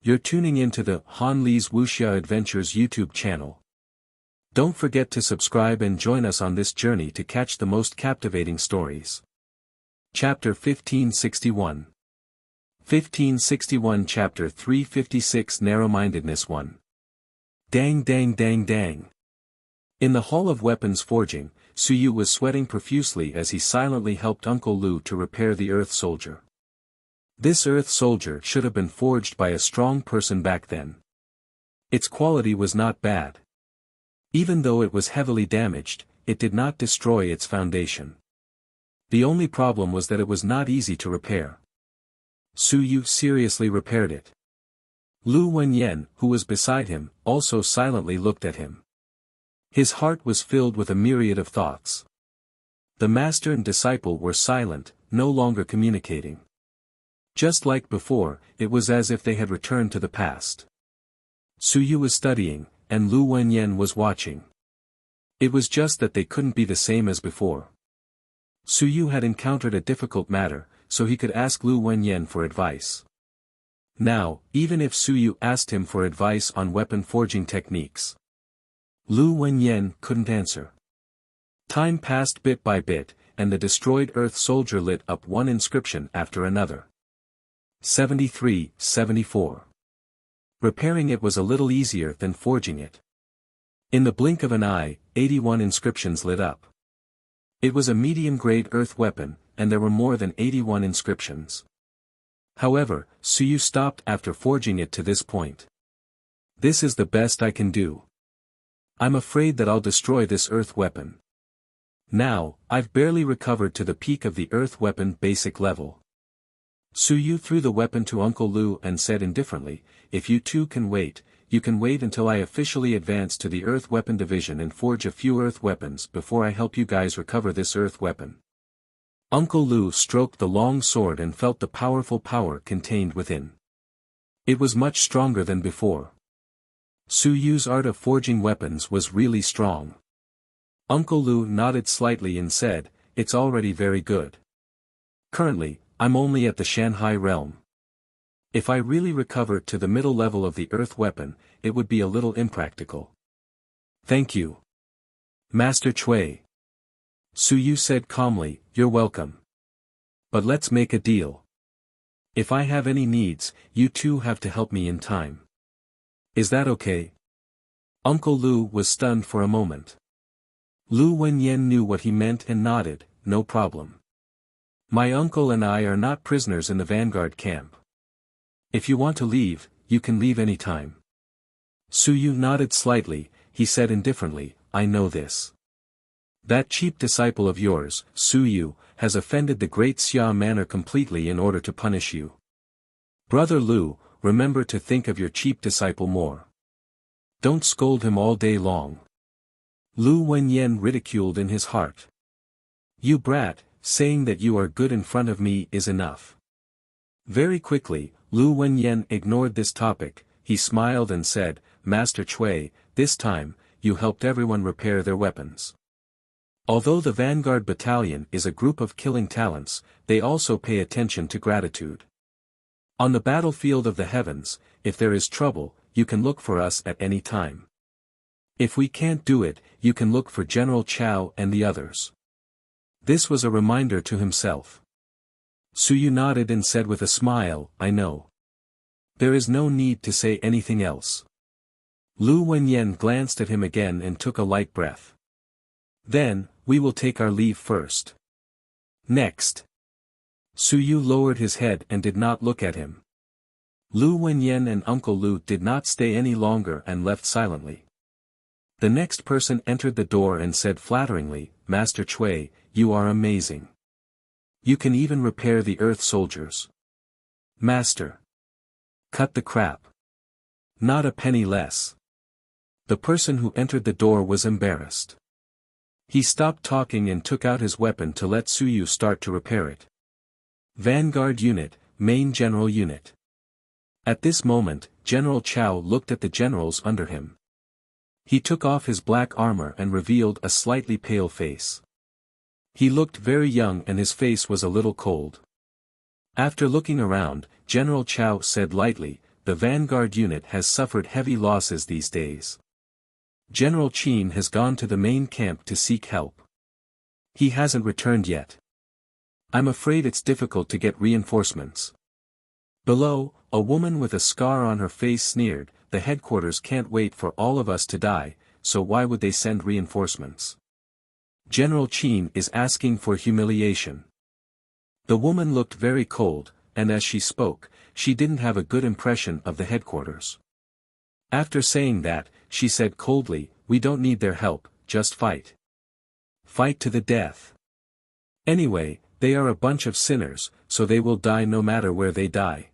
You're tuning into the Han Li's Wuxia Adventures YouTube channel. Don't forget to subscribe and join us on this journey to catch the most captivating stories. Chapter 1561. 1561 Chapter 356 Narrow-mindedness 1. Dang dang dang dang. In the Hall of Weapons Forging, Suyu was sweating profusely as he silently helped Uncle Lu to repair the Earth Soldier. This Earth Soldier should have been forged by a strong person back then. Its quality was not bad. Even though it was heavily damaged, it did not destroy its foundation. The only problem was that it was not easy to repair. Suyu seriously repaired it. Lu Wenyan, who was beside him, also silently looked at him. His heart was filled with a myriad of thoughts. The master and disciple were silent, no longer communicating. Just like before, it was as if they had returned to the past. Suyu was studying, and Lu Wenyan was watching. It was just that they couldn't be the same as before. Suyu had encountered a difficult matter, so he could ask Lu Wenyan for advice. Now, even if Suyu asked him for advice on weapon forging techniques, Lu Wenyan couldn't answer. Time passed bit by bit, and the destroyed Earth Soldier lit up one inscription after another. 73, 74. Repairing it was a little easier than forging it. In the blink of an eye, 81 inscriptions lit up. It was a medium-grade earth weapon, and there were more than 81 inscriptions. However, Suyu stopped after forging it to this point. This is the best I can do. I'm afraid that I'll destroy this earth weapon. Now, I've barely recovered to the peak of the earth weapon basic level. Suyu threw the weapon to Uncle Lu and said indifferently, if you two can wait, you can wait until I officially advance to the Earth Weapon Division and forge a few earth weapons before I help you guys recover this earth weapon. Uncle Lu stroked the long sword and felt the powerful power contained within. It was much stronger than before. Suyu's art of forging weapons was really strong. Uncle Lu nodded slightly and said, it's already very good. Currently, I'm only at the Shanghai realm. If I really recover to the middle level of the earth weapon, it would be a little impractical. Thank you, Master Cui. Suyu said calmly, you're welcome. But let's make a deal. If I have any needs, you two have to help me in time. Is that okay? Uncle Lu was stunned for a moment. Lu Wenyan knew what he meant and nodded, no problem. My uncle and I are not prisoners in the vanguard camp. If you want to leave, you can leave any time. Suyu nodded slightly, he said indifferently, I know this. That cheap disciple of yours, Suyu, has offended the great Xia manor completely in order to punish you. Brother Lu, remember to think of your cheap disciple more. Don't scold him all day long. Lu Wenyan ridiculed in his heart. You brat, saying that you are good in front of me is enough. Very quickly, Lu Wenyan ignored this topic, he smiled and said, Master Cui, this time, you helped everyone repair their weapons. Although the Vanguard Battalion is a group of killing talents, they also pay attention to gratitude. On the battlefield of the heavens, if there is trouble, you can look for us at any time. If we can't do it, you can look for General Chao and the others. This was a reminder to himself. Suyu nodded and said with a smile, I know. There is no need to say anything else. Lu Wenyan glanced at him again and took a light breath. Then, we will take our leave first. Next. Suyu lowered his head and did not look at him. Lu Wenyan and Uncle Lu did not stay any longer and left silently. The next person entered the door and said flatteringly, Master Cui, you are amazing. You can even repair the earth soldiers. Master. Cut the crap. Not a penny less. The person who entered the door was embarrassed. He stopped talking and took out his weapon to let Suyu start to repair it. Vanguard Unit, Main General Unit. At this moment, General Chao looked at the generals under him. He took off his black armor and revealed a slightly pale face. He looked very young and his face was a little cold. After looking around, General Chao said lightly, the vanguard unit has suffered heavy losses these days. General Qin has gone to the main camp to seek help. He hasn't returned yet. I'm afraid it's difficult to get reinforcements. Below, a woman with a scar on her face sneered, the headquarters can't wait for all of us to die, so why would they send reinforcements? General Qin is asking for humiliation. The woman looked very cold, and as she spoke, she didn't have a good impression of the headquarters. After saying that, she said coldly, we don't need their help, just fight. Fight to the death. Anyway, they are a bunch of sinners, so they will die no matter where they die.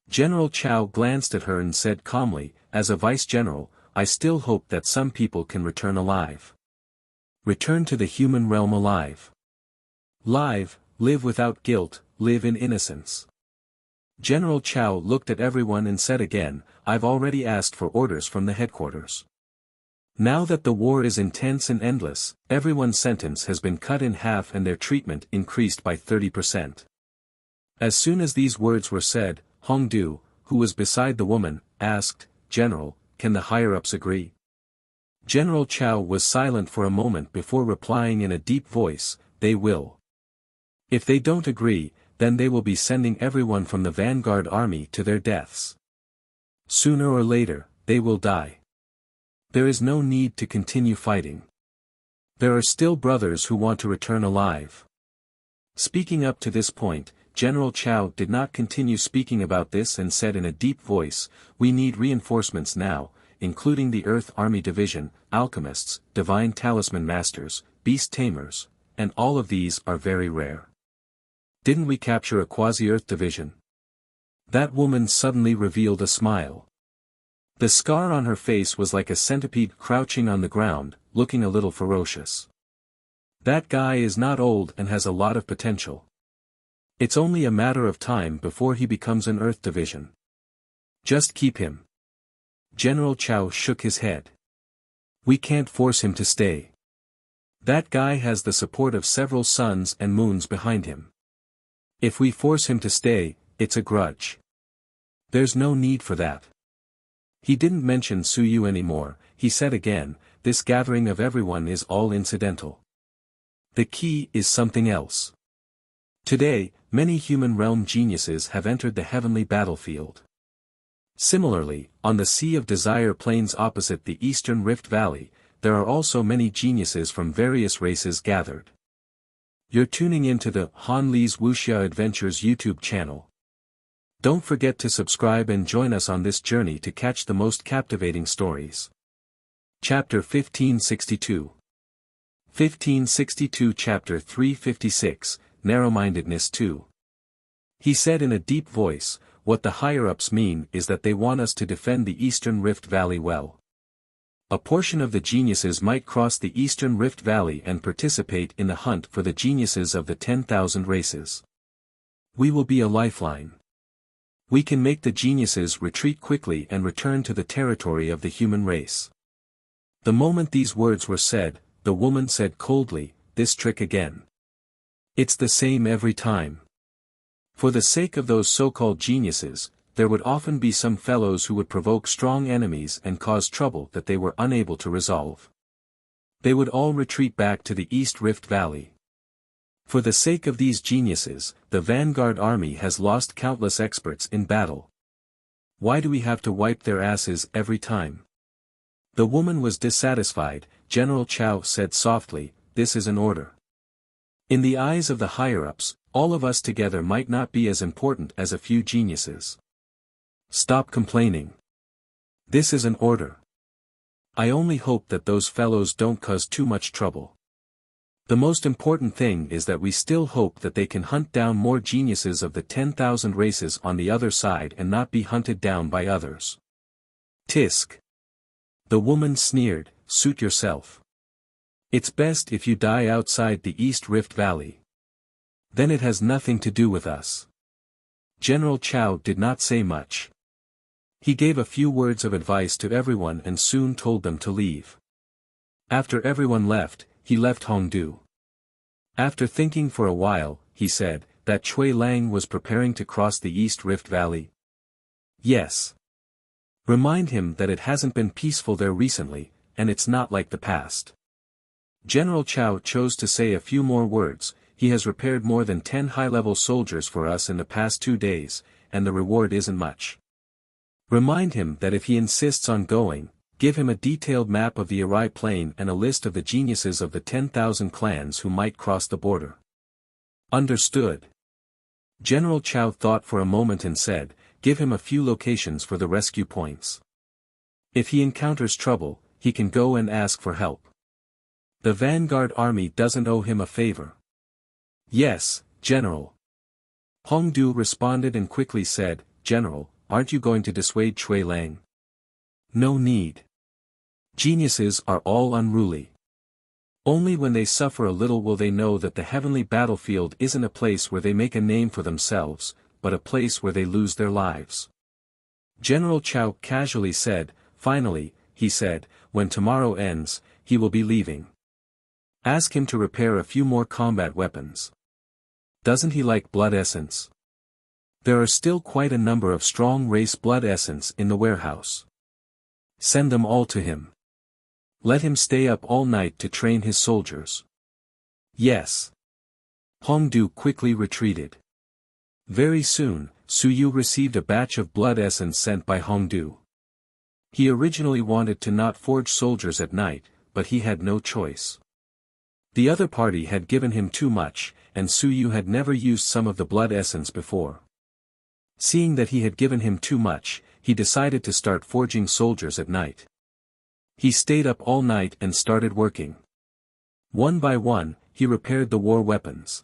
General Chao glanced at her and said calmly, as a vice-general, I still hope that some people can return alive. Return to the human realm alive. Live without guilt, live in innocence. General Chao looked at everyone and said again, I've already asked for orders from the headquarters. Now that the war is intense and endless, everyone's sentence has been cut in half and their treatment increased by 30%. As soon as these words were said, Hongdu, who was beside the woman, asked, General, can the higher-ups agree? General Chao was silent for a moment before replying in a deep voice, they will. If they don't agree, then they will be sending everyone from the vanguard army to their deaths. Sooner or later, they will die. There is no need to continue fighting. There are still brothers who want to return alive. Speaking up to this point, General Chao did not continue speaking about this and said in a deep voice, we need reinforcements now, including the Earth Army Division, alchemists, divine talisman masters, beast tamers, and all of these are very rare. Didn't we capture a quasi-Earth division? That woman suddenly revealed a smile. The scar on her face was like a centipede crouching on the ground, looking a little ferocious. That guy is not old and has a lot of potential. It's only a matter of time before he becomes an Earth division. Just keep him. General Chao shook his head. We can't force him to stay. That guy has the support of several suns and moons behind him. If we force him to stay, it's a grudge. There's no need for that. He didn't mention Su Yu anymore, he said again, this gathering of everyone is all incidental. The key is something else. Today, many human realm geniuses have entered the heavenly battlefield. Similarly, on the Sea of Desire plains opposite the Eastern Rift Valley, there are also many geniuses from various races gathered. You're tuning into the Han Li's Wuxia Adventures YouTube channel. Don't forget to subscribe and join us on this journey to catch the most captivating stories. Chapter 1562 1562 Chapter 356, Narrow-mindedness 2. He said in a deep voice, what the higher-ups mean is that they want us to defend the Eastern Rift Valley well. A portion of the geniuses might cross the Eastern Rift Valley and participate in the hunt for the geniuses of the 10,000 races. We will be a lifeline. We can make the geniuses retreat quickly and return to the territory of the human race. The moment these words were said, the woman said coldly, this trick again. It's the same every time. For the sake of those so-called geniuses, there would often be some fellows who would provoke strong enemies and cause trouble that they were unable to resolve. They would all retreat back to the East Rift Valley. For the sake of these geniuses, the vanguard army has lost countless experts in battle. Why do we have to wipe their asses every time? The woman was dissatisfied. General Chao said softly, this is an order. In the eyes of the higher-ups, all of us together might not be as important as a few geniuses. Stop complaining. This is an order. I only hope that those fellows don't cause too much trouble. The most important thing is that we still hope that they can hunt down more geniuses of the 10,000 races on the other side and not be hunted down by others. Tisk. The woman sneered, suit yourself. It's best if you die outside the East Rift Valley. Then it has nothing to do with us. General Chao did not say much. He gave a few words of advice to everyone and soon told them to leave. After everyone left, he left Hongdu. After thinking for a while, he said, that Chui Lang was preparing to cross the East Rift Valley. Yes. Remind him that it hasn't been peaceful there recently, and it's not like the past. General Chao chose to say a few more words. He has repaired more than 10 high-level soldiers for us in the past 2 days, and the reward isn't much. Remind him that if he insists on going, give him a detailed map of the Arai Plain and a list of the geniuses of the 10,000 clans who might cross the border. Understood. General Chao thought for a moment and said, give him a few locations for the rescue points. If he encounters trouble, he can go and ask for help. The vanguard army doesn't owe him a favor. Yes, General. Hongdu responded and quickly said, General, aren't you going to dissuade Cui Lang? No need. Geniuses are all unruly. Only when they suffer a little will they know that the heavenly battlefield isn't a place where they make a name for themselves, but a place where they lose their lives. General Chao casually said, finally, he said, when tomorrow ends, he will be leaving. Ask him to repair a few more combat weapons. Doesn't he like blood essence? There are still quite a number of strong race blood essence in the warehouse. Send them all to him. Let him stay up all night to train his soldiers. Yes. Hongdu quickly retreated. Very soon, Su Yu received a batch of blood essence sent by Hongdu. He originally wanted to not forge soldiers at night, but he had no choice. The other party had given him too much, and Su Yu had never used some of the blood essence before. Seeing that he had given him too much, he decided to start forging soldiers at night. He stayed up all night and started working. One by one, he repaired the war weapons.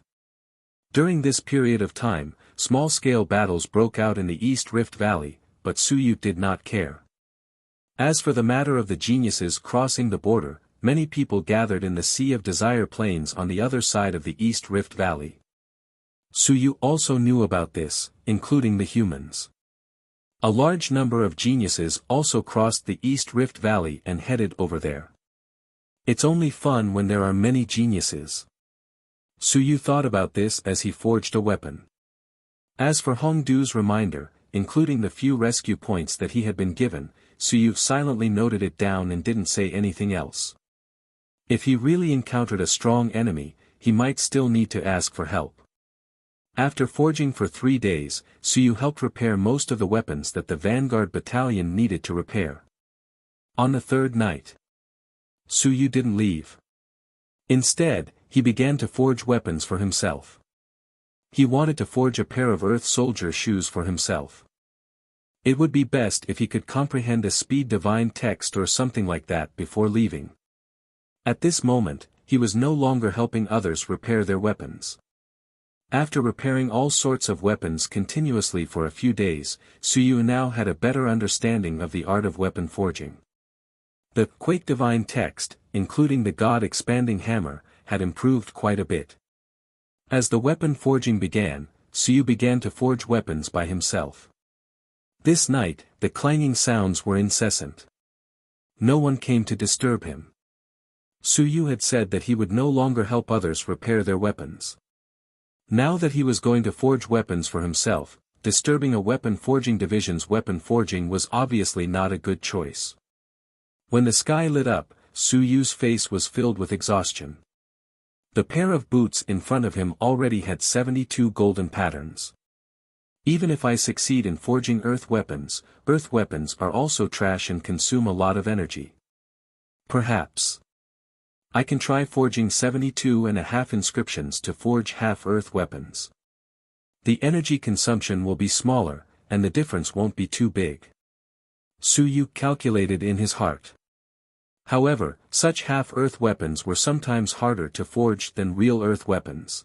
During this period of time, small-scale battles broke out in the East Rift Valley, but Su Yu did not care. As for the matter of the geniuses crossing the border, many people gathered in the Sea of Desire Plains on the other side of the East Rift Valley. Su Yu also knew about this, including the humans. A large number of geniuses also crossed the East Rift Valley and headed over there. It's only fun when there are many geniuses. Su Yu thought about this as he forged a weapon. As for Hongdu's reminder, including the few rescue points that he had been given, Su Yu silently noted it down and didn't say anything else. If he really encountered a strong enemy, he might still need to ask for help. After forging for 3 days, Su Yu helped repair most of the weapons that the vanguard battalion needed to repair. On the 3rd night, Su Yu didn't leave. Instead, he began to forge weapons for himself. He wanted to forge a pair of Earth Soldier shoes for himself. It would be best if he could comprehend a speed divine text or something like that before leaving. At this moment, he was no longer helping others repair their weapons. After repairing all sorts of weapons continuously for a few days, Su Yu now had a better understanding of the art of weapon forging. The Quake Divine text, including the God Expanding Hammer, had improved quite a bit. As the weapon forging began, Su Yu began to forge weapons by himself. This night, the clanging sounds were incessant. No one came to disturb him. Su Yu had said that he would no longer help others repair their weapons. Now that he was going to forge weapons for himself, disturbing a weapon forging division's weapon forging was obviously not a good choice. When the sky lit up, Su Yu's face was filled with exhaustion. The pair of boots in front of him already had 72 golden patterns. Even if I succeed in forging earth weapons are also trash and consume a lot of energy. Perhaps I can try forging 72.5 inscriptions to forge half-earth weapons. The energy consumption will be smaller, and the difference won't be too big. Su Yu calculated in his heart. However, such half-earth weapons were sometimes harder to forge than real earth weapons.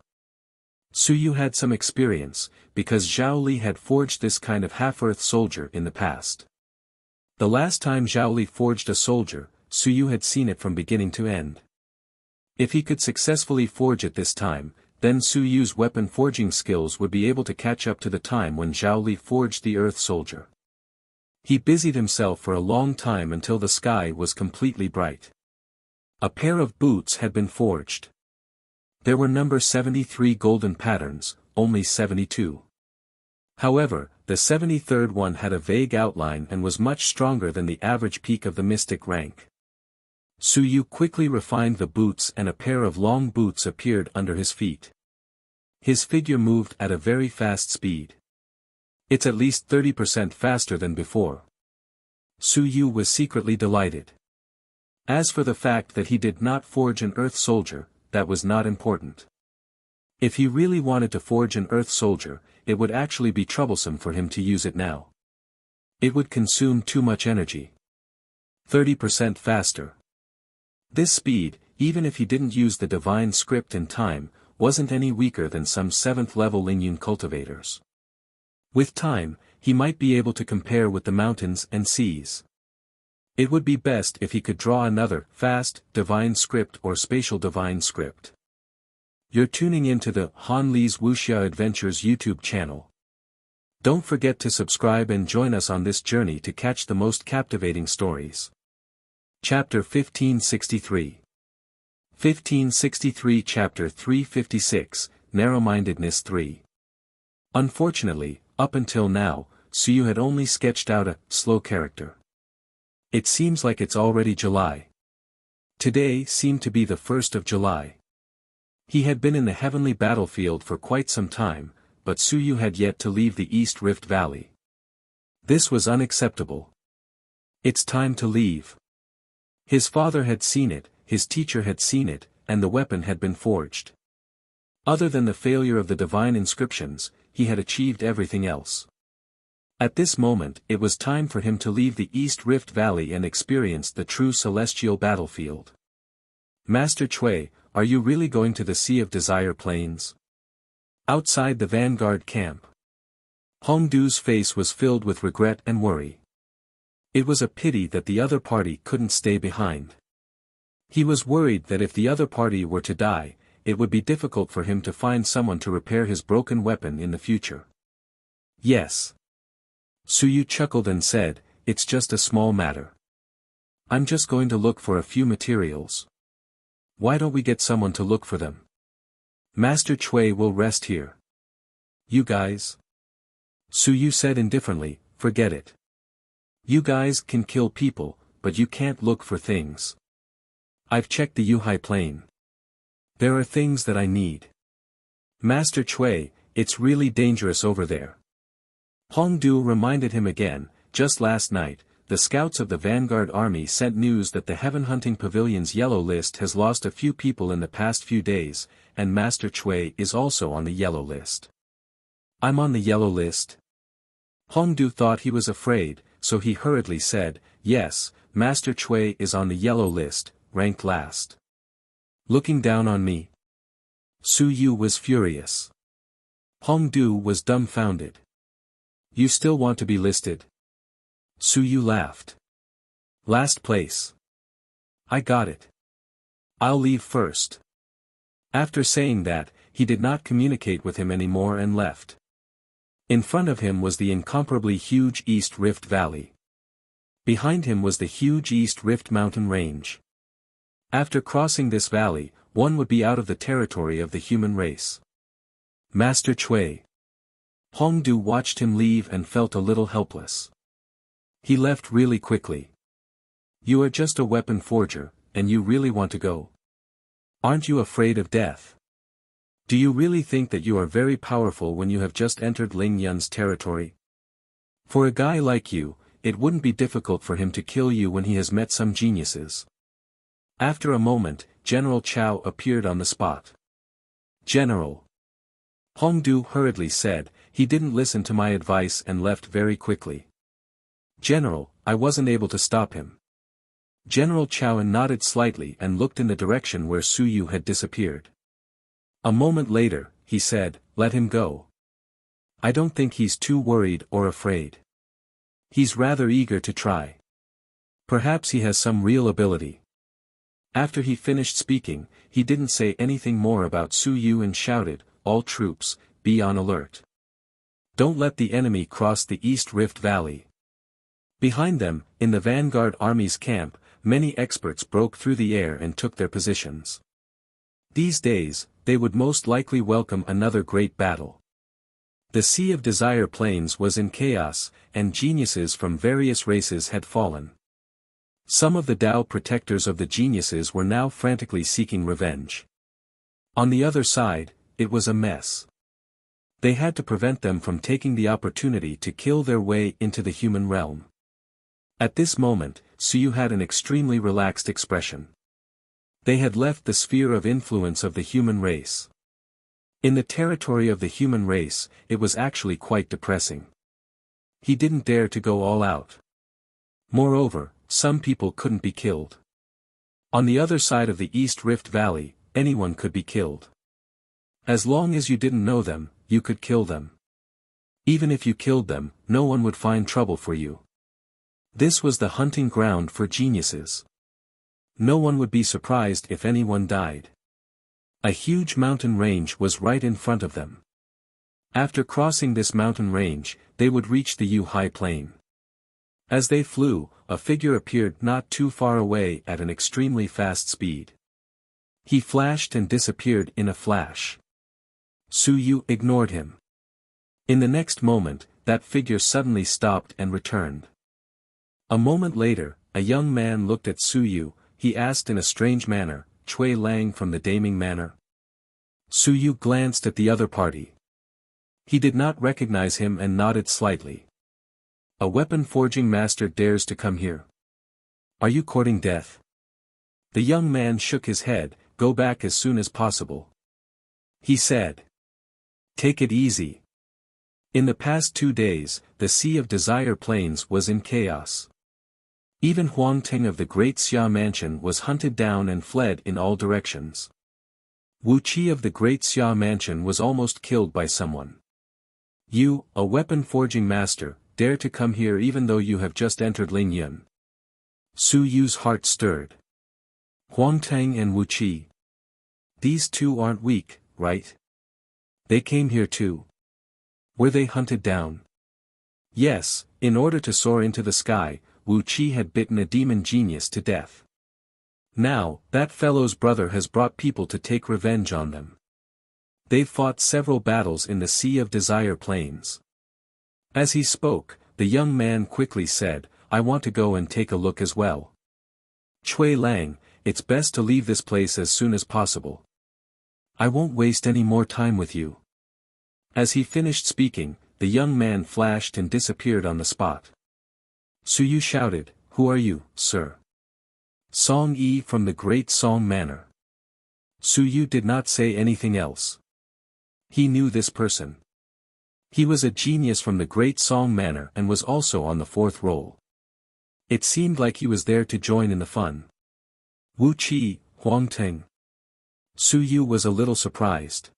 Su Yu had some experience, because Zhao Li had forged this kind of half-earth soldier in the past. The last time Zhao Li forged a soldier, Su Yu had seen it from beginning to end. If he could successfully forge it this time, then Su Yu's weapon forging skills would be able to catch up to the time when Zhao Li forged the Earth Soldier. He busied himself for a long time until the sky was completely bright. A pair of boots had been forged. There were number 73 golden patterns, only 72. However, the 73rd one had a vague outline and was much stronger than the average peak of the mystic rank. Su Yu quickly refined the boots and a pair of long boots appeared under his feet. His figure moved at a very fast speed. It's at least 30% faster than before. Su Yu was secretly delighted. As for the fact that he did not forge an Earth soldier, that was not important. If he really wanted to forge an Earth soldier, it would actually be troublesome for him to use it now. It would consume too much energy. 30% faster. This speed, even if he didn't use the divine script in time, wasn't any weaker than some 7th-level Lingyun cultivators. With time, he might be able to compare with the mountains and seas. It would be best if he could draw another, fast, divine script or spatial divine script. You're tuning into the Han Li's Wuxia Adventures YouTube channel. Don't forget to subscribe and join us on this journey to catch the most captivating stories. Chapter 1563. 1563 Chapter 356, Narrow-mindedness 3. Unfortunately, up until now, Su Yu had only sketched out a slow character. It seems like it's already July. Today seemed to be the 1st of July. He had been in the heavenly battlefield for quite some time, but Su Yu had yet to leave the East Rift Valley. This was unacceptable. It's time to leave. His father had seen it, his teacher had seen it, and the weapon had been forged. Other than the failure of the divine inscriptions, he had achieved everything else. At this moment it was time for him to leave the East Rift Valley and experience the true celestial battlefield. Master Cui, are you really going to the Sea of Desire Plains? Outside the vanguard camp. Hongdu's face was filled with regret and worry. It was a pity that the other party couldn't stay behind. He was worried that if the other party were to die, it would be difficult for him to find someone to repair his broken weapon in the future. Yes. Su Yu chuckled and said, it's just a small matter. I'm just going to look for a few materials. Why don't we get someone to look for them? Master Cui will rest here. You guys? Su Yu said indifferently, forget it. You guys can kill people, but you can't look for things. I've checked the Yuhai Plain. There are things that I need. Master Cui, it's really dangerous over there. Hongdu reminded him again, just last night, the scouts of the Vanguard Army sent news that the Heaven Hunting Pavilion's yellow list has lost a few people in the past few days, and Master Cui is also on the yellow list. I'm on the yellow list? Hongdu thought he was afraid, so he hurriedly said, yes, Master Cui is on the yellow list, ranked last. Looking down on me? Su Yu was furious. Hongdu was dumbfounded. You still want to be listed? Su Yu laughed. Last place. I got it. I'll leave first. After saying that, he did not communicate with him anymore and left. In front of him was the incomparably huge East Rift Valley. Behind him was the huge East Rift Mountain Range. After crossing this valley, one would be out of the territory of the human race. Master Cui. Hongdu watched him leave and felt a little helpless. He left really quickly. You are just a weapon forger, and you really want to go? Aren't you afraid of death? Do you really think that you are very powerful when you have just entered Ling Yun's territory? For a guy like you, it wouldn't be difficult for him to kill you when he has met some geniuses. After a moment, General Chao appeared on the spot. General. Hongdu hurriedly said, he didn't listen to my advice and left very quickly. General, I wasn't able to stop him. General Chao nodded slightly and looked in the direction where Su Yu had disappeared. A moment later, he said, let him go. I don't think he's too worried or afraid. He's rather eager to try. Perhaps he has some real ability. After he finished speaking, he didn't say anything more about Su Yu and shouted, all troops, be on alert. Don't let the enemy cross the East Rift Valley. Behind them, in the Vanguard Army's camp, many experts broke through the air and took their positions. These days, they would most likely welcome another great battle. The Sea of Desire Plains was in chaos, and geniuses from various races had fallen. Some of the Tao protectors of the geniuses were now frantically seeking revenge. On the other side, it was a mess. They had to prevent them from taking the opportunity to kill their way into the human realm. At this moment, Suyu had an extremely relaxed expression. They had left the sphere of influence of the human race. In the territory of the human race, it was actually quite depressing. He didn't dare to go all out. Moreover, some people couldn't be killed. On the other side of the East Rift Valley, anyone could be killed. As long as you didn't know them, you could kill them. Even if you killed them, no one would find trouble for you. This was the hunting ground for geniuses. No one would be surprised if anyone died. A huge mountain range was right in front of them. After crossing this mountain range, they would reach the High Plain. As they flew, a figure appeared not too far away at an extremely fast speed. He flashed and disappeared in a flash. Suyu ignored him. In the next moment, that figure suddenly stopped and returned. A moment later, a young man looked at Suyu. He asked in a strange manner, "Cui Lang from the Daming Manor?" Suyu glanced at the other party. He did not recognize him and nodded slightly. "A weapon forging master dares to come here. Are you courting death?" The young man shook his head. "Go back as soon as possible," he said. "Take it easy." In the past 2 days, the Sea of Desire Plains was in chaos. Even Huang Ting of the Great Xia Mansion was hunted down and fled in all directions. Wuxia of the Great Xia Mansion was almost killed by someone. "You, a weapon-forging master, dare to come here even though you have just entered Lingyun." Suyu's heart stirred. Huang Ting and Wuxia. These two aren't weak, right? They came here too. Were they hunted down? Yes, in order to soar into the sky, Wuxia had bitten a demon genius to death. Now, that fellow's brother has brought people to take revenge on them. They've fought several battles in the Sea of Desire Plains. As he spoke, the young man quickly said, "I want to go and take a look as well. Cui Lang, it's best to leave this place as soon as possible. I won't waste any more time with you." As he finished speaking, the young man flashed and disappeared on the spot. Suyu shouted, "Who are you, sir?" "Song Yi from the Great Song Manor." Suyu did not say anything else. He knew this person. He was a genius from the Great Song Manor and was also on the 4th roll. It seemed like he was there to join in the fun. Wuxia, Huang Ting. Suyu was a little surprised.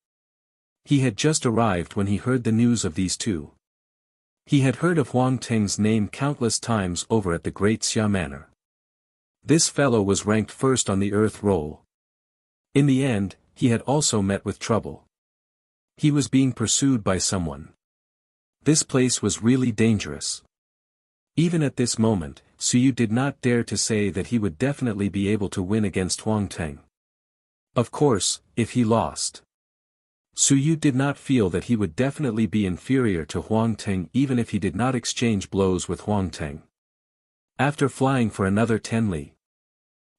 He had just arrived when he heard the news of these two. He had heard of Huang Ting's name countless times over at the Great Xia Manor. This fellow was ranked first on the Earth roll. In the end, he had also met with trouble. He was being pursued by someone. This place was really dangerous. Even at this moment, Suyu did not dare to say that he would definitely be able to win against Huang Ting. Of course, if he lost. Suyu did not feel that he would definitely be inferior to Huang Ting even if he did not exchange blows with Huang Ting. After flying for another 10 li.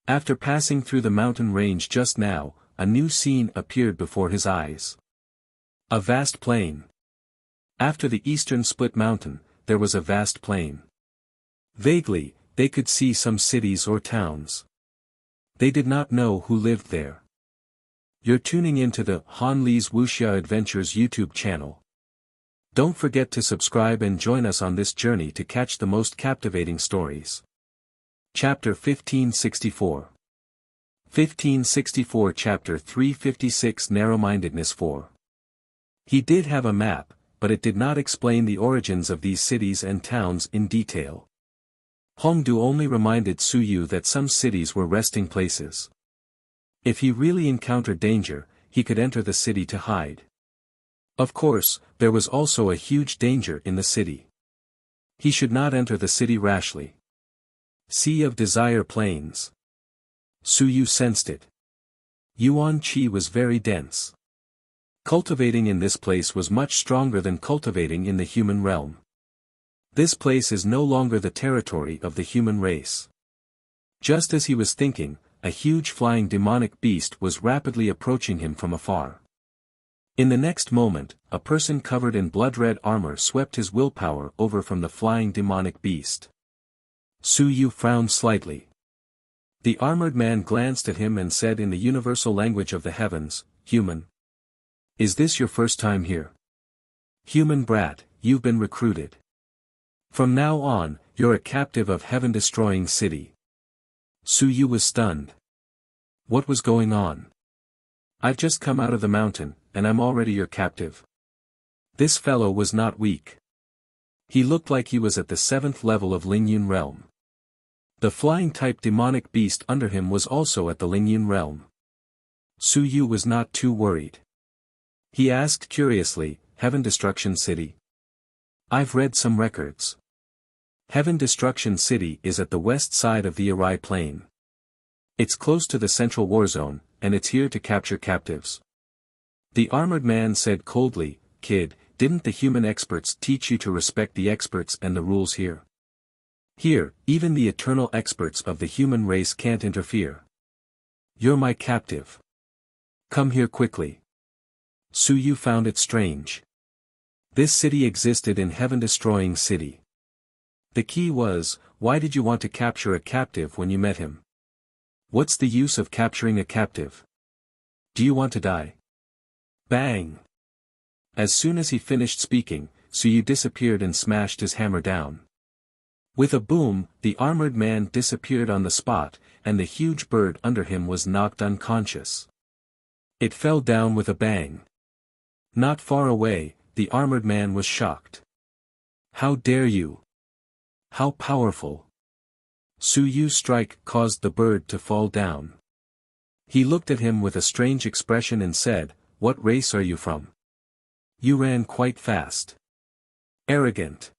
After passing through the mountain range just now, a new scene appeared before his eyes. A vast plain. After the eastern split mountain, there was a vast plain. Vaguely, they could see some cities or towns. They did not know who lived there. You're tuning into the Han Li's Wuxia Adventures YouTube channel. Don't forget to subscribe and join us on this journey to catch the most captivating stories. Chapter 1564. 1564 Chapter 356 Narrow-mindedness 4. He did have a map, but it did not explain the origins of these cities and towns in detail. Hongdu only reminded Suyu that some cities were resting places. If he really encountered danger, he could enter the city to hide. Of course, there was also a huge danger in the city. He should not enter the city rashly. Sea of Desire Plains. Suyu sensed it. Yuan Qi was very dense. Cultivating in this place was much stronger than cultivating in the human realm. This place is no longer the territory of the human race. Just as he was thinking, a huge flying demonic beast was rapidly approaching him from afar. In the next moment, a person covered in blood-red armor swept his willpower over from the flying demonic beast. Su Yu frowned slightly. The armored man glanced at him and said in the universal language of the heavens, "Human. Is this your first time here? Human brat, you've been recruited. From now on, you're a captive of heaven-destroying city." Su Yu was stunned. What was going on? "I've just come out of the mountain, and I'm already your captive." This fellow was not weak. He looked like he was at the 7th level of Lingyun realm. The flying-type demonic beast under him was also at the Lingyun realm. Su Yu was not too worried. He asked curiously, "Heaven Destruction City?" "I've read some records. Heaven Destruction City is at the west side of the Arai Plain. It's close to the central war zone, and it's here to capture captives." The armored man said coldly, "Kid, didn't the human experts teach you to respect the experts and the rules here? Here, even the eternal experts of the human race can't interfere. You're my captive. Come here quickly." Su Yu found it strange. This city existed in Heaven-Destroying City. The key was, why did you want to capture a captive when you met him? What's the use of capturing a captive? Do you want to die? Bang! As soon as he finished speaking, Su Yu disappeared and smashed his hammer down. With a boom, the armored man disappeared on the spot, and the huge bird under him was knocked unconscious. It fell down with a bang. Not far away, the armored man was shocked. "How dare you? How powerful!" Su Yu's strike caused the bird to fall down. He looked at him with a strange expression and said, "What race are you from? You ran quite fast. Arrogant."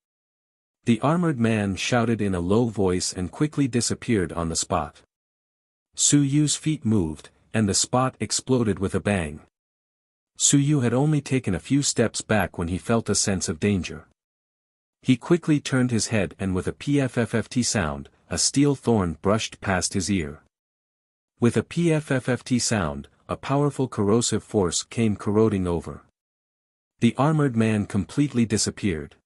The armored man shouted in a low voice and quickly disappeared on the spot. Su Yu's feet moved, and the spot exploded with a bang. Su Yu had only taken a few steps back when he felt a sense of danger. He quickly turned his head and with a pfft sound, a steel thorn brushed past his ear. With a pfft sound, a powerful corrosive force came corroding over. The armored man completely disappeared.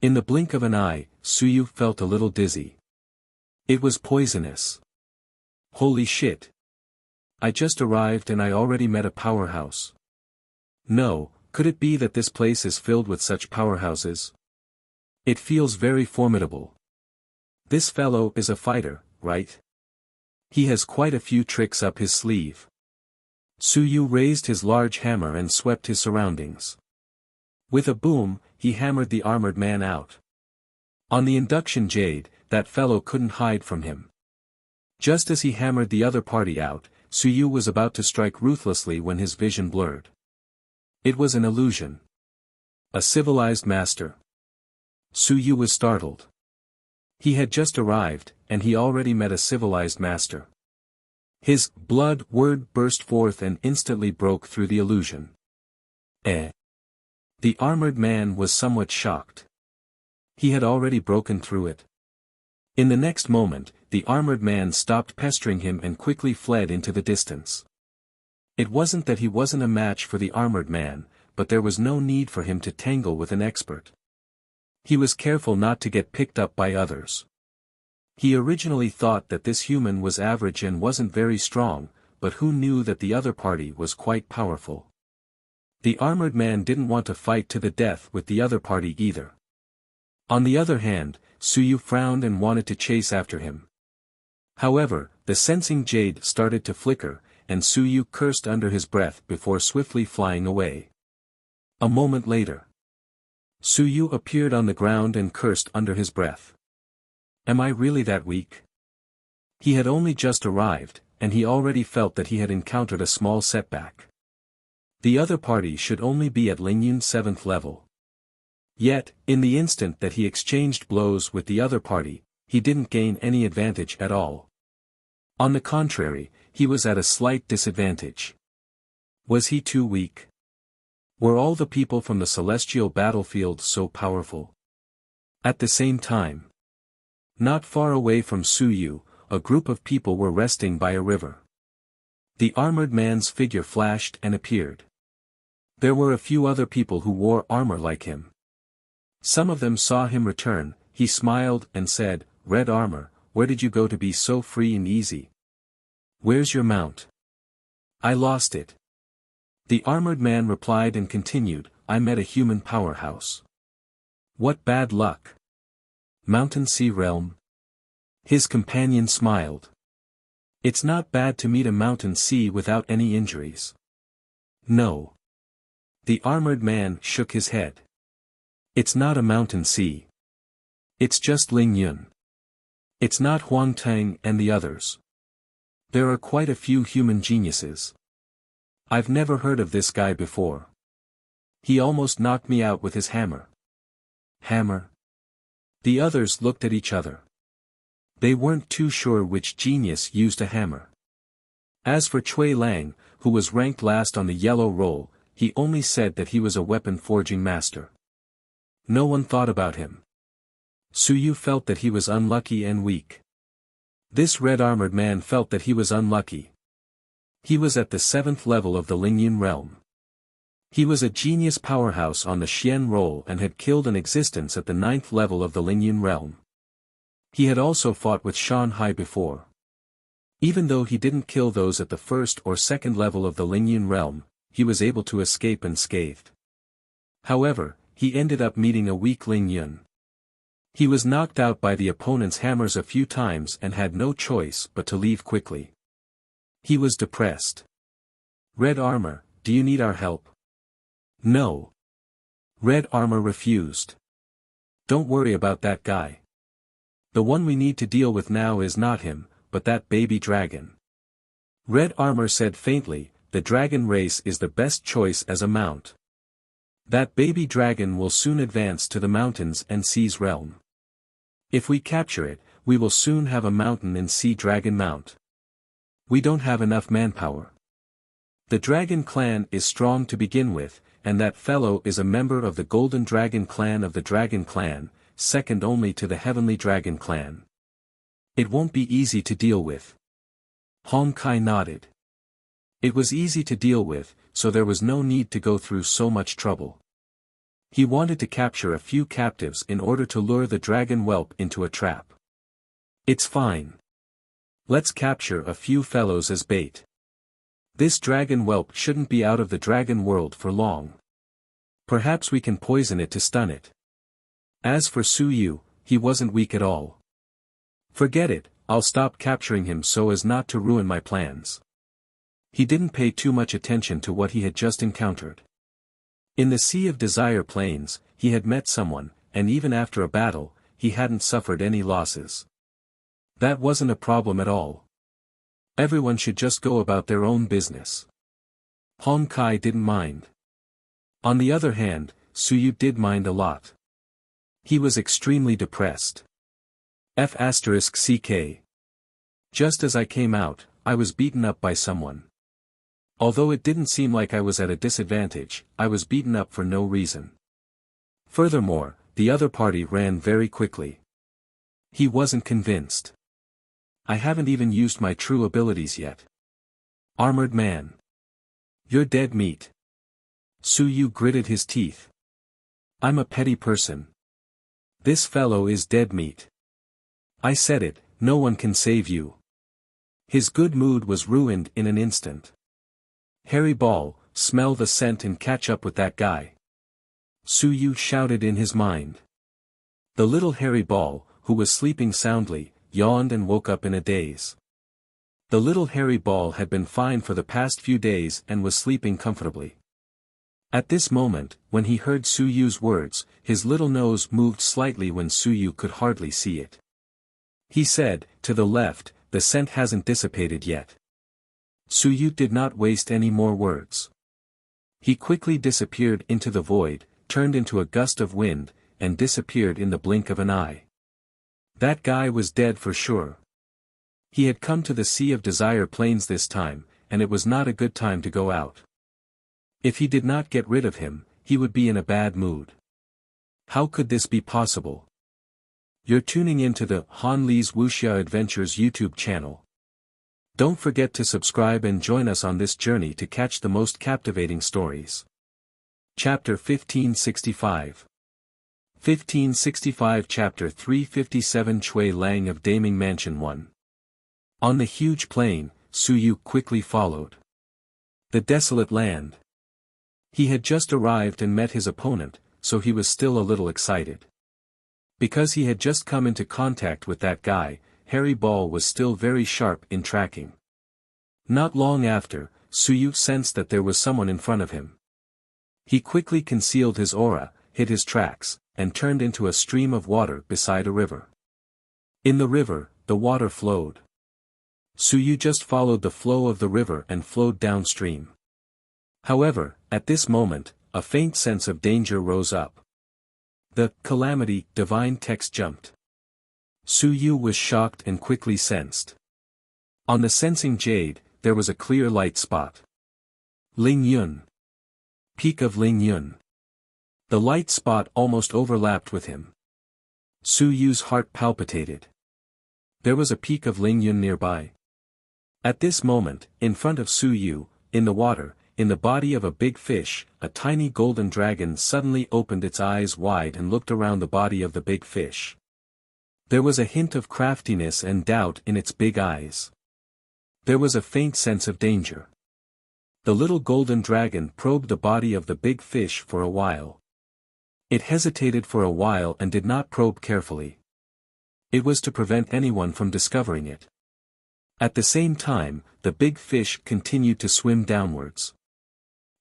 In the blink of an eye, Su Yu felt a little dizzy. It was poisonous. Holy shit. I just arrived and I already met a powerhouse. No, could it be that this place is filled with such powerhouses? It feels very formidable. This fellow is a fighter, right? He has quite a few tricks up his sleeve. Su Yu raised his large hammer and swept his surroundings. With a boom, he hammered the armored man out. On the induction jade, that fellow couldn't hide from him. Just as he hammered the other party out, Su Yu was about to strike ruthlessly when his vision blurred. It was an illusion. A civilized master. Su Yu was startled. He had just arrived, and he already met a civilized master. His blood word burst forth and instantly broke through the illusion. Eh? The armored man was somewhat shocked. He had already broken through it. In the next moment, the armored man stopped pestering him and quickly fled into the distance. It wasn't that he wasn't a match for the armored man, but there was no need for him to tangle with an expert. He was careful not to get picked up by others. He originally thought that this human was average and wasn't very strong, but who knew that the other party was quite powerful. The armored man didn't want to fight to the death with the other party either. On the other hand, Su Yu frowned and wanted to chase after him. However, the sensing jade started to flicker, and Su Yu cursed under his breath before swiftly flying away. A moment later, Su Yu appeared on the ground and cursed under his breath. Am I really that weak? He had only just arrived, and he already felt that he had encountered a small setback. The other party should only be at Lingyun's 7th level. Yet, in the instant that he exchanged blows with the other party, he didn't gain any advantage at all. On the contrary, he was at a slight disadvantage. Was he too weak? Were all the people from the celestial battlefield so powerful? At the same time, not far away from Suyu, a group of people were resting by a river. The armored man's figure flashed and appeared. There were a few other people who wore armor like him. Some of them saw him return. He smiled and said, "Red armor, where did you go to be so free and easy? Where's your mount?" "I lost it." The armored man replied and continued, "I met a human powerhouse." "What bad luck. Mountain Sea Realm?" His companion smiled. "It's not bad to meet a mountain sea without any injuries." "No." The armored man shook his head. "It's not a mountain sea. It's just Ling Yun. It's not Huang Teng and the others. There are quite a few human geniuses. I've never heard of this guy before. He almost knocked me out with his hammer." "Hammer?" The others looked at each other. They weren't too sure which genius used a hammer. As for Cui Lang, who was ranked last on the yellow roll, he only said that he was a weapon forging master. No one thought about him. Suyu felt that he was unlucky and weak. This red-armored man felt that he was unlucky. He was at the 7th level of the Lingyun realm. He was a genius powerhouse on the Xian roll and had killed an existence at the 9th level of the Lingyun realm. He had also fought with Shanhai before. Even though he didn't kill those at the 1st or 2nd level of the Lingyun realm, he was able to escape unscathed. However, he ended up meeting a weak Lingyun. He was knocked out by the opponent's hammers a few times and had no choice but to leave quickly. He was depressed. "Red armor, do you need our help?" "No." Red armor refused. "Don't worry about that guy. The one we need to deal with now is not him, but that baby dragon." Red armor said faintly, "The dragon race is the best choice as a mount. That baby dragon will soon advance to the mountains and seas realm. If we capture it, we will soon have a mountain and sea dragon mount. We don't have enough manpower. The dragon clan is strong to begin with, and that fellow is a member of the Golden Dragon clan of the Dragon clan, second only to the Heavenly Dragon clan. It won't be easy to deal with." Hong Kai nodded. It was easy to deal with, so there was no need to go through so much trouble. He wanted to capture a few captives in order to lure the dragon whelp into a trap. "It's fine. Let's capture a few fellows as bait. This dragon whelp shouldn't be out of the dragon world for long. Perhaps we can poison it to stun it." As for Suyu, he wasn't weak at all. "Forget it, I'll stop capturing him so as not to ruin my plans." He didn't pay too much attention to what he had just encountered. In the Sea of Desire Plains, he had met someone, and even after a battle, he hadn't suffered any losses. That wasn't a problem at all. Everyone should just go about their own business. Hong Kai didn't mind. On the other hand, Suyu did mind a lot. He was extremely depressed. F***CK. Just as I came out, I was beaten up by someone. Although it didn't seem like I was at a disadvantage, I was beaten up for no reason. Furthermore, the other party ran very quickly. He wasn't convinced. "I haven't even used my true abilities yet." Armored man. "You're dead meat." Suyu gritted his teeth. "I'm a petty person. This fellow is dead meat. I said it, no one can save you." His good mood was ruined in an instant. "Hairy Ball, smell the scent and catch up with that guy." Suyu shouted in his mind. The little hairy ball, who was sleeping soundly, yawned and woke up in a daze. The little hairy ball had been fine for the past few days and was sleeping comfortably. At this moment, when he heard Suyu's words, his little nose moved slightly when Suyu could hardly see it. He said, "To the left, the scent hasn't dissipated yet." Suyu did not waste any more words. He quickly disappeared into the void, turned into a gust of wind, and disappeared in the blink of an eye. That guy was dead for sure. He had come to the Sea of Desire Plains this time, and it was not a good time to go out. If he did not get rid of him, he would be in a bad mood. How could this be possible? You're tuning into the Han Li's Wuxia Adventures YouTube channel. Don't forget to subscribe and join us on this journey to catch the most captivating stories. Chapter 1565. 1565 Chapter 357 Chui Lang of Daming Mansion 1. On the huge plain, Su Yu quickly followed. The desolate land. He had just arrived and met his opponent, so he was still a little excited. Because he had just come into contact with that guy, Harry Ball was still very sharp in tracking. Not long after, Su Yu sensed that there was someone in front of him. He quickly concealed his aura, hid his tracks, and turned into a stream of water beside a river. In the river, the water flowed. Su Yu just followed the flow of the river and flowed downstream. However, at this moment, a faint sense of danger rose up. The calamity divine text jumped. Su Yu was shocked and quickly sensed. On the sensing jade, there was a clear light spot. Ling Yun. Peak of Ling Yun. The light spot almost overlapped with him. Su Yu's heart palpitated. There was a peak of Ling Yun nearby. At this moment, in front of Su Yu, in the water, in the body of a big fish, a tiny golden dragon suddenly opened its eyes wide and looked around the body of the big fish. There was a hint of craftiness and doubt in its big eyes. There was a faint sense of danger. The little golden dragon probed the body of the big fish for a while. It hesitated for a while and did not probe carefully. It was to prevent anyone from discovering it. At the same time, the big fish continued to swim downwards.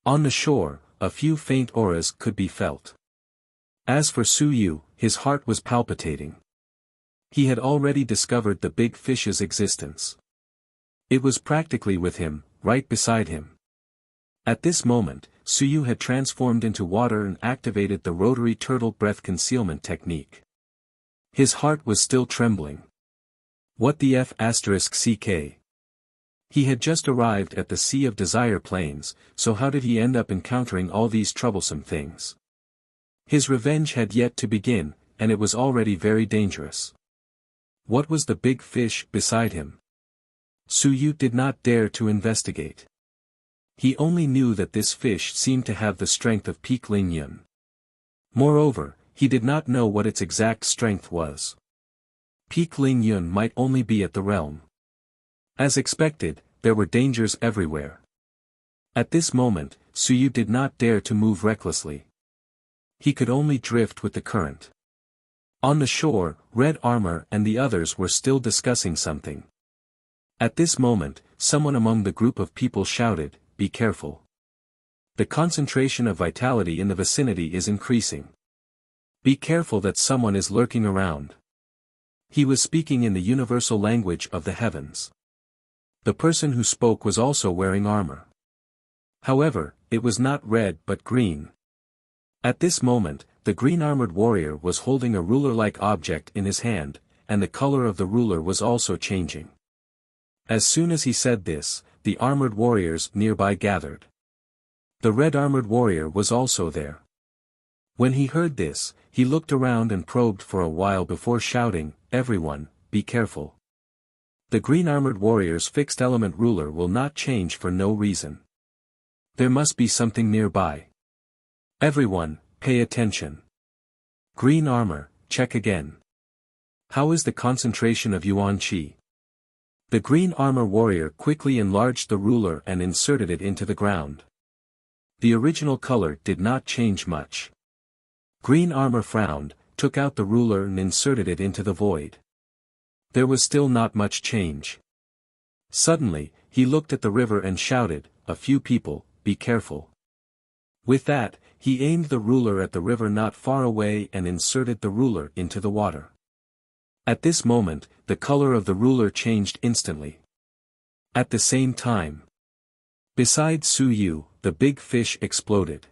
On the shore, a few faint auras could be felt. As for Su Yu, his heart was palpitating. He had already discovered the big fish's existence. It was practically with him, right beside him. At this moment, Su Yu had transformed into water and activated the rotary turtle breath concealment technique. His heart was still trembling. What the F***ck? He had just arrived at the Sea of Desire Plains, so how did he end up encountering all these troublesome things? His revenge had yet to begin, and it was already very dangerous. What was the big fish beside him? Su Yu did not dare to investigate. He only knew that this fish seemed to have the strength of Peak Ling Yun. Moreover, he did not know what its exact strength was. Peak Ling Yun might only be at the realm. As expected, there were dangers everywhere. At this moment, Su Yu did not dare to move recklessly. He could only drift with the current. On the shore, Red Armor and the others were still discussing something. At this moment, someone among the group of people shouted, "Be careful. The concentration of vitality in the vicinity is increasing. Be careful that someone is lurking around." He was speaking in the universal language of the heavens. The person who spoke was also wearing armor. However, it was not red but green. At this moment, the green-armored warrior was holding a ruler-like object in his hand, and the color of the ruler was also changing. As soon as he said this, the armored warriors nearby gathered. The red-armored warrior was also there. When he heard this, he looked around and probed for a while before shouting, "Everyone, be careful. The green-armored warrior's fixed-element ruler will not change for no reason. There must be something nearby. Everyone, pay attention. Green armor, check again. How is the concentration of Yuan Qi?" The green armor warrior quickly enlarged the ruler and inserted it into the ground. The original color did not change much. Green armor frowned, took out the ruler and inserted it into the void. There was still not much change. Suddenly, he looked at the river and shouted, "A few people, be careful." With that, he aimed the ruler at the river not far away and inserted the ruler into the water. At this moment, the color of the ruler changed instantly. At the same time, beside Su Yu, the big fish exploded.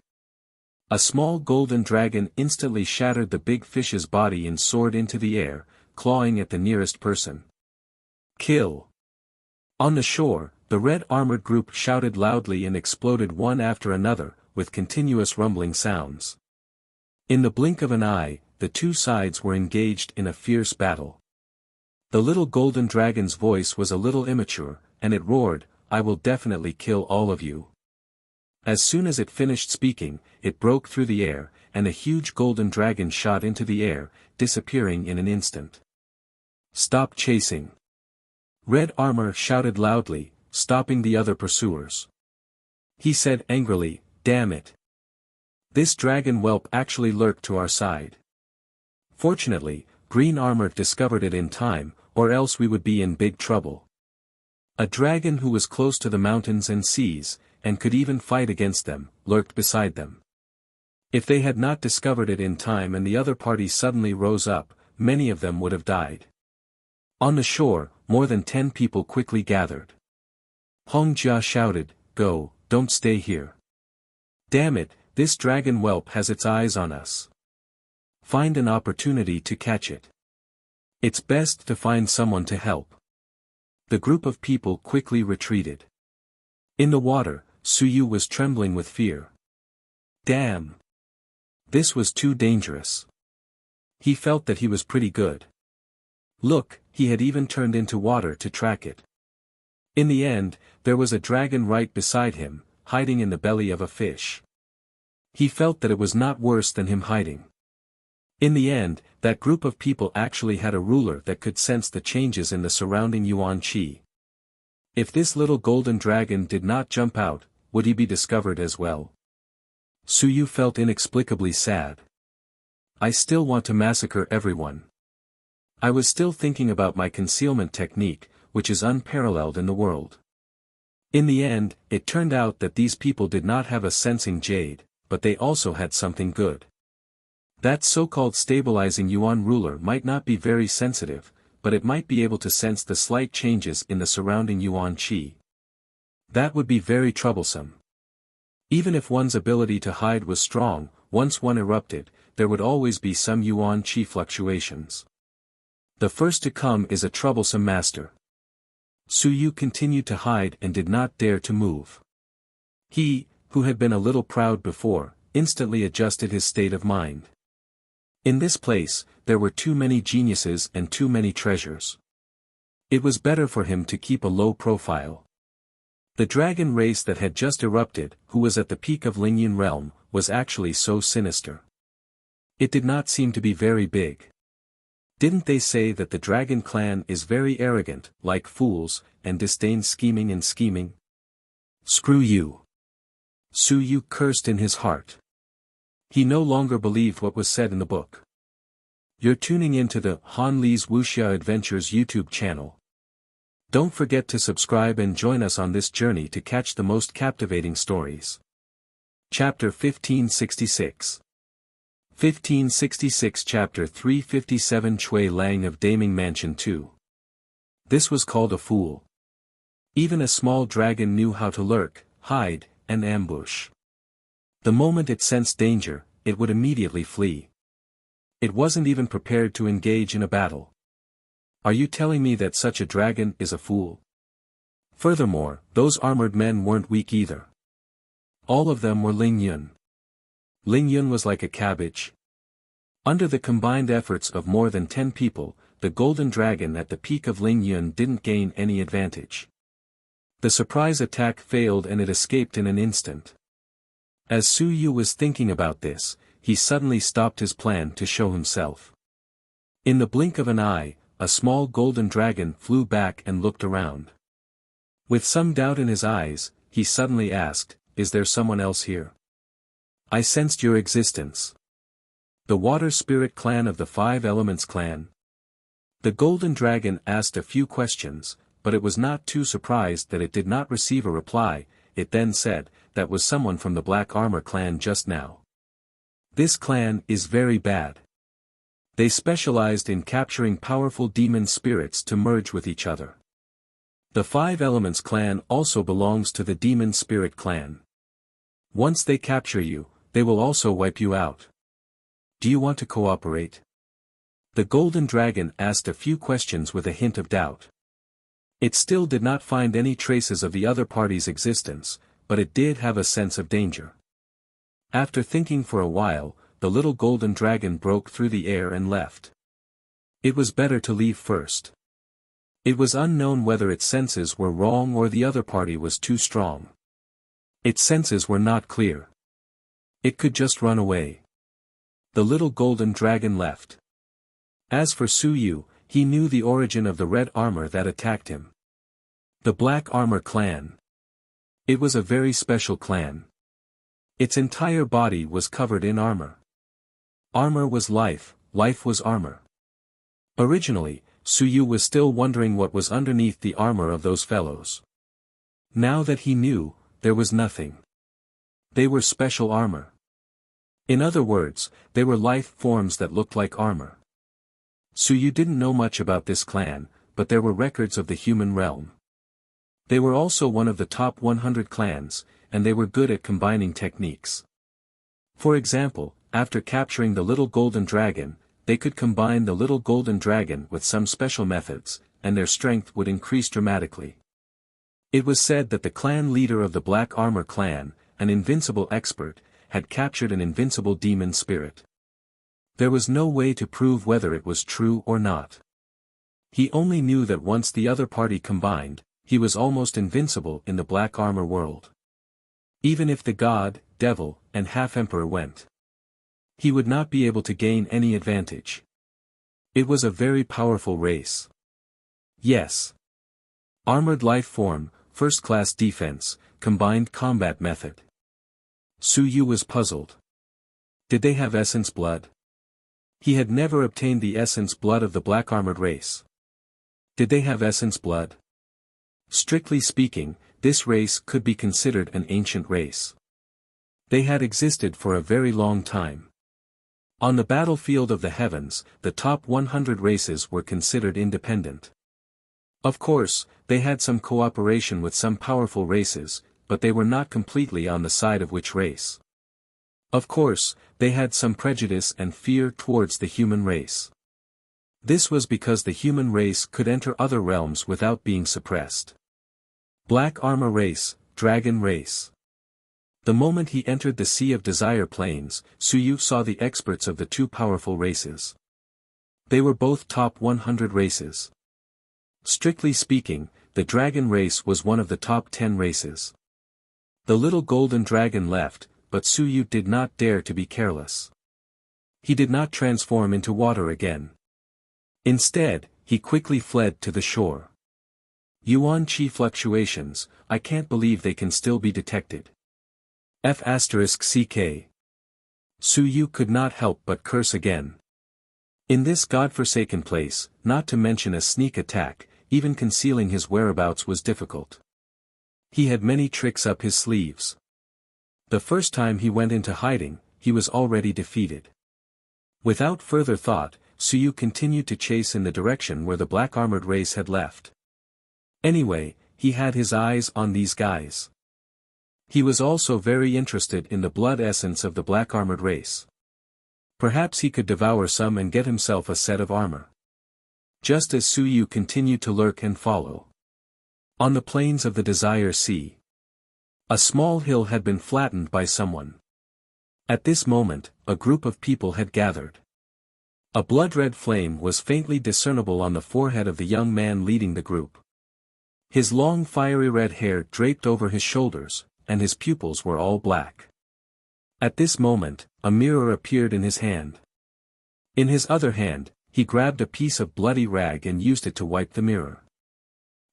A small golden dragon instantly shattered the big fish's body and soared into the air, clawing at the nearest person. Kill! On the shore, the red-armored group shouted loudly and exploded one after another, with continuous rumbling sounds. In the blink of an eye, the two sides were engaged in a fierce battle. The little golden dragon's voice was a little immature, and it roared, "I will definitely kill all of you." As soon as it finished speaking, it broke through the air, and a huge golden dragon shot into the air, disappearing in an instant. "Stop chasing!" Red Armor shouted loudly, stopping the other pursuers. He said angrily, "Damn it! This dragon whelp actually lurked to our side." Fortunately, Green Armor discovered it in time, or else we would be in big trouble. A dragon who was close to the mountains and seas, and could even fight against them, lurked beside them. If they had not discovered it in time and the other party suddenly rose up, many of them would have died. On the shore, more than 10 people quickly gathered. Hong Jia shouted, "Go, don't stay here. Damn it, this dragon whelp has its eyes on us. Find an opportunity to catch it. It's best to find someone to help." The group of people quickly retreated. In the water, Suyu was trembling with fear. Damn! This was too dangerous. He felt that he was pretty good. Look, he had even turned into water to track it. In the end, there was a dragon right beside him, hiding in the belly of a fish. He felt that it was not worse than him hiding. In the end, that group of people actually had a ruler that could sense the changes in the surrounding yuan qi. If this little golden dragon did not jump out, would he be discovered as well? Suyu felt inexplicably sad. I still want to massacre everyone. I was still thinking about my concealment technique, which is unparalleled in the world. In the end, it turned out that these people did not have a sensing jade, but they also had something good. That so-called stabilizing yuan ruler might not be very sensitive, but it might be able to sense the slight changes in the surrounding yuan qi. That would be very troublesome. Even if one's ability to hide was strong, once one erupted, there would always be some yuan qi fluctuations. The first to come is a troublesome master. Suyu continued to hide and did not dare to move. He, who had been a little proud before, instantly adjusted his state of mind. In this place, there were too many geniuses and too many treasures. It was better for him to keep a low profile. The dragon race that had just erupted, who was at the peak of Lingyun realm, was actually so sinister. It did not seem to be very big. Didn't they say that the dragon clan is very arrogant, like fools, and disdain scheming and scheming? Screw you! Suyu cursed in his heart. He no longer believed what was said in the book. You're tuning into the Han Li's Wuxia Adventures YouTube channel. Don't forget to subscribe and join us on this journey to catch the most captivating stories. Chapter 1566. 1566 Chapter 357 Chui Lang of Daming Mansion 2. This was called a fool. Even a small dragon knew how to lurk, hide, and ambush. The moment it sensed danger, it would immediately flee. It wasn't even prepared to engage in a battle. Are you telling me that such a dragon is a fool? Furthermore, those armored men weren't weak either. All of them were Lingyun. Lingyun was like a cabbage. Under the combined efforts of more than 10 people, the golden dragon at the peak of Lingyun didn't gain any advantage. The surprise attack failed and it escaped in an instant. As Suyu was thinking about this, he suddenly stopped his plan to show himself. In the blink of an eye, a small golden dragon flew back and looked around. With some doubt in his eyes, he suddenly asked, "Is there someone else here? I sensed your existence." The Water Spirit Clan of the Five Elements Clan. The golden dragon asked a few questions, but it was not too surprised that it did not receive a reply. It then said, "That was someone from the Black Armor Clan just now. This clan is very bad. They specialized in capturing powerful demon spirits to merge with each other. The Five Elements Clan also belongs to the Demon Spirit Clan. Once they capture you, they will also wipe you out. Do you want to cooperate?" The golden dragon asked a few questions with a hint of doubt. It still did not find any traces of the other party's existence, but it did have a sense of danger. After thinking for a while, the little golden dragon broke through the air and left. It was better to leave first. It was unknown whether its senses were wrong or the other party was too strong. Its senses were not clear. It could just run away. The little golden dragon left. As for Su Yu, he knew the origin of the red armor that attacked him. The Black Armor Clan. It was a very special clan. Its entire body was covered in armor. Armor was life, life was armor. Originally, Su Yu was still wondering what was underneath the armor of those fellows. Now that he knew, there was nothing. They were special armor. In other words, they were life forms that looked like armor. Su Yu didn't know much about this clan, but there were records of the human realm. They were also one of the top 100 clans, and they were good at combining techniques. For example, after capturing the little golden dragon, they could combine the little golden dragon with some special methods, and their strength would increase dramatically. It was said that the clan leader of the Black Armor Clan, an invincible expert, had captured an invincible demon spirit. There was no way to prove whether it was true or not. He only knew that once the other party combined, he was almost invincible in the Black Armor world. Even if the god, devil, and half-emperor went, he would not be able to gain any advantage. It was a very powerful race. Yes. Armored life form, first-class defense, combined combat method. Su Yu was puzzled. Did they have essence blood? He had never obtained the essence blood of the black armored race. Did they have essence blood? Strictly speaking, this race could be considered an ancient race. They had existed for a very long time. On the battlefield of the heavens, the top 100 races were considered independent. Of course, they had some cooperation with some powerful races, but they were not completely on the side of which race. Of course, they had some prejudice and fear towards the human race. This was because the human race could enter other realms without being suppressed. Black Armor Race, Dragon Race. The moment he entered the Sea of Desire Plains, Su Yu saw the experts of the two powerful races. They were both top 100 races. Strictly speaking, the dragon race was one of the top 10 races. The little golden dragon left, but Su Yu did not dare to be careless. He did not transform into water again. Instead, he quickly fled to the shore. Yuan Qi fluctuations, I can't believe they can still be detected. F***ck. Su Yu could not help but curse again. In this godforsaken place, not to mention a sneak attack, even concealing his whereabouts was difficult. He had many tricks up his sleeves. The first time he went into hiding, he was already defeated. Without further thought, Su Yu continued to chase in the direction where the black armored race had left. Anyway, he had his eyes on these guys. He was also very interested in the blood essence of the black armored race. Perhaps he could devour some and get himself a set of armor. Just as Su Yu continued to lurk and follow. On the plains of the Desire Sea, a small hill had been flattened by someone. At this moment, a group of people had gathered. A blood-red flame was faintly discernible on the forehead of the young man leading the group. His long fiery red hair draped over his shoulders, and his pupils were all black. At this moment, a mirror appeared in his hand. In his other hand, he grabbed a piece of bloody rag and used it to wipe the mirror.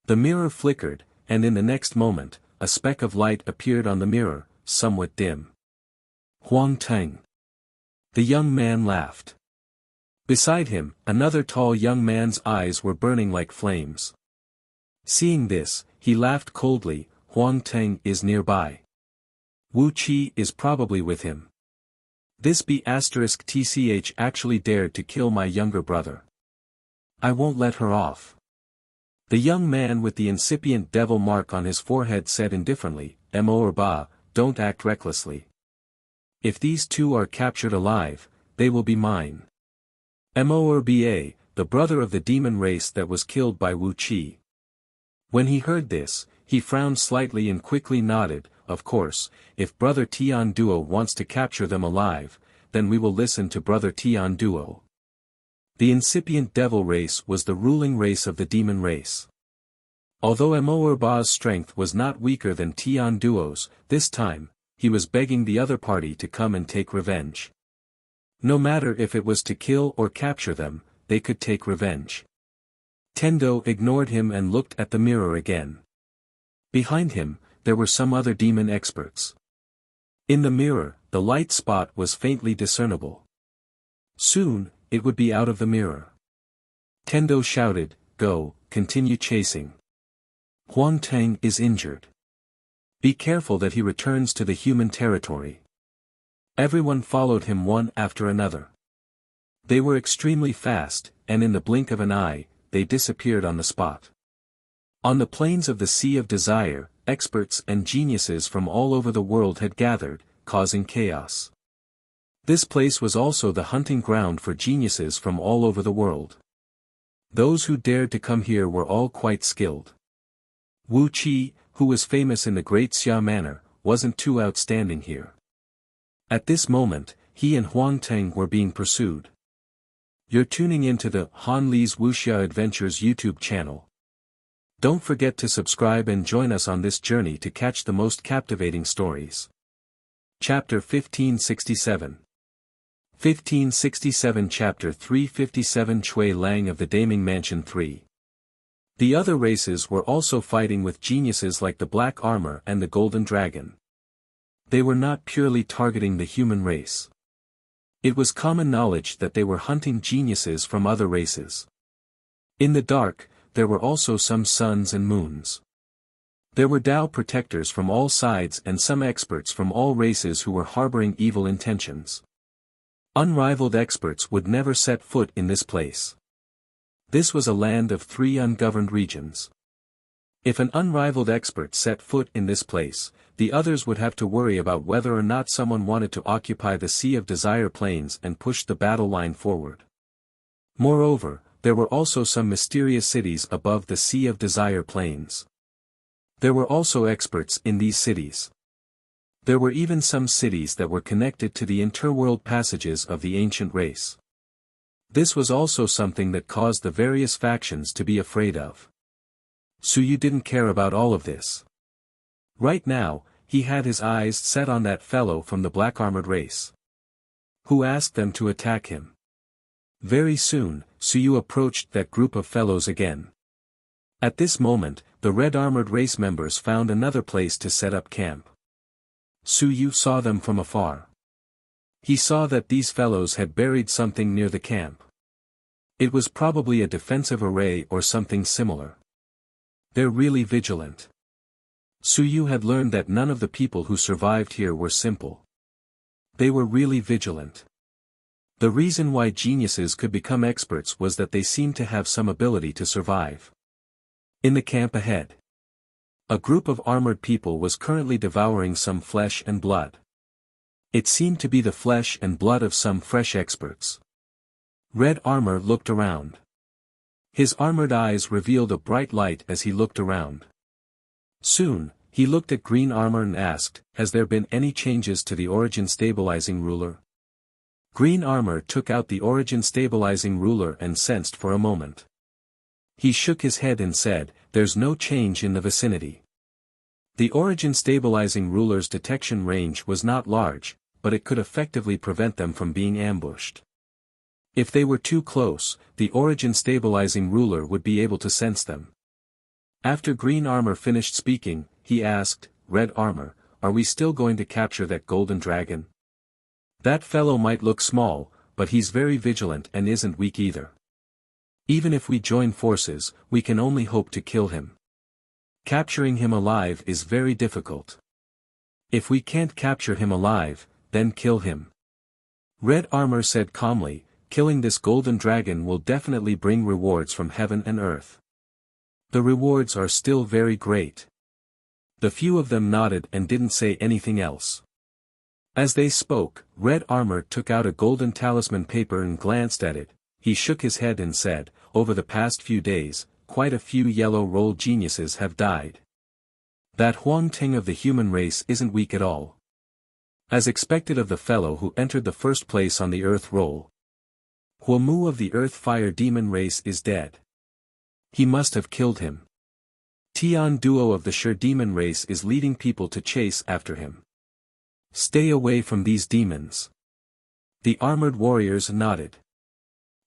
The mirror flickered, and in the next moment, a speck of light appeared on the mirror, somewhat dim. Huang Teng. The young man laughed. Beside him, another tall young man's eyes were burning like flames. Seeing this, he laughed coldly. Huang Teng is nearby. Wu Qi is probably with him. This B***tch actually dared to kill my younger brother. I won't let her off. The young man with the incipient devil mark on his forehead said indifferently, Mo or Ba, don't act recklessly. If these two are captured alive, they will be mine. Mo or Ba, the brother of the demon race that was killed by Wu Qi. When he heard this, he frowned slightly and quickly nodded. of course, if Brother Tian Duo wants to capture them alive, then we will listen to Brother Tian Duo. The incipient devil race was the ruling race of the demon race. Although Moerba's strength was not weaker than Tian Duo's, this time, he was begging the other party to come and take revenge. No matter if it was to kill or capture them, they could take revenge. Tendo ignored him and looked at the mirror again. Behind him, there were some other demon experts. In the mirror, the light spot was faintly discernible. Soon, it would be out of the mirror. Tendo shouted, "Go, continue chasing. Huang Tang is injured. Be careful that he returns to the human territory." Everyone followed him one after another. They were extremely fast, and in the blink of an eye, they disappeared on the spot. On the plains of the Sea of Desire, experts and geniuses from all over the world had gathered, causing chaos. This place was also the hunting ground for geniuses from all over the world. Those who dared to come here were all quite skilled. Wuxia, who was famous in the Great Xia Manor, wasn't too outstanding here. At this moment, he and Huang Teng were being pursued. You're tuning into the Han Li's Wuxia Adventures YouTube channel. Don't forget to subscribe and join us on this journey to catch the most captivating stories. Chapter 1567. 1567 Chapter 357 Chui Lang of the Daming Mansion 3. The other races were also fighting with geniuses like the Black Armor and the Golden Dragon. They were not purely targeting the human race. It was common knowledge that they were hunting geniuses from other races. In the dark, there were also some suns and moons. There were Tao protectors from all sides and some experts from all races who were harboring evil intentions. Unrivaled experts would never set foot in this place. This was a land of 3 ungoverned regions. If an unrivaled expert set foot in this place, the others would have to worry about whether or not someone wanted to occupy the Sea of Desire plains and push the battle line forward. Moreover, there were also some mysterious cities above the Sea of Desire plains. There were also experts in these cities. There were even some cities that were connected to the interworld passages of the ancient race. This was also something that caused the various factions to be afraid of. Suyu didn't care about all of this. Right now, he had his eyes set on that fellow from the black-armored race. Who asked them to attack him. Very soon, Suyu approached that group of fellows again. At this moment, the red-armored race members found another place to set up camp. Suyu saw them from afar. He saw that these fellows had buried something near the camp. It was probably a defensive array or something similar. They're really vigilant. Suyu had learned that none of the people who survived here were simple. They were really vigilant. The reason why geniuses could become experts was that they seemed to have some ability to survive. In the camp ahead, a group of armored people was currently devouring some flesh and blood. It seemed to be the flesh and blood of some fresh experts. Red Armor looked around. His armored eyes revealed a bright light as he looked around. Soon, he looked at Green Armor and asked, "Has there been any changes to the Origin Stabilizing Ruler?" Green Armor took out the Origin Stabilizing Ruler and sensed for a moment. He shook his head and said, "There's no change in the vicinity." The Origin Stabilizing Ruler's detection range was not large, but it could effectively prevent them from being ambushed. If they were too close, the Origin Stabilizing Ruler would be able to sense them. After Green Armor finished speaking, he asked, "Red Armor, are we still going to capture that golden dragon? That fellow might look small, but he's very vigilant and isn't weak either. Even if we join forces, we can only hope to kill him. Capturing him alive is very difficult. If we can't capture him alive, then kill him." Red Armor said calmly, "Killing this golden dragon will definitely bring rewards from heaven and earth. The rewards are still very great." The few of them nodded and didn't say anything else. As they spoke, Red Armor took out a golden talisman paper and glanced at it. He shook his head and said, "Over the past few days, quite a few yellow roll geniuses have died. That Huang Ting of the human race isn't weak at all. As expected of the fellow who entered the first place on the earth roll. Hua Mu of the earth fire demon race is dead. He must have killed him. Tian Duo of the Sure demon race is leading people to chase after him. Stay away from these demons. The armored warriors nodded.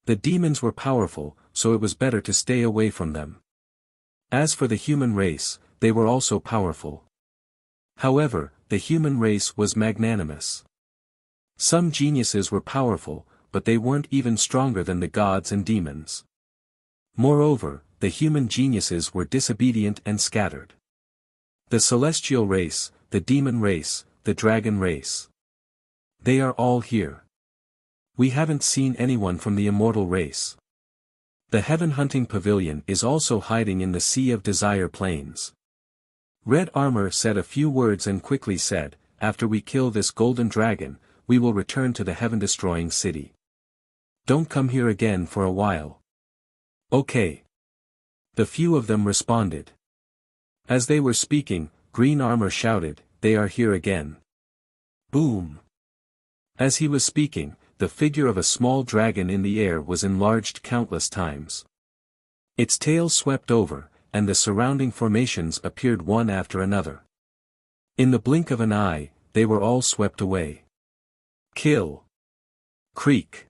The demons were powerful, so it was better to stay away from them. As for the human race, they were also powerful. However, the human race was magnanimous. Some geniuses were powerful, but they weren't even stronger than the gods and demons. Moreover, the human geniuses were disobedient and scattered. The celestial race, the demon race, the dragon race. They are all here. We haven't seen anyone from the immortal race. The heaven hunting pavilion is also hiding in the Sea of Desire plains. Red Armor said a few words and quickly said, after we kill this golden dragon, we will return to the heaven-destroying city. Don't come here again for a while. Okay. The few of them responded. As they were speaking, Green Armor shouted, they are here again. Boom. As he was speaking, the figure of a small dragon in the air was enlarged countless times. Its tail swept over, and the surrounding formations appeared one after another. In the blink of an eye, they were all swept away. Kill. Creak.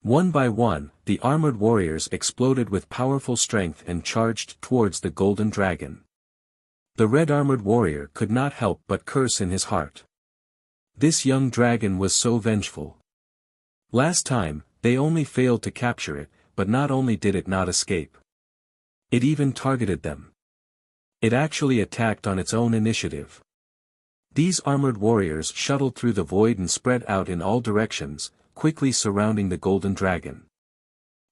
One by one, the armored warriors exploded with powerful strength and charged towards the golden dragon. The red-armored warrior could not help but curse in his heart. This young dragon was so vengeful. Last time, they only failed to capture it, but not only did it not escape. It even targeted them. It actually attacked on its own initiative. These armored warriors shuttled through the void and spread out in all directions, quickly surrounding the golden dragon.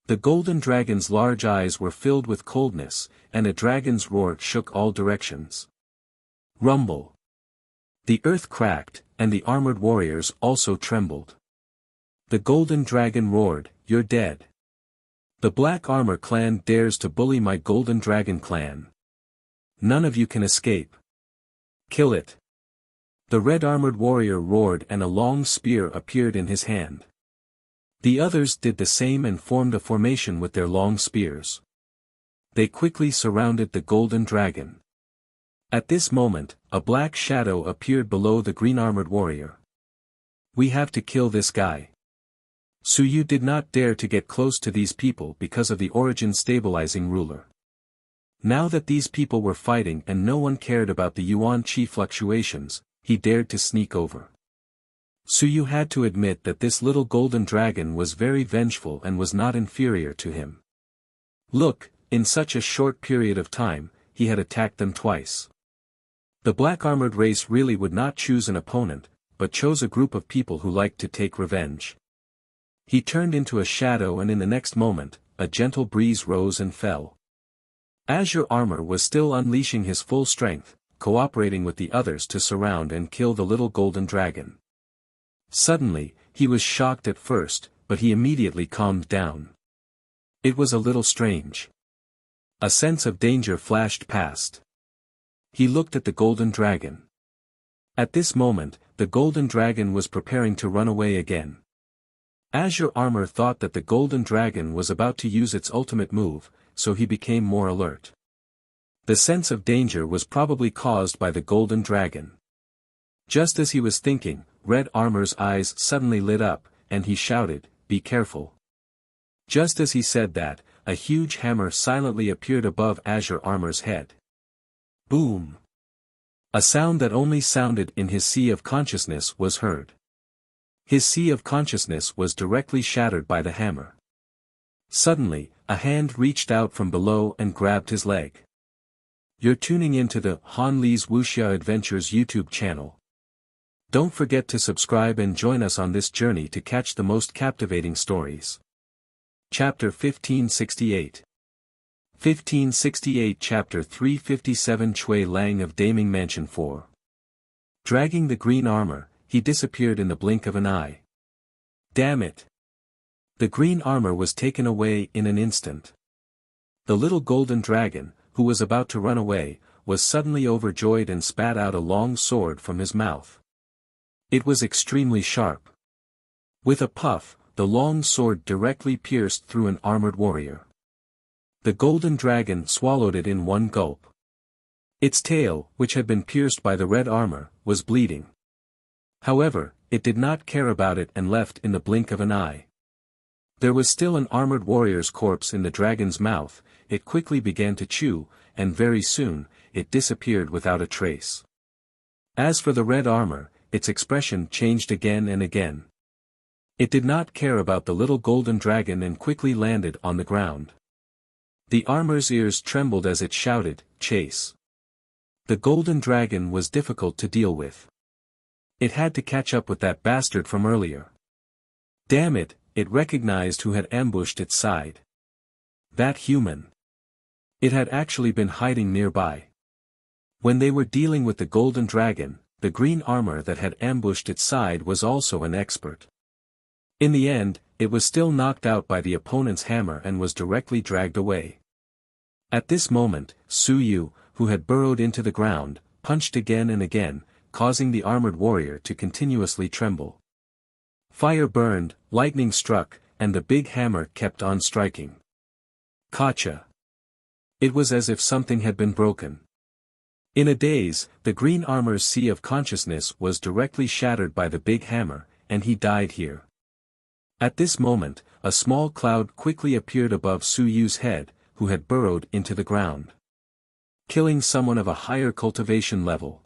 The golden dragon's large eyes were filled with coldness, and a dragon's roar shook all directions. Rumble. The earth cracked, and the armored warriors also trembled. The golden dragon roared, "You're dead. The Black Armor clan dares to bully my golden dragon clan. None of you can escape. Kill it." The red-armored warrior roared and a long spear appeared in his hand. The others did the same and formed a formation with their long spears. They quickly surrounded the golden dragon. At this moment, a black shadow appeared below the green-armored warrior. "We have to kill this guy." Suyu did not dare to get close to these people because of the origin stabilizing ruler. Now that these people were fighting and no one cared about the yuan qi fluctuations, he dared to sneak over. Suyu had to admit that this little golden dragon was very vengeful and was not inferior to him. Look, in such a short period of time, he had attacked them twice. The black-armored race really would not choose an opponent, but chose a group of people who liked to take revenge. He turned into a shadow and in the next moment, a gentle breeze rose and fell. Azure Armor was still unleashing his full strength, cooperating with the others to surround and kill the little golden dragon. Suddenly, he was shocked at first, but he immediately calmed down. It was a little strange. A sense of danger flashed past. He looked at the golden dragon. At this moment, the golden dragon was preparing to run away again. Azure Armor thought that the golden dragon was about to use its ultimate move, so he became more alert. The sense of danger was probably caused by the golden dragon. Just as he was thinking, Red Armor's eyes suddenly lit up, and he shouted, "Be careful." Just as he said that, a huge hammer silently appeared above Azure Armor's head. Boom! A sound that only sounded in his sea of consciousness was heard. His sea of consciousness was directly shattered by the hammer. Suddenly, a hand reached out from below and grabbed his leg. You're tuning into the Han Li's Wuxia Adventures YouTube channel. Don't forget to subscribe and join us on this journey to catch the most captivating stories. Chapter 1568. 1568 Chapter 357 Chui Lang of Daming Mansion 4. Dragging the green armor, he disappeared in the blink of an eye. Damn it! The green armor was taken away in an instant. The little golden dragon, who was about to run away, was suddenly overjoyed and spat out a long sword from his mouth. It was extremely sharp. With a puff, the long sword directly pierced through an armored warrior. The golden dragon swallowed it in one gulp. Its tail, which had been pierced by the red armor, was bleeding. However, it did not care about it and left in the blink of an eye. There was still an armored warrior's corpse in the dragon's mouth. It quickly began to chew, and very soon, it disappeared without a trace. As for the red armor, its expression changed again and again. It did not care about the little golden dragon and quickly landed on the ground. The armor's ears trembled as it shouted, "Chase!" The golden dragon was difficult to deal with. It had to catch up with that bastard from earlier. Damn it, it recognized who had ambushed its side. That human. It had actually been hiding nearby. When they were dealing with the golden dragon, the green armor that had ambushed its side was also an expert. In the end, it was still knocked out by the opponent's hammer and was directly dragged away. At this moment, Su Yu, who had burrowed into the ground, punched again and again, causing the armored warrior to continuously tremble. Fire burned, lightning struck, and the big hammer kept on striking. Gotcha! It was as if something had been broken. In a daze, the green armor's sea of consciousness was directly shattered by the big hammer, and he died here. At this moment, a small cloud quickly appeared above Su Yu's head, who had burrowed into the ground. Killing someone of a higher cultivation level.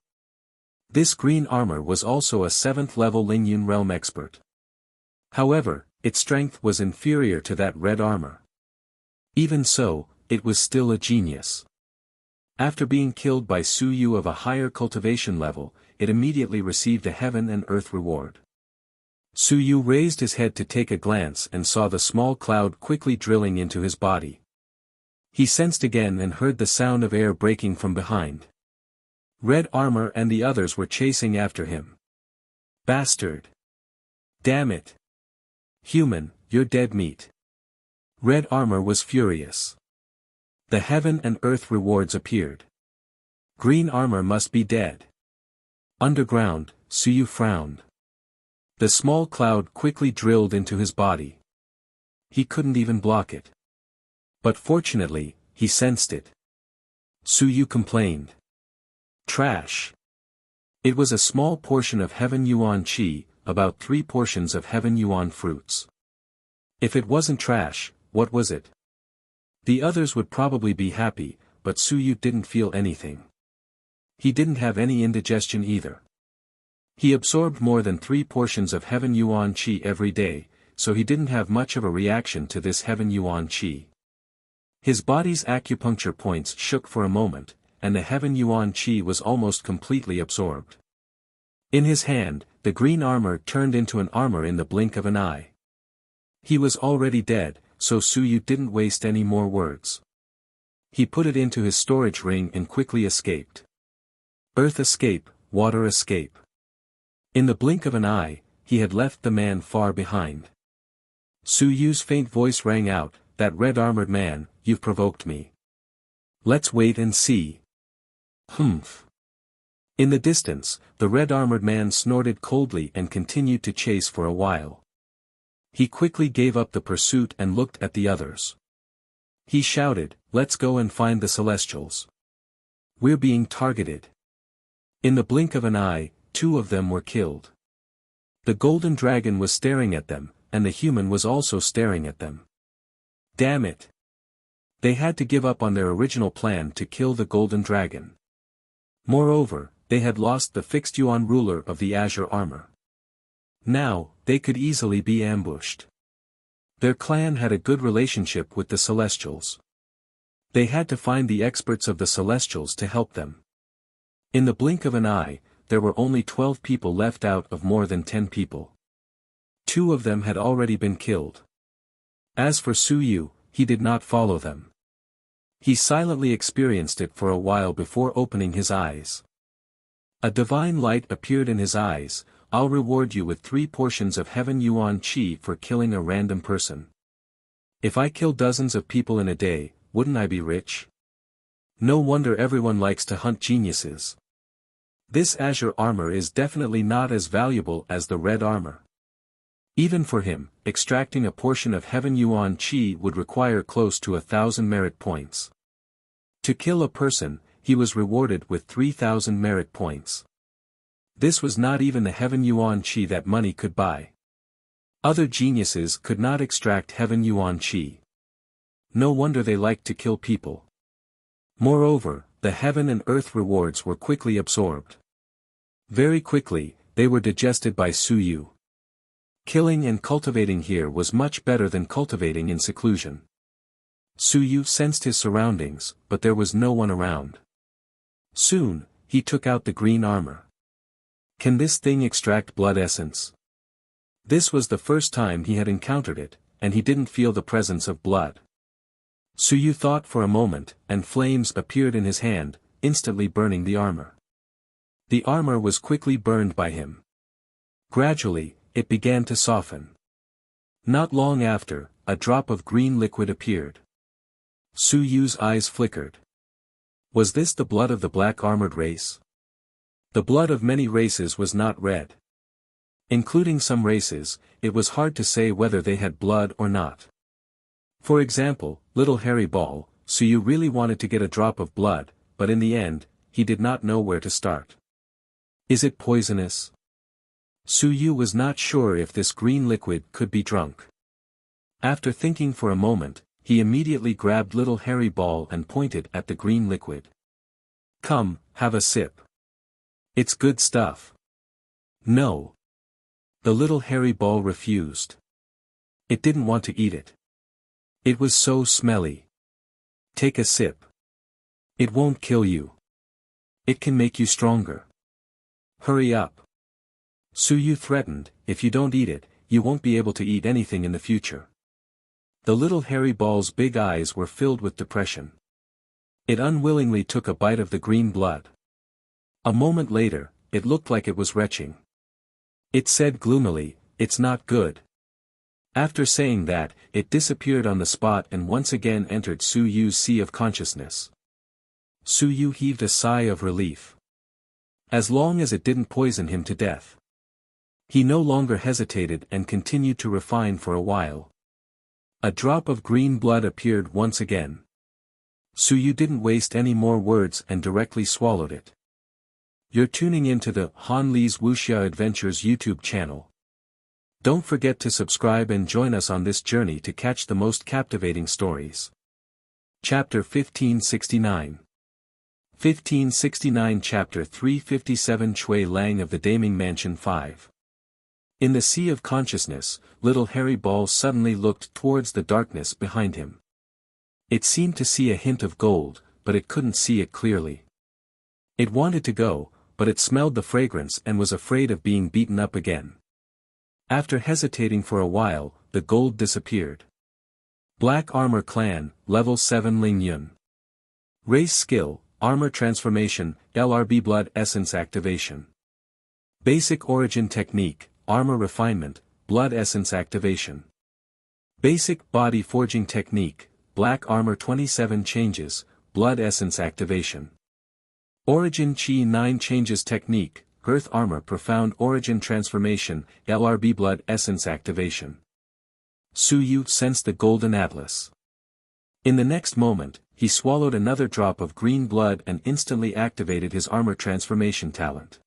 This green armor was also a 7th level Lingyun realm expert. However, its strength was inferior to that red armor. Even so, it was still a genius. After being killed by Su Yu of a higher cultivation level, it immediately received a heaven and earth reward. Su Yu raised his head to take a glance and saw the small cloud quickly drilling into his body. He sensed again and heard the sound of air breaking from behind. Red armor and the others were chasing after him. Bastard! Damn it! Human, you're dead meat. Red armor was furious. The heaven and earth rewards appeared. Green armor must be dead. Underground, Su Yu frowned. The small cloud quickly drilled into his body. He couldn't even block it. But fortunately, he sensed it. Su Yu complained. Trash. It was a small portion of Heaven Yuan Qi, about 3 portions of Heaven Yuan fruits. If it wasn't trash, what was it? The others would probably be happy, but Su Yu didn't feel anything. He didn't have any indigestion either. He absorbed more than 3 portions of Heaven Yuan Qi every day, so he didn't have much of a reaction to this Heaven Yuan Qi. His body's acupuncture points shook for a moment, and the Heaven Yuan Qi was almost completely absorbed. In his hand, the green armor turned into an armor in the blink of an eye. He was already dead, so Su Yu didn't waste any more words. He put it into his storage ring and quickly escaped. Earth escape, water escape. In the blink of an eye, he had left the man far behind. Su Yu's faint voice rang out, "That red-armored man, you've provoked me. Let's wait and see." Humph. In the distance, the red-armored man snorted coldly and continued to chase for a while. He quickly gave up the pursuit and looked at the others. He shouted, "Let's go and find the Celestials. We're being targeted." In the blink of an eye, 2 of them were killed. The golden dragon was staring at them, and the human was also staring at them. Damn it! They had to give up on their original plan to kill the golden dragon. Moreover, they had lost the fixed Yuan ruler of the azure armor. Now, they could easily be ambushed. Their clan had a good relationship with the Celestials. They had to find the experts of the Celestials to help them. In the blink of an eye, there were only 12 people left out of more than 10 people. 2 of them had already been killed. As for Su Yu, he did not follow them. He silently experienced it for a while before opening his eyes. A divine light appeared in his eyes. "I'll reward you with 3 portions of Heaven Yuan Qi for killing a random person. If I kill dozens of people in a day, wouldn't I be rich?" No wonder everyone likes to hunt geniuses. This azure armor is definitely not as valuable as the red armor. Even for him, extracting a portion of Heaven Yuan Qi would require close to 1,000 merit points. To kill a person, he was rewarded with 3,000 merit points. This was not even the Heaven Yuan Qi that money could buy. Other geniuses could not extract Heaven Yuan Qi. No wonder they liked to kill people. Moreover, the heaven and earth rewards were quickly absorbed. Very quickly, they were digested by Su Yu. Killing and cultivating here was much better than cultivating in seclusion. Su Yu sensed his surroundings, but there was no one around. Soon, he took out the green armor. Can this thing extract blood essence? This was the first time he had encountered it, and he didn't feel the presence of blood. Su Yu thought for a moment, and flames appeared in his hand, instantly burning the armor. The armor was quickly burned by him. Gradually, it began to soften. Not long after, a drop of green liquid appeared. Su Yu's eyes flickered. Was this the blood of the black-armored race? The blood of many races was not red. Including some races, it was hard to say whether they had blood or not. For example, Little Hairy Ball, Su Yu really wanted to get a drop of blood, but in the end, he did not know where to start. Is it poisonous? Su Yu was not sure if this green liquid could be drunk. After thinking for a moment, he immediately grabbed Little Hairy Ball and pointed at the green liquid. Come, have a sip. It's good stuff. No. The Little Hairy Ball refused. It didn't want to eat it. It was so smelly. Take a sip. It won't kill you. It can make you stronger. Hurry up. Su Yu threatened, if you don't eat it, you won't be able to eat anything in the future. The Little Hairy Ball's big eyes were filled with depression. It unwillingly took a bite of the green blood. A moment later, it looked like it was retching. It said gloomily, "It's not good." After saying that, it disappeared on the spot and once again entered Su Yu's sea of consciousness. Su Yu heaved a sigh of relief. As long as it didn't poison him to death. He no longer hesitated and continued to refine for a while. A drop of green blood appeared once again. Su Yu didn't waste any more words and directly swallowed it. You're tuning into the Han Li's Wuxia Adventures YouTube channel. Don't forget to subscribe and join us on this journey to catch the most captivating stories. Chapter 1569. 1569 Chapter 357 Chui Lang of the Daming Mansion 5. In the sea of consciousness, Little Hairy Ball suddenly looked towards the darkness behind him. It seemed to see a hint of gold, but it couldn't see it clearly. It wanted to go, but it smelled the fragrance and was afraid of being beaten up again. After hesitating for a while, the gold disappeared. Black Armor Clan, Level 7 Ling Yun. Race Skill, Armor Transformation, LRB Blood Essence Activation. Basic Origin Technique, Armor Refinement, Blood Essence Activation. Basic Body Forging Technique, Black Armor 27 Changes, Blood Essence Activation. Origin Chi 9 Changes Technique, Earth Armor Profound Origin Transformation, LRB Blood Essence Activation. Su Yu sensed the golden atlas. In the next moment, he swallowed another drop of green blood and instantly activated his armor transformation talent.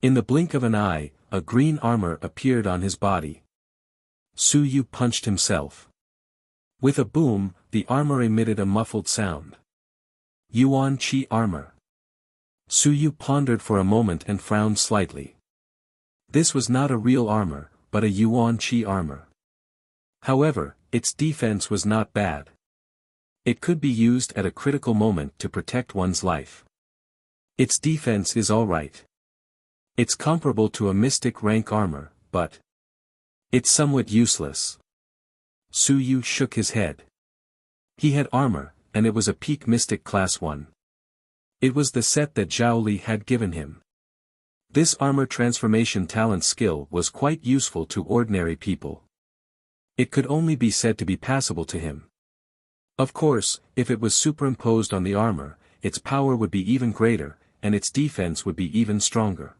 In the blink of an eye, a green armor appeared on his body. Su Yu punched himself. With a boom, the armor emitted a muffled sound. Yuan Qi Armor. Su Yu pondered for a moment and frowned slightly. This was not a real armor, but a Yuan Qi armor. However, its defense was not bad. It could be used at a critical moment to protect one's life. Its defense is alright. It's comparable to a mystic rank armor, but it's somewhat useless. Su Yu shook his head. He had armor, and it was a peak mystic class 1. It was the set that Zhao Li had given him. This armor transformation talent skill was quite useful to ordinary people. It could only be said to be passable to him. Of course, if it was superimposed on the armor, its power would be even greater, and its defense would be even stronger.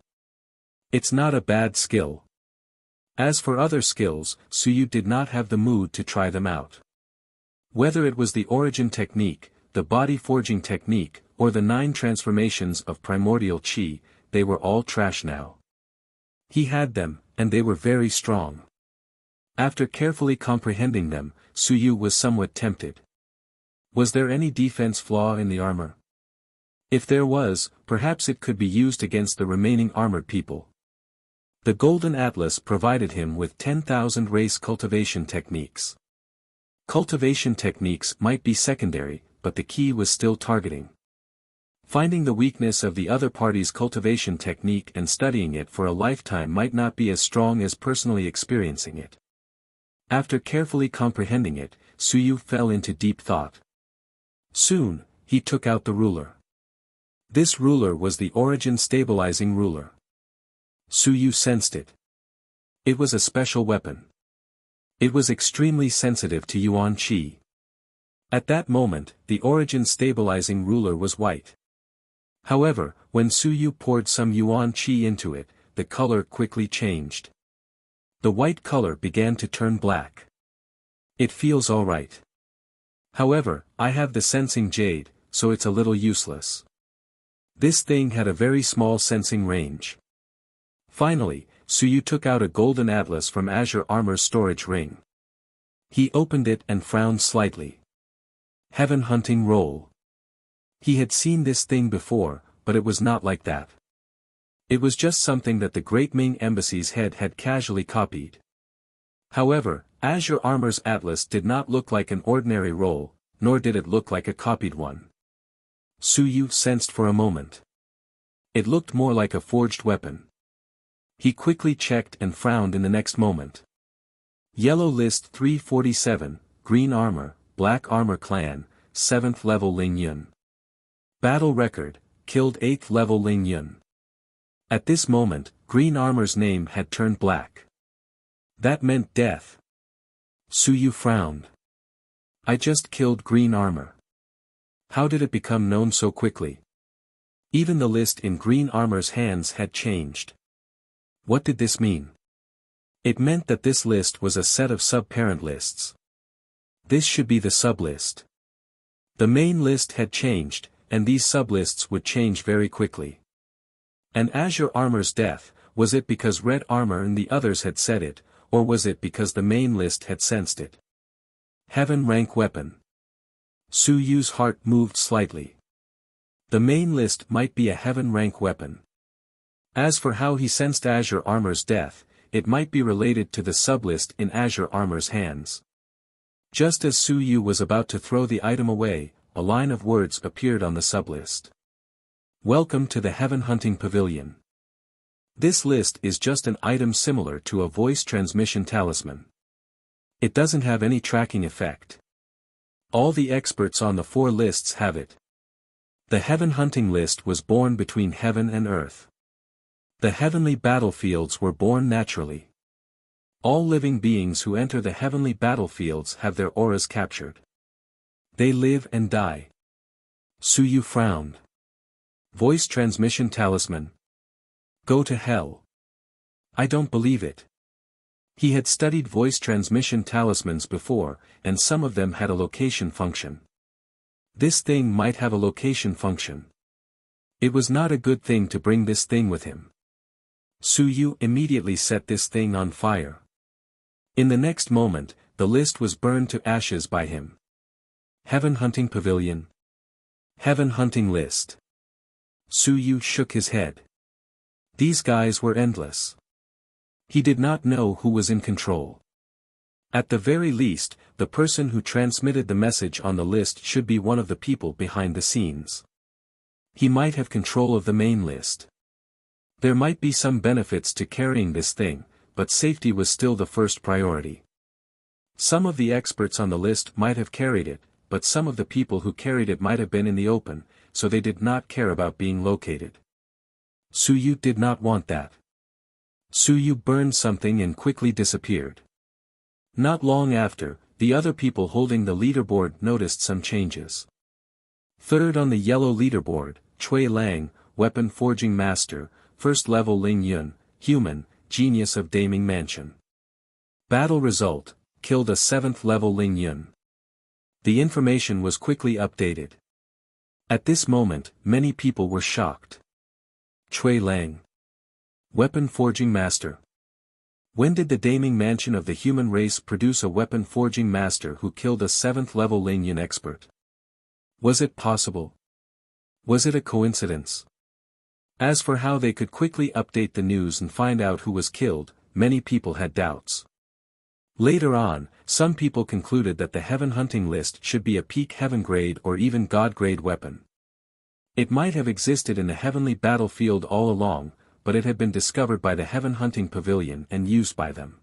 It's not a bad skill. As for other skills, Suyu did not have the mood to try them out. Whether it was the origin technique, the body forging technique, or the 9 transformations of primordial chi, they were all trash now. He had them, and they were very strong. After carefully comprehending them, Suyu was somewhat tempted. Was there any defense flaw in the armor? If there was, perhaps it could be used against the remaining armored people. The Golden Atlas provided him with 10,000 race cultivation techniques. Cultivation techniques might be secondary, but the key was still targeting. Finding the weakness of the other party's cultivation technique and studying it for a lifetime might not be as strong as personally experiencing it. After carefully comprehending it, Suyu fell into deep thought. Soon, he took out the ruler. This ruler was the origin stabilizing ruler. Suyu sensed it. It was a special weapon. It was extremely sensitive to Yuan Qi. At that moment, the origin stabilizing ruler was white. However, when Suyu poured some Yuan Qi into it, the color quickly changed. The white color began to turn black. It feels alright. However, I have the sensing jade, so it's a little useless. This thing had a very small sensing range. Finally, Suyu took out a golden atlas from Azure Armor's storage ring. He opened it and frowned slightly. Heaven hunting roll. He had seen this thing before, but it was not like that. It was just something that the Great Ming Embassy's head had casually copied. However, Azure Armor's atlas did not look like an ordinary roll, nor did it look like a copied one. Suyu sensed for a moment. It looked more like a forged weapon. He quickly checked and frowned in the next moment. Yellow List 347, Green Armor, Black Armor Clan, 7th level Ling Yun. Battle Record, killed 8th level Ling Yun. At this moment, Green Armor's name had turned black. That meant death. Suyu frowned. I just killed Green Armor. How did it become known so quickly? Even the list in Green Armor's hands had changed. What did this mean? It meant that this list was a set of sub-parent lists. This should be the sublist. The main list had changed, and these sublists would change very quickly. And Azure Armor's death, was it because Red Armor and the others had said it, or was it because the main list had sensed it? Heaven rank weapon. Suyu's heart moved slightly. The main list might be a heaven rank weapon. As for how he sensed Azure Armor's death, it might be related to the sublist in Azure Armor's hands. Just as Suyu was about to throw the item away, a line of words appeared on the sublist. Welcome to the Heaven Hunting Pavilion. This list is just an item similar to a voice transmission talisman. It doesn't have any tracking effect. All the experts on the 4 lists have it. The Heaven Hunting list was born between heaven and earth. The heavenly battlefields were born naturally. All living beings who enter the heavenly battlefields have their auras captured. They live and die. Suyu frowned. Voice transmission talisman. Go to hell. I don't believe it. He had studied voice transmission talismans before, and some of them had a location function. This thing might have a location function. It was not a good thing to bring this thing with him. Suyu immediately set this thing on fire. In the next moment, the list was burned to ashes by him. Heaven Hunting Pavilion. Heaven Hunting List. Suyu shook his head. These guys were endless. He did not know who was in control. At the very least, the person who transmitted the message on the list should be one of the people behind the scenes. He might have control of the main list. There might be some benefits to carrying this thing, but safety was still the first priority. Some of the experts on the list might have carried it, but some of the people who carried it might have been in the open, so they did not care about being located. Suyu did not want that. Suyu burned something and quickly disappeared. Not long after, the other people holding the leaderboard noticed some changes. Third on the yellow leaderboard, Cui Lang, Weapon Forging Master, First Level Ling Yun, Human, Genius of Daming Mansion. Battle result, killed a 7th level Ling Yun. The information was quickly updated. At this moment, many people were shocked. Cui Lang, Weapon Forging Master. When did the Daming Mansion of the human race produce a weapon forging master who killed a 7th level Ling Yun expert? Was it possible? Was it a coincidence? As for how they could quickly update the news and find out who was killed, many people had doubts. Later on, some people concluded that the heaven hunting list should be a peak heaven grade or even god grade weapon. It might have existed in the heavenly battlefield all along, but it had been discovered by the heaven hunting pavilion and used by them.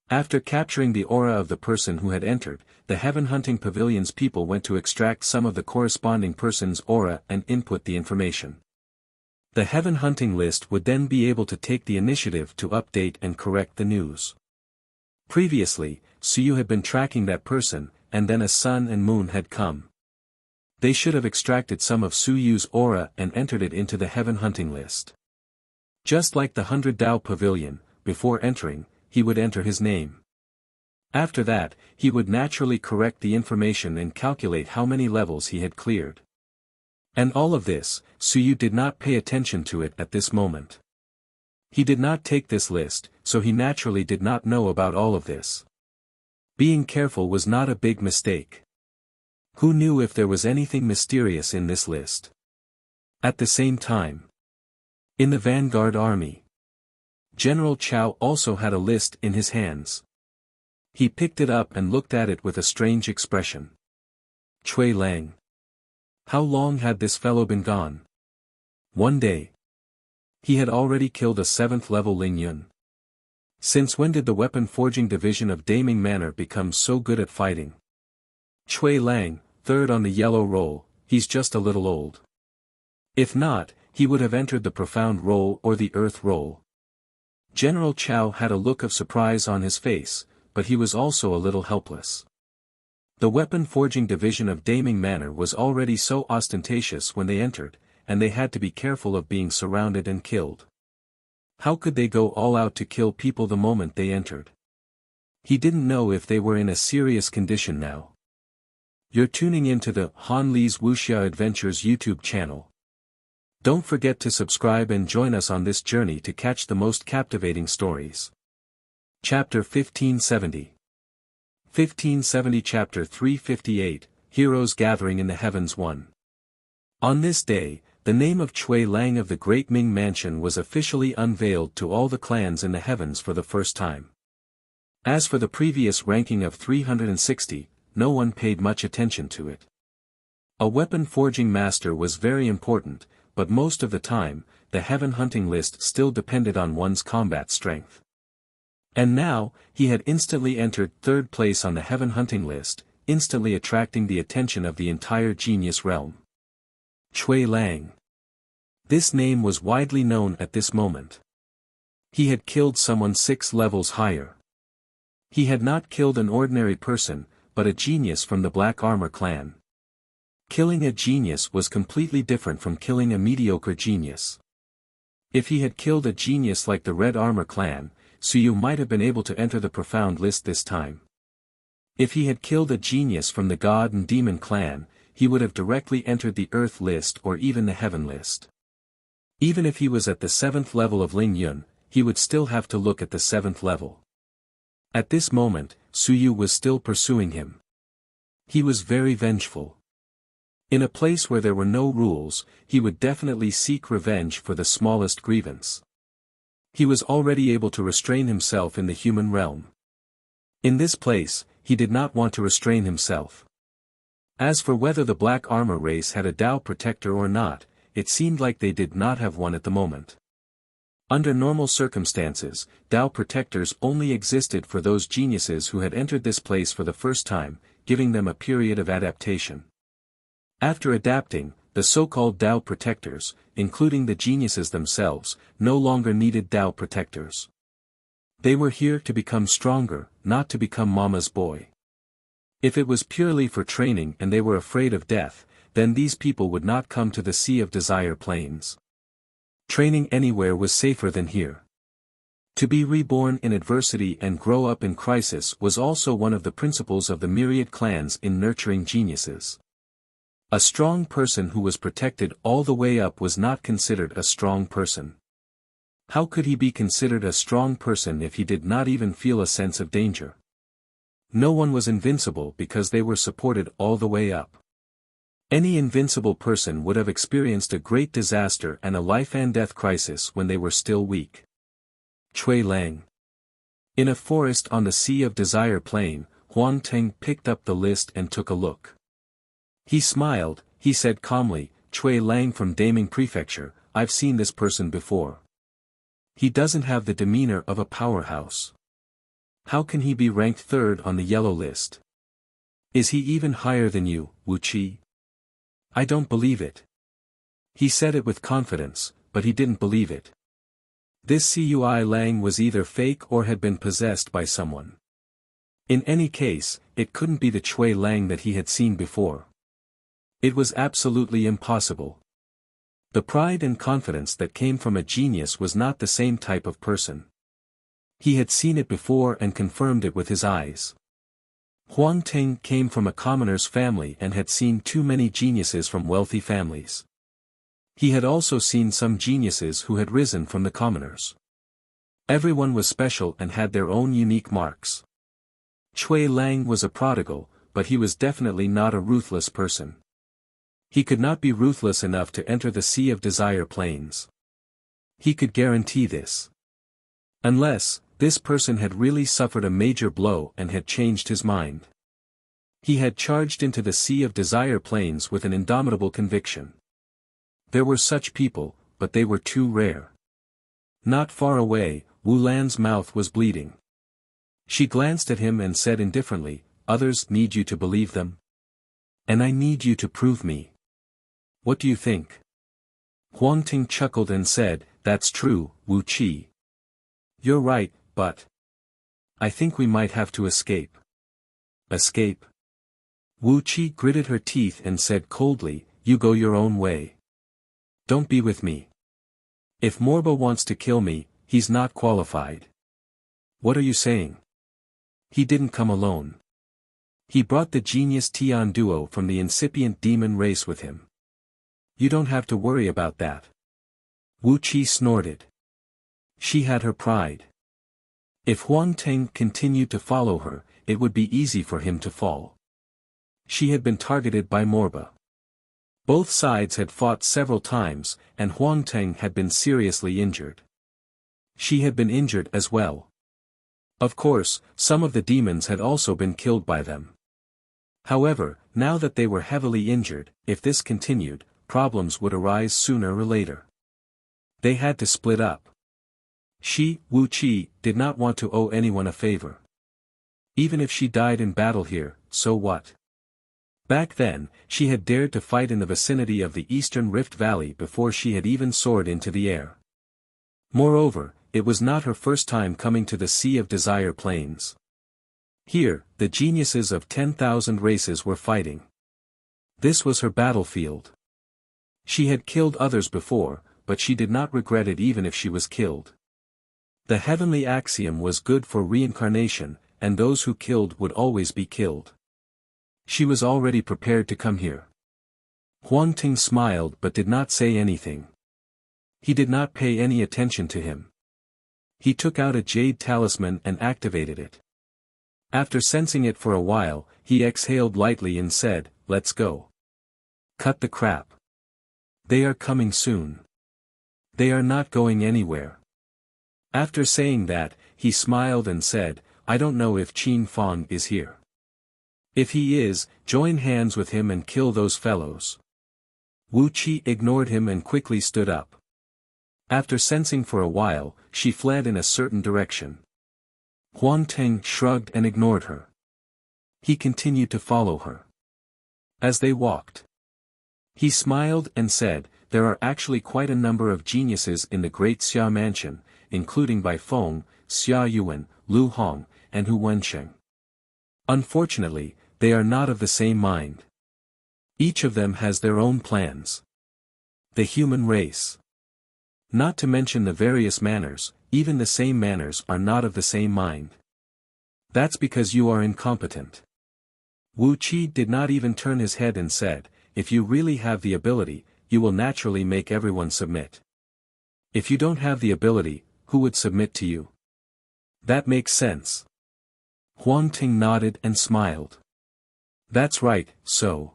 After capturing the aura of the person who had entered, the heaven hunting pavilion's people went to extract some of the corresponding person's aura and input the information. The heaven hunting list would then be able to take the initiative to update and correct the news. Previously, Suyu had been tracking that person, and then a sun and moon had come. They should have extracted some of Suyu's aura and entered it into the heaven hunting list. Just like the 100 Dao Pavilion, before entering, he would enter his name. After that, he would naturally correct the information and calculate how many levels he had cleared. And all of this, Suyu did not pay attention to it at this moment. He did not take this list, so he naturally did not know about all of this. Being careful was not a big mistake. Who knew if there was anything mysterious in this list? At the same time, in the vanguard army, General Chao also had a list in his hands. He picked it up and looked at it with a strange expression. Cui Lang. How long had this fellow been gone? One day. He had already killed a 7th level Ling Yun. Since when did the weapon forging division of Daming Manor become so good at fighting? Cui Lang, third on the yellow roll, he's just a little old. If not, he would have entered the profound roll or the earth roll. General Chao had a look of surprise on his face, but he was also a little helpless. The weapon forging division of Daming Manor was already so ostentatious when they entered, and they had to be careful of being surrounded and killed. How could they go all out to kill people the moment they entered? He didn't know if they were in a serious condition now. You're tuning into the Han Li's Wuxia Adventures YouTube channel. Don't forget to subscribe and join us on this journey to catch the most captivating stories. Chapter 1570. 1570 Chapter 358, Heroes Gathering in the Heavens 1. On this day, the name of Cui Lang of the Great Ming Mansion was officially unveiled to all the clans in the heavens for the first time. As for the previous ranking of 360, no one paid much attention to it. A weapon forging master was very important, but most of the time, the heaven hunting list still depended on one's combat strength. And now, he had instantly entered 3rd place on the heaven hunting list, instantly attracting the attention of the entire genius realm. Cui Lang. This name was widely known at this moment. He had killed someone 6 levels higher. He had not killed an ordinary person, but a genius from the Black Armor clan. Killing a genius was completely different from killing a mediocre genius. If he had killed a genius like the Red Armor clan, Suyu might have been able to enter the profound list this time. If he had killed a genius from the God and Demon clan, he would have directly entered the Earth list or even the Heaven list. Even if he was at the 7th level of Ling Yun, he would still have to look at the 7th level. At this moment, Suyu was still pursuing him. He was very vengeful. In a place where there were no rules, he would definitely seek revenge for the smallest grievance. He was already able to restrain himself in the human realm. In this place, he did not want to restrain himself. As for whether the Black Armor race had a Dao protector or not, it seemed like they did not have one at the moment. Under normal circumstances, Dao protectors only existed for those geniuses who had entered this place for the first time, giving them a period of adaptation. After adapting, the so-called Dao protectors, including the geniuses themselves, no longer needed Dao protectors. They were here to become stronger, not to become Mama's boy. If it was purely for training and they were afraid of death, then these people would not come to the Sea of Desire Plains. Training anywhere was safer than here. To be reborn in adversity and grow up in crisis was also one of the principles of the myriad clans in nurturing geniuses. A strong person who was protected all the way up was not considered a strong person. How could he be considered a strong person if he did not even feel a sense of danger? No one was invincible because they were supported all the way up. Any invincible person would have experienced a great disaster and a life-and-death crisis when they were still weak. Cui Lang. In a forest on the Sea of Desire Plain, Huang Teng picked up the list and took a look. He smiled, he said calmly, Cui Lang from Daming Prefecture, I've seen this person before. He doesn't have the demeanor of a powerhouse. How can he be ranked third on the yellow list? Is he even higher than you, Wuxia? I don't believe it. He said it with confidence, but he didn't believe it. This Cui Lang was either fake or had been possessed by someone. In any case, it couldn't be the Cui Lang that he had seen before. It was absolutely impossible. The pride and confidence that came from a genius was not the same type of person. He had seen it before and confirmed it with his eyes. Huang Teng came from a commoner's family and had seen too many geniuses from wealthy families. He had also seen some geniuses who had risen from the commoners. Everyone was special and had their own unique marks. Cui Lang was a prodigal, but he was definitely not a ruthless person. He could not be ruthless enough to enter the Sea of Desire Plains. He could guarantee this. Unless, this person had really suffered a major blow and had changed his mind. He had charged into the Sea of Desire Plains with an indomitable conviction. There were such people, but they were too rare. Not far away, Wu Lan's mouth was bleeding. She glanced at him and said indifferently, others need you to believe them. And I need you to prove me. What do you think? Huang Ting chuckled and said, that's true, Wuxia. You're right, but I think we might have to escape. Escape? Wuxia gritted her teeth and said coldly, you go your own way. Don't be with me. If Morba wants to kill me, he's not qualified. What are you saying? He didn't come alone. He brought the genius Tian duo from the incipient demon race with him. You don't have to worry about that. Wuxia snorted. She had her pride. If Huang Teng continued to follow her, it would be easy for him to fall. She had been targeted by Morba. Both sides had fought several times, and Huang Teng had been seriously injured. She had been injured as well. Of course, some of the demons had also been killed by them. However, now that they were heavily injured, if this continued, problems would arise sooner or later. They had to split up. She, Wuxia, did not want to owe anyone a favor. Even if she died in battle here, so what? Back then, she had dared to fight in the vicinity of the Eastern Rift Valley before she had even soared into the air. Moreover, it was not her first time coming to the Sea of Desire Plains. Here, the geniuses of 10,000 races were fighting. This was her battlefield. She had killed others before, but she did not regret it even if she was killed. The heavenly axiom was good for reincarnation, and those who killed would always be killed. She was already prepared to come here. Huang Ting smiled but did not say anything. He did not pay any attention to him. He took out a jade talisman and activated it. After sensing it for a while, he exhaled lightly and said, let's go. Cut the crap. They are coming soon. They are not going anywhere. After saying that, he smiled and said, I don't know if Qin Fang is here. If he is, join hands with him and kill those fellows. Wuxia ignored him and quickly stood up. After sensing for a while, she fled in a certain direction. Huang Teng shrugged and ignored her. He continued to follow her. As they walked, he smiled and said, there are actually quite a number of geniuses in the Great Xia Mansion, including Bai Feng, Xia Yuan, Lu Hong, and Hu Wensheng. Unfortunately, they are not of the same mind. Each of them has their own plans. The human race. Not to mention the various manners, even the same manners are not of the same mind. That's because you are incompetent. Wuxia did not even turn his head and said, if you really have the ability, you will naturally make everyone submit. If you don't have the ability, who would submit to you? That makes sense. Huang Ting nodded and smiled. That's right, so.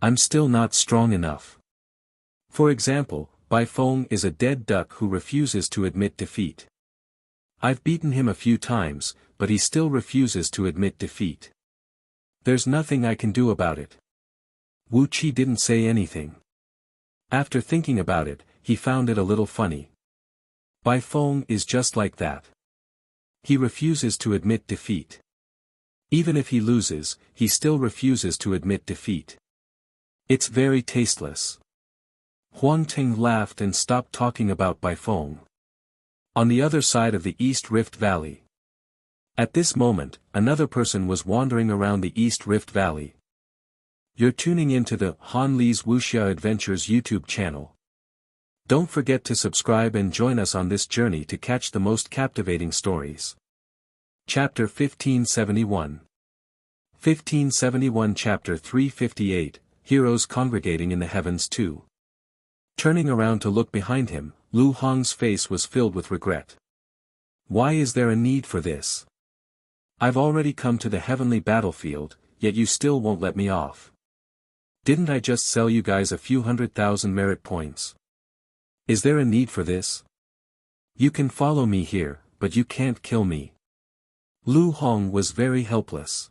I'm still not strong enough. For example, Bai Feng is a dead duck who refuses to admit defeat. I've beaten him a few times, but he still refuses to admit defeat. There's nothing I can do about it. Wuxia didn't say anything. After thinking about it, he found it a little funny. Bai Feng is just like that. He refuses to admit defeat. Even if he loses, he still refuses to admit defeat. It's very tasteless. Huang Ting laughed and stopped talking about Bai Feng. On the other side of the East Rift Valley. At this moment, another person was wandering around the East Rift Valley. You're tuning into the Han Li's Wuxia Adventures YouTube channel. Don't forget to subscribe and join us on this journey to catch the most captivating stories. Chapter 1571. 1571 Chapter 358, Heroes Congregating in the Heavens 2. Turning around to look behind him, Lu Hong's face was filled with regret. Why is there a need for this? I've already come to the heavenly battlefield, yet you still won't let me off. Didn't I just sell you guys a few 100,000 merit points? Is there a need for this? You can follow me here, but you can't kill me. Lu Hong was very helpless.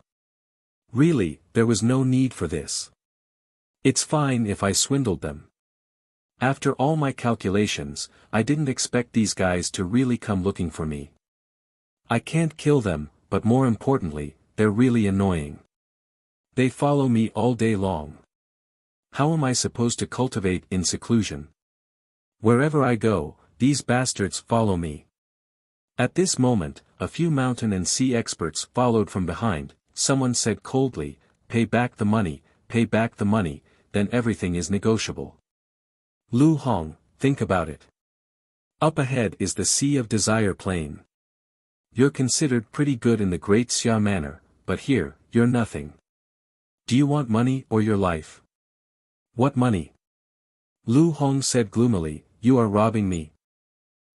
Really, there was no need for this. It's fine if I swindled them. After all my calculations, I didn't expect these guys to really come looking for me. I can't kill them, but more importantly, they're really annoying. They follow me all day long. How am I supposed to cultivate in seclusion? Wherever I go, these bastards follow me. At this moment, a few mountain and sea experts followed from behind. Someone said coldly, pay back the money, then everything is negotiable. Lu Hong, think about it. Up ahead is the Sea of Desire Plain. You're considered pretty good in the Great Xia Manor, but here, you're nothing. Do you want money or your life? What money? Lu Hong said gloomily, you are robbing me.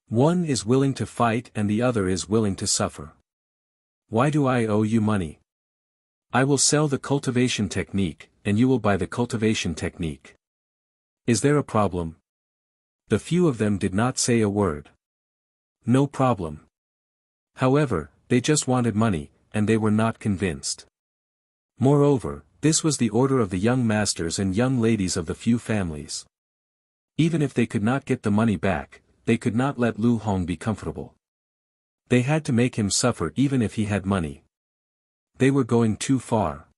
One is willing to fight and the other is willing to suffer. Why do I owe you money? I will sell the cultivation technique, and you will buy the cultivation technique. Is there a problem? The few of them did not say a word. No problem. However, they just wanted money, and they were not convinced. Moreover, this was the order of the young masters and young ladies of the few families. Even if they could not get the money back, they could not let Lu Hong be comfortable. They had to make him suffer even if he had money. They were going too far.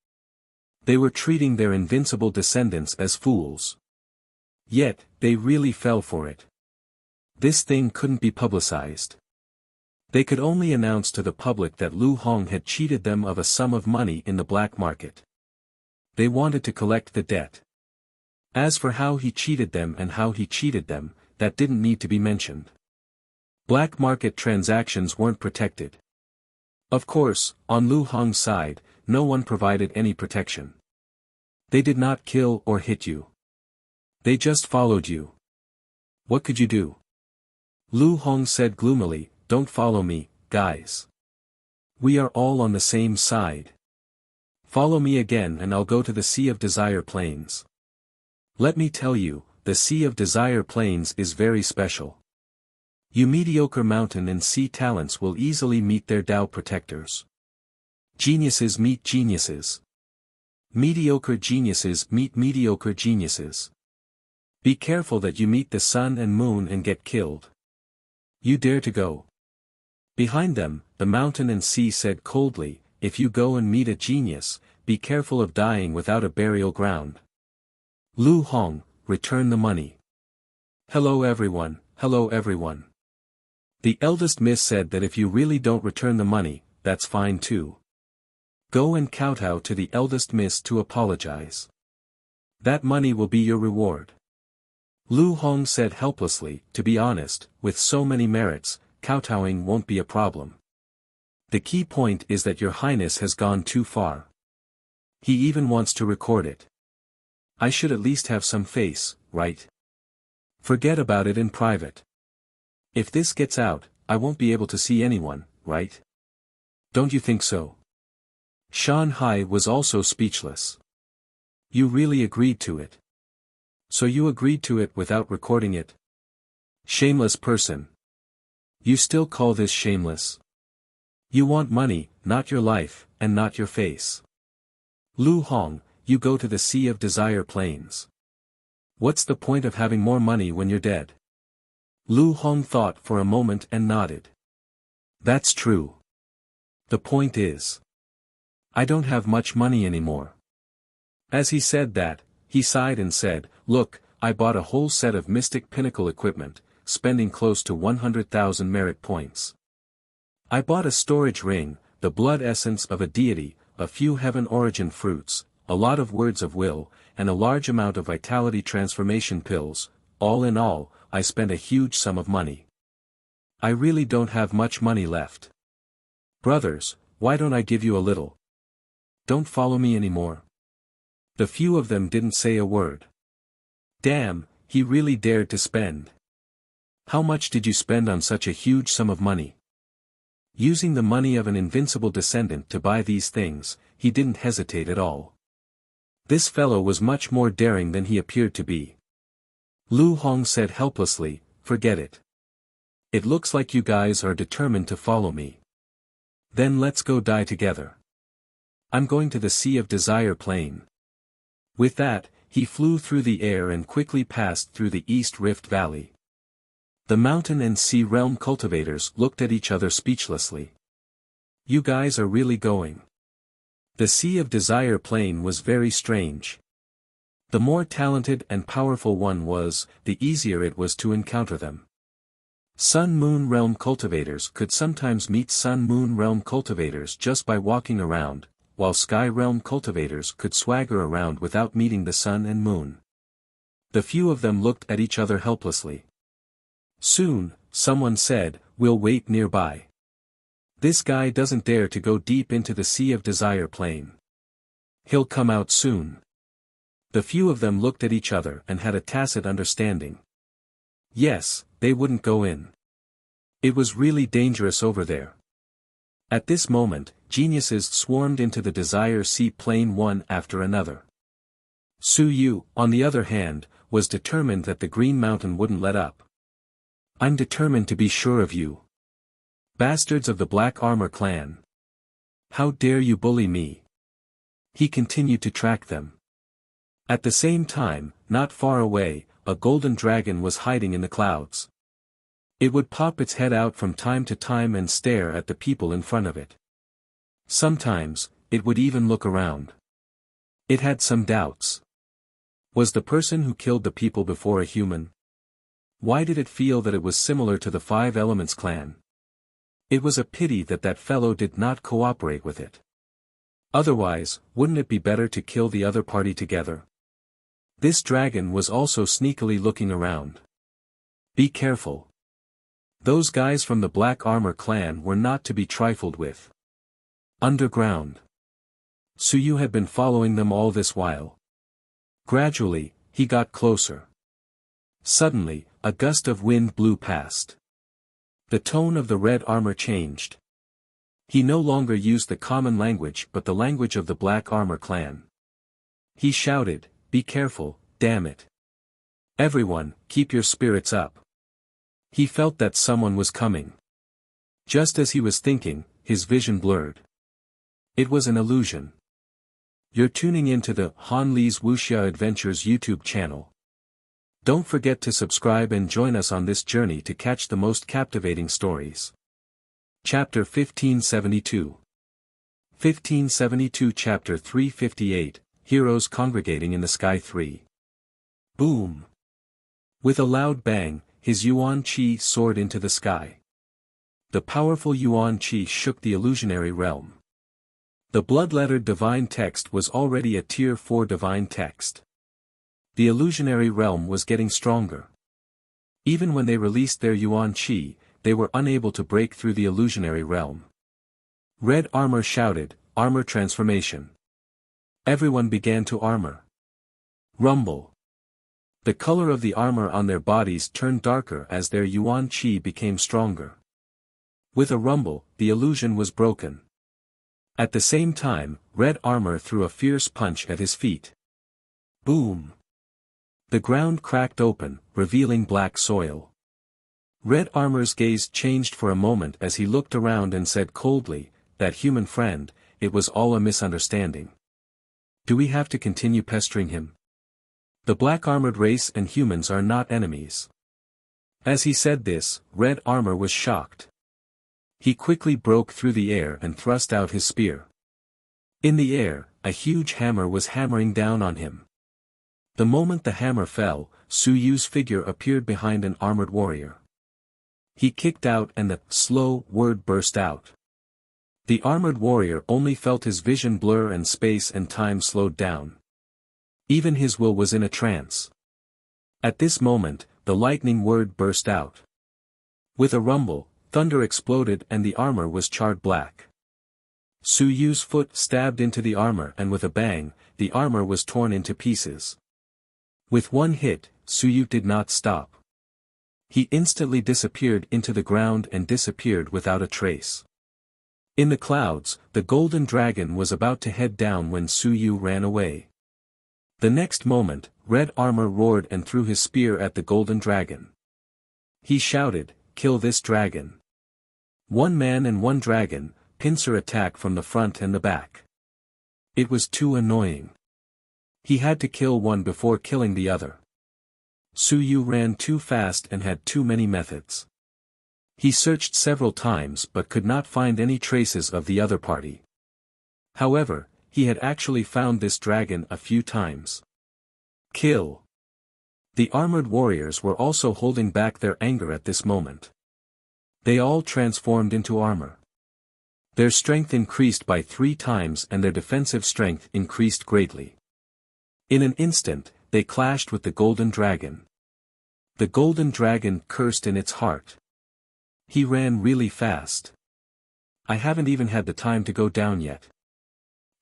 They were treating their invincible descendants as fools. Yet, they really fell for it. This thing couldn't be publicized. They could only announce to the public that Lu Hong had cheated them of a sum of money in the black market. They wanted to collect the debt. As for how he cheated them and how he cheated them, that didn't need to be mentioned. Black market transactions weren't protected. Of course, on Lu Hong's side, no one provided any protection. They did not kill or hit you. They just followed you. What could you do? Lu Hong said gloomily, don't follow me, guys. We are all on the same side. Follow me again and I'll go to the Sea of Desire Plains. Let me tell you, the Sea of Desire Plains is very special. You mediocre mountain and sea talents will easily meet their Tao protectors. Geniuses meet geniuses. Mediocre geniuses meet mediocre geniuses. Be careful that you meet the sun and moon and get killed. You dare to go. Behind them, the mountain and sea said coldly, if you go and meet a genius, be careful of dying without a burial ground. Lu Hong, return the money. Hello everyone, hello everyone. The eldest miss said that if you really don't return the money, that's fine too. Go and kowtow to the eldest miss to apologize. That money will be your reward. Lu Hong said helplessly, to be honest, with so many merits, kowtowing won't be a problem. The key point is that your highness has gone too far. He even wants to record it. I should at least have some face, right? Forget about it in private. If this gets out, I won't be able to see anyone, right? Don't you think so? Shan Hai was also speechless. You really agreed to it. So you agreed to it without recording it? Shameless person. You still call this shameless? You want money, not your life, and not your face. Lu Hong, you go to the Sea of Desire Plains. What's the point of having more money when you're dead? Lu Hong thought for a moment and nodded. That's true. The point is, I don't have much money anymore. As he said that, he sighed and said, look, I bought a whole set of Mystic Pinnacle equipment, spending close to 100,000 merit points. I bought a storage ring, the blood essence of a deity, a few heaven origin fruits, a lot of words of will, and a large amount of vitality transformation pills. All in all, I spent a huge sum of money. I really don't have much money left. Brothers, why don't I give you a little? Don't follow me anymore. The few of them didn't say a word. Damn, he really dared to spend. How much did you spend on such a huge sum of money? Using the money of an invincible descendant to buy these things, he didn't hesitate at all. This fellow was much more daring than he appeared to be. Lu Hong said helplessly, forget it. It looks like you guys are determined to follow me. Then let's go die together. I'm going to the Sea of Desire Plain. With that, he flew through the air and quickly passed through the East Rift Valley. The mountain and sea realm cultivators looked at each other speechlessly. You guys are really going. The Sea of Desire Plain was very strange. The more talented and powerful one was, the easier it was to encounter them. Sun-Moon Realm cultivators could sometimes meet Sun-Moon Realm cultivators just by walking around, while Sky Realm cultivators could swagger around without meeting the sun and moon. The few of them looked at each other helplessly. Soon, someone said, we'll wait nearby. This guy doesn't dare to go deep into the Sea of Desire Plain. He'll come out soon. The few of them looked at each other and had a tacit understanding. Yes, they wouldn't go in. It was really dangerous over there. At this moment, geniuses swarmed into the Desire Sea Plain one after another. Su Yu, on the other hand, was determined that the Green Mountain wouldn't let up. I'm determined to be sure of you. Bastards of the Black Armor clan. How dare you bully me? He continued to track them. At the same time, not far away, a golden dragon was hiding in the clouds. It would pop its head out from time to time and stare at the people in front of it. Sometimes, it would even look around. It had some doubts. Was the person who killed the people before a human? Why did it feel that it was similar to the Five Elements clan? It was a pity that that fellow did not cooperate with it. Otherwise, wouldn't it be better to kill the other party together? This dragon was also sneakily looking around. Be careful. Those guys from the Black Armor clan were not to be trifled with. Underground. Su Yu had been following them all this while. Gradually, he got closer. Suddenly, a gust of wind blew past. The tone of the red armor changed. He no longer used the common language but the language of the Black Armor clan. He shouted, be careful, damn it. Everyone, keep your spirits up. He felt that someone was coming. Just as he was thinking, his vision blurred. It was an illusion. You're tuning into the Han Li's Wuxia Adventures YouTube channel. Don't forget to subscribe and join us on this journey to catch the most captivating stories. Chapter 1572. 1572 Chapter 358, Heroes Congregating in the Sky 3. Boom! With a loud bang, his Yuan Qi soared into the sky. The powerful Yuan Qi shook the illusionary realm. The blood-lettered divine text was already a Tier 4 divine text. The illusionary realm was getting stronger. Even when they released their yuan qi, they were unable to break through the illusionary realm. Red Armor shouted, "Armor transformation." Everyone began to armor. Rumble. The color of the armor on their bodies turned darker as their yuan qi became stronger. With a rumble, the illusion was broken. At the same time, Red Armor threw a fierce punch at his feet. Boom! The ground cracked open, revealing black soil. Red Armor's gaze changed for a moment as he looked around and said coldly, "That human friend, it was all a misunderstanding. Do we have to continue pestering him? The black-armored race and humans are not enemies." As he said this, Red Armor was shocked. He quickly broke through the air and thrust out his spear. In the air, a huge hammer was hammering down on him. The moment the hammer fell, Su Yu's figure appeared behind an armored warrior. He kicked out and the slow word burst out. The armored warrior only felt his vision blur and space and time slowed down. Even his will was in a trance. At this moment, the lightning word burst out. With a rumble, thunder exploded and the armor was charred black. Su Yu's foot stabbed into the armor and with a bang, the armor was torn into pieces. With one hit, Su Yu did not stop. He instantly disappeared into the ground and disappeared without a trace. In the clouds, the golden dragon was about to head down when Su Yu ran away. The next moment, Red Armor roared and threw his spear at the golden dragon. He shouted, "Kill this dragon." One man and one dragon, pincer attack from the front and the back. It was too annoying. He had to kill one before killing the other. Su Yu ran too fast and had too many methods. He searched several times but could not find any traces of the other party. However, he had actually found this dragon a few times. Kill. The armored warriors were also holding back their anger at this moment. They all transformed into armor. Their strength increased by 3 times and their defensive strength increased greatly. In an instant, they clashed with the golden dragon. The golden dragon cursed in its heart. He ran really fast. I haven't even had the time to go down yet.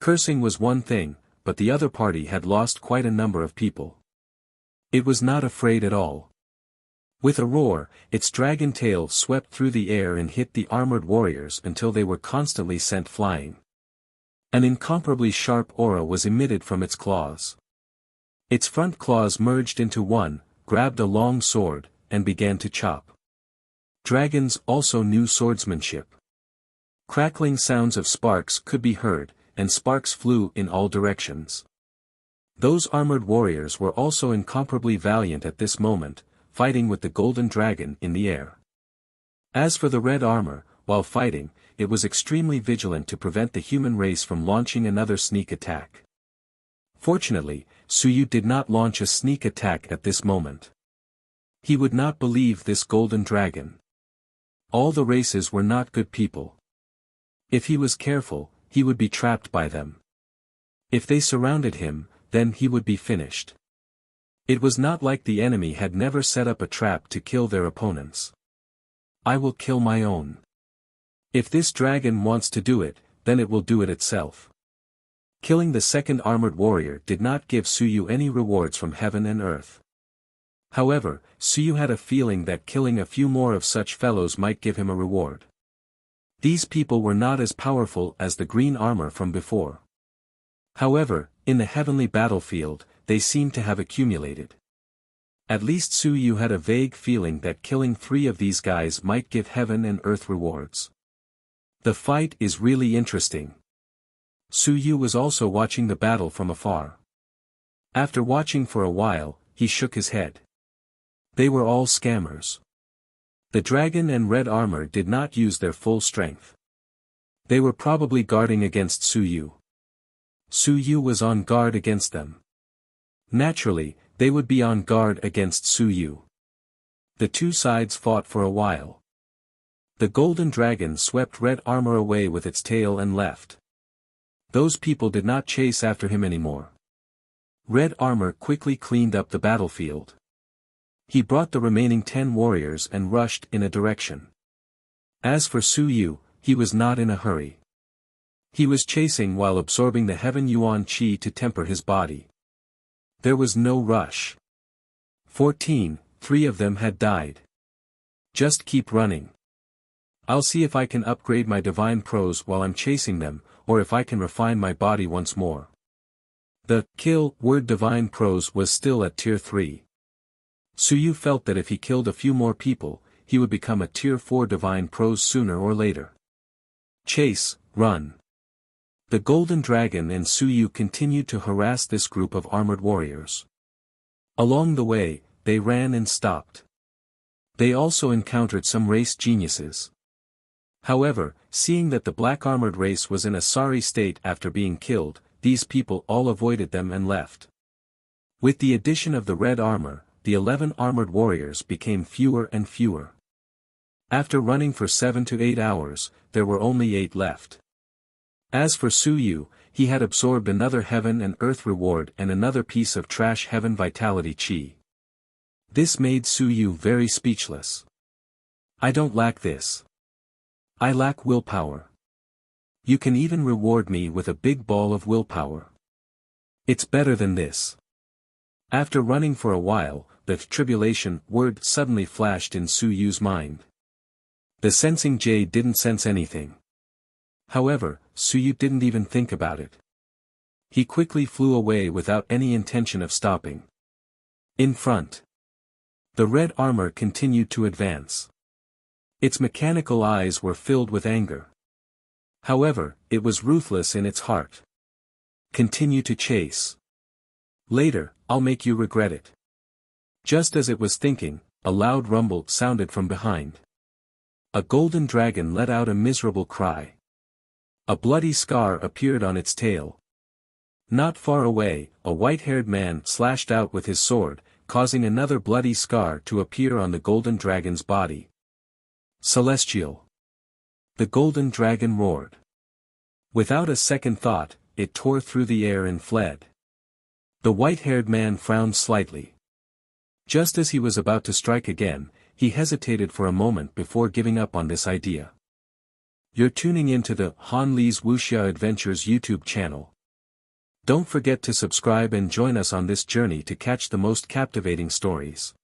Cursing was one thing, but the other party had lost quite a number of people. It was not afraid at all. With a roar, its dragon tail swept through the air and hit the armored warriors until they were constantly sent flying. An incomparably sharp aura was emitted from its claws. Its front claws merged into one, grabbed a long sword, and began to chop. Dragons also knew swordsmanship. Crackling sounds of sparks could be heard, and sparks flew in all directions. Those armored warriors were also incomparably valiant at this moment, fighting with the golden dragon in the air. As for the red armor, while fighting, it was extremely vigilant to prevent the human race from launching another sneak attack. Fortunately, Su Yu did not launch a sneak attack at this moment. He would not believe this golden dragon. All the races were not good people. If he was careful, he would be trapped by them. If they surrounded him, then he would be finished. It was not like the enemy had never set up a trap to kill their opponents. I will kill my own. If this dragon wants to do it, then it will do it itself. Killing the second armored warrior did not give Su Yu any rewards from heaven and earth. However, Su Yu had a feeling that killing a few more of such fellows might give him a reward. These people were not as powerful as the green armor from before. However, in the heavenly battlefield, they seemed to have accumulated. At least Su Yu had a vague feeling that killing 3 of these guys might give heaven and earth rewards. The fight is really interesting. Su Yu was also watching the battle from afar. After watching for a while, he shook his head. They were all scammers. The dragon and red armor did not use their full strength. They were probably guarding against Su Yu. Su Yu was on guard against them. Naturally, they would be on guard against Su Yu. The two sides fought for a while. The golden dragon swept red armor away with its tail and left. Those people did not chase after him anymore. Red Armor quickly cleaned up the battlefield. He brought the remaining 10 warriors and rushed in a direction. As for Su Yu, he was not in a hurry. He was chasing while absorbing the Heaven Yuan Qi to temper his body. There was no rush. 14, 3 of them had died. Just keep running. I'll see if I can upgrade my divine prose while I'm chasing them, or if I can refine my body once more. The kill word divine prose was still at tier 3. Su Yu felt that if he killed a few more people, he would become a tier 4 divine prose sooner or later. Chase, run. The Golden Dragon and Su Yu continued to harass this group of armored warriors. Along the way, they ran and stopped. They also encountered some race geniuses. However, seeing that the black armored race was in a sorry state after being killed, these people all avoided them and left. With the addition of the red armor, the 11 armored warriors became fewer and fewer. After running for 7 to 8 hours, there were only 8 left. As for Su Yu, he had absorbed another heaven and earth reward and another piece of trash heaven vitality chi. This made Su Yu very speechless. I don't lack this. I lack willpower. You can even reward me with a big ball of willpower. It's better than this. After running for a while, the tribulation word suddenly flashed in Su Yu's mind. The sensing Jade didn't sense anything. However, Su Yu didn't even think about it. He quickly flew away without any intention of stopping. In front, the red armor continued to advance. Its mechanical eyes were filled with anger. However, it was ruthless in its heart. Continue to chase. Later, I'll make you regret it. Just as it was thinking, a loud rumble sounded from behind. A golden dragon let out a miserable cry. A bloody scar appeared on its tail. Not far away, a white-haired man slashed out with his sword, causing another bloody scar to appear on the golden dragon's body. Celestial. The golden dragon roared. Without a second thought, it tore through the air and fled. The white-haired man frowned slightly. Just as he was about to strike again, he hesitated for a moment before giving up on this idea. You're tuning into the Han Li's Wuxia Adventures YouTube channel. Don't forget to subscribe and join us on this journey to catch the most captivating stories.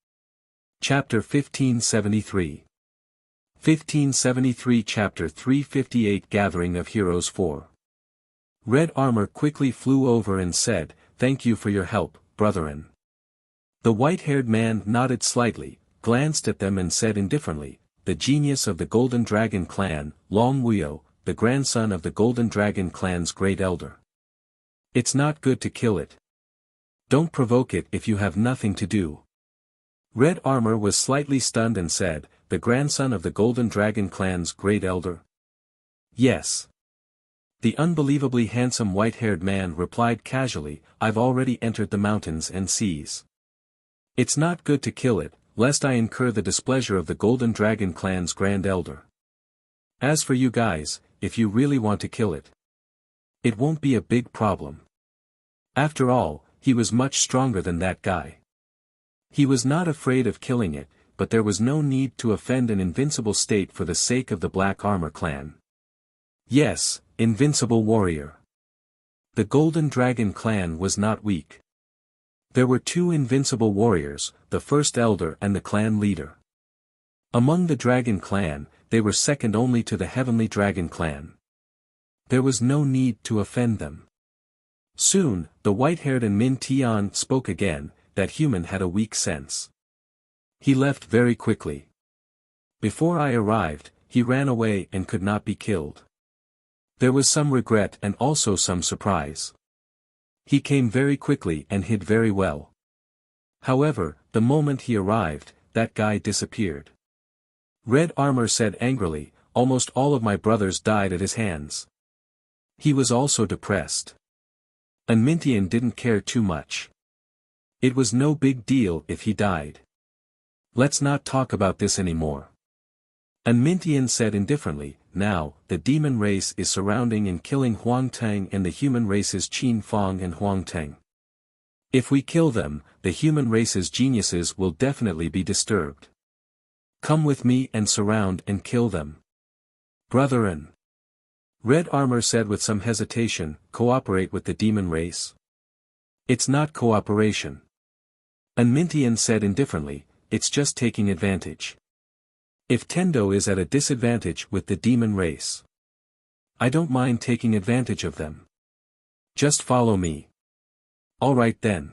Chapter 1573. 1573 Chapter 358 Gathering of Heroes 4. Red Armor quickly flew over and said, "Thank you for your help, brethren." The white-haired man nodded slightly, glanced at them and said indifferently, "The genius of the Golden Dragon clan, Long Wuyo, the grandson of the Golden Dragon clan's great elder. It's not good to kill it. Don't provoke it if you have nothing to do." Red Armor was slightly stunned and said, "The grandson of the Golden Dragon clan's great elder?" "Yes." The unbelievably handsome white-haired man replied casually, "I've already entered the mountains and seas. It's not good to kill it, lest I incur the displeasure of the Golden Dragon clan's grand elder. As for you guys, if you really want to kill it, it won't be a big problem. After all, he was much stronger than that guy. He was not afraid of killing it, but there was no need to offend an invincible state for the sake of the Black Armor clan. Yes, invincible warrior. The Golden Dragon clan was not weak. There were 2 invincible warriors, the first elder and the clan leader. Among the Dragon clan, they were second only to the Heavenly Dragon clan. There was no need to offend them. Soon, the white-haired and Min Tian spoke again. That human had a weak sense. He left very quickly. Before I arrived, he ran away and could not be killed. There was some regret and also some surprise. He came very quickly and hid very well. However, the moment he arrived, that guy disappeared. Red Armor said angrily, "Almost all of my brothers died at his hands." He was also depressed. And Mintian didn't care too much. It was no big deal if he died. Let's not talk about this anymore. And Mintian said indifferently, "Now, the demon race is surrounding and killing Huang Teng and the human races Qin Fang and Huang Teng. If we kill them, the human race's geniuses will definitely be disturbed. Come with me and surround and kill them. Brethren. Red Armor said with some hesitation, cooperate with the demon race? It's not cooperation. Mintian said indifferently, it's just taking advantage. If Tendo is at a disadvantage with the demon race, I don't mind taking advantage of them. Just follow me. Alright then.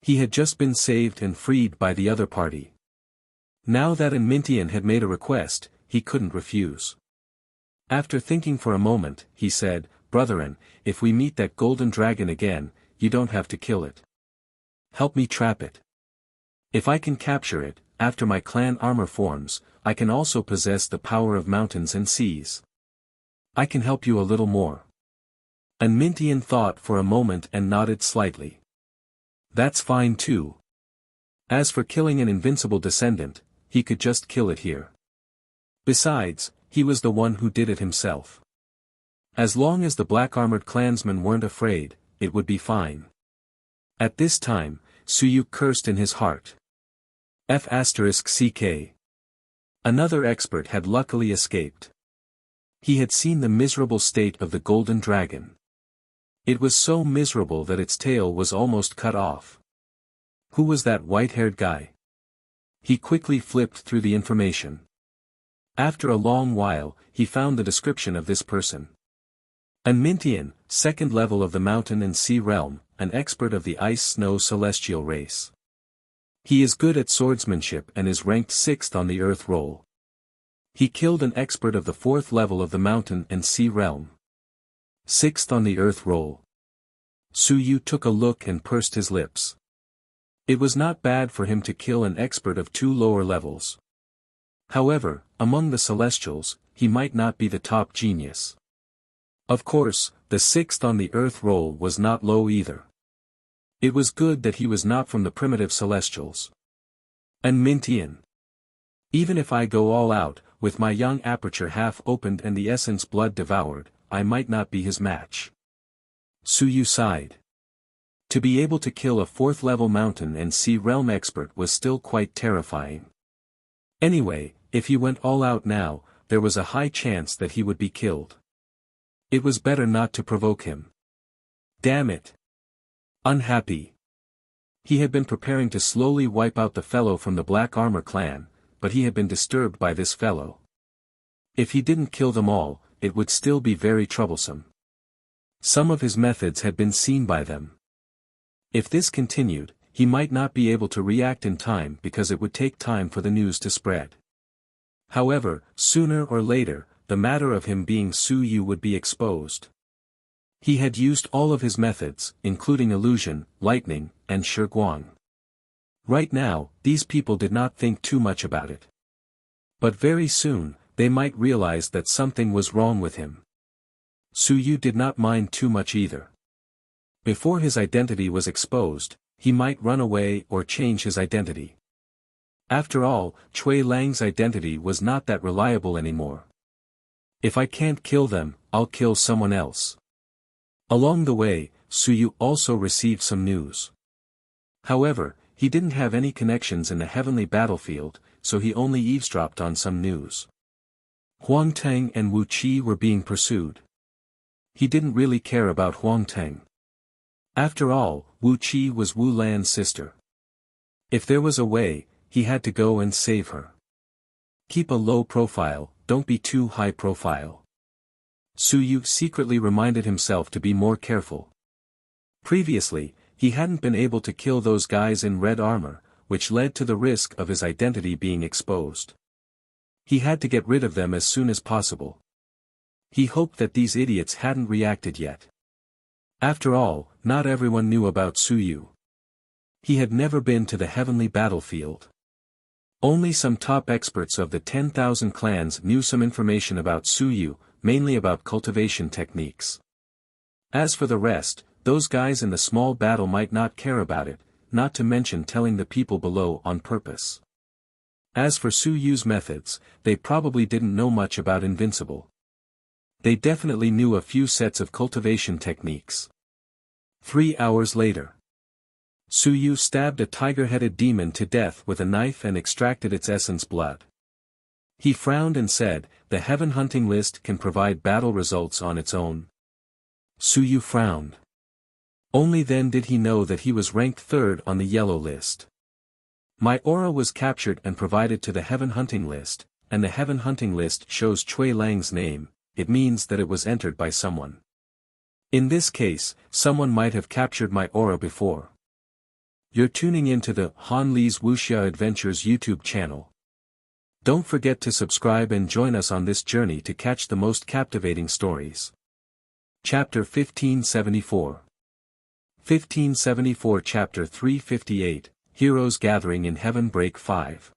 He had just been saved and freed by the other party. Now that Mintian had made a request, he couldn't refuse. After thinking for a moment, he said, Brethren, if we meet that golden dragon again, you don't have to kill it. Help me trap it. If I can capture it, after my clan armor forms, I can also possess the power of mountains and seas. I can help you a little more. Mintian thought for a moment and nodded slightly. That's fine too. As for killing an invincible descendant, he could just kill it here. Besides, he was the one who did it himself. As long as the black-armored clansmen weren't afraid, it would be fine. At this time, Suyu cursed in his heart. F***ck. Another expert had luckily escaped. He had seen the miserable state of the golden dragon. It was so miserable that its tail was almost cut off. Who was that white-haired guy? He quickly flipped through the information. After a long while, he found the description of this person. Mintian, second level of the mountain and sea realm, an expert of the ice-snow celestial race. He is good at swordsmanship and is ranked 6th on the earth roll. He killed an expert of the 4th level of the mountain and sea realm. 6th on the earth roll. Suyu took a look and pursed his lips. It was not bad for him to kill an expert of 2 lower levels. However, among the Celestials, he might not be the top genius. Of course, the 6th on the earth roll was not low either. It was good that he was not from the primitive Celestials. Mintian. Even if I go all out, with my young aperture half opened and the essence blood devoured, I might not be his match. Suyu sighed. To be able to kill a 4th level mountain and sea realm expert was still quite terrifying. Anyway, if he went all out now, there was a high chance that he would be killed. It was better not to provoke him. Damn it. Unhappy. He had been preparing to slowly wipe out the fellow from the Black Armor clan, but he had been disturbed by this fellow. If he didn't kill them all, it would still be very troublesome. Some of his methods had been seen by them. If this continued, he might not be able to react in time because it would take time for the news to spread. However, sooner or later, the matter of him being Suyu would be exposed. He had used all of his methods, including illusion, lightning, and Shiguang. Right now, these people did not think too much about it. But very soon, they might realize that something was wrong with him. Suyu did not mind too much either. Before his identity was exposed, he might run away or change his identity. After all, Cui Lang's identity was not that reliable anymore. If I can't kill them, I'll kill someone else. Along the way, Suyu also received some news. However, he didn't have any connections in the heavenly battlefield, so he only eavesdropped on some news. Huang Teng and Wu Qi were being pursued. He didn't really care about Huang Teng. After all, Wu Qi was Wu Lan's sister. If there was a way, he had to go and save her. Keep a low profile, don't be too high profile. Suyu secretly reminded himself to be more careful. Previously, he hadn't been able to kill those guys in red armor, which led to the risk of his identity being exposed. He had to get rid of them as soon as possible. He hoped that these idiots hadn't reacted yet. After all, not everyone knew about Suyu. He had never been to the heavenly battlefield. Only some top experts of the 10,000 clans knew some information about Suyu, mainly about cultivation techniques. As for the rest, those guys in the small battle might not care about it, not to mention telling the people below on purpose. As for Suyu's methods, they probably didn't know much about Invincible. They definitely knew a few sets of cultivation techniques. 3 hours later. Suyu stabbed a tiger-headed demon to death with a knife and extracted its essence blood. He frowned and said, "The heaven hunting list can provide battle results on its own." Suyu frowned. Only then did he know that he was ranked third on the yellow list. My aura was captured and provided to the heaven hunting list, and the heaven hunting list shows Chui Lang's name. It means that it was entered by someone. In this case, someone might have captured my aura before. You're tuning into the Han Li's Wuxia Adventures YouTube channel. Don't forget to subscribe and join us on this journey to catch the most captivating stories. Chapter 1574. 1574 Chapter 358, Heroes Gathering in Heaven Break 5.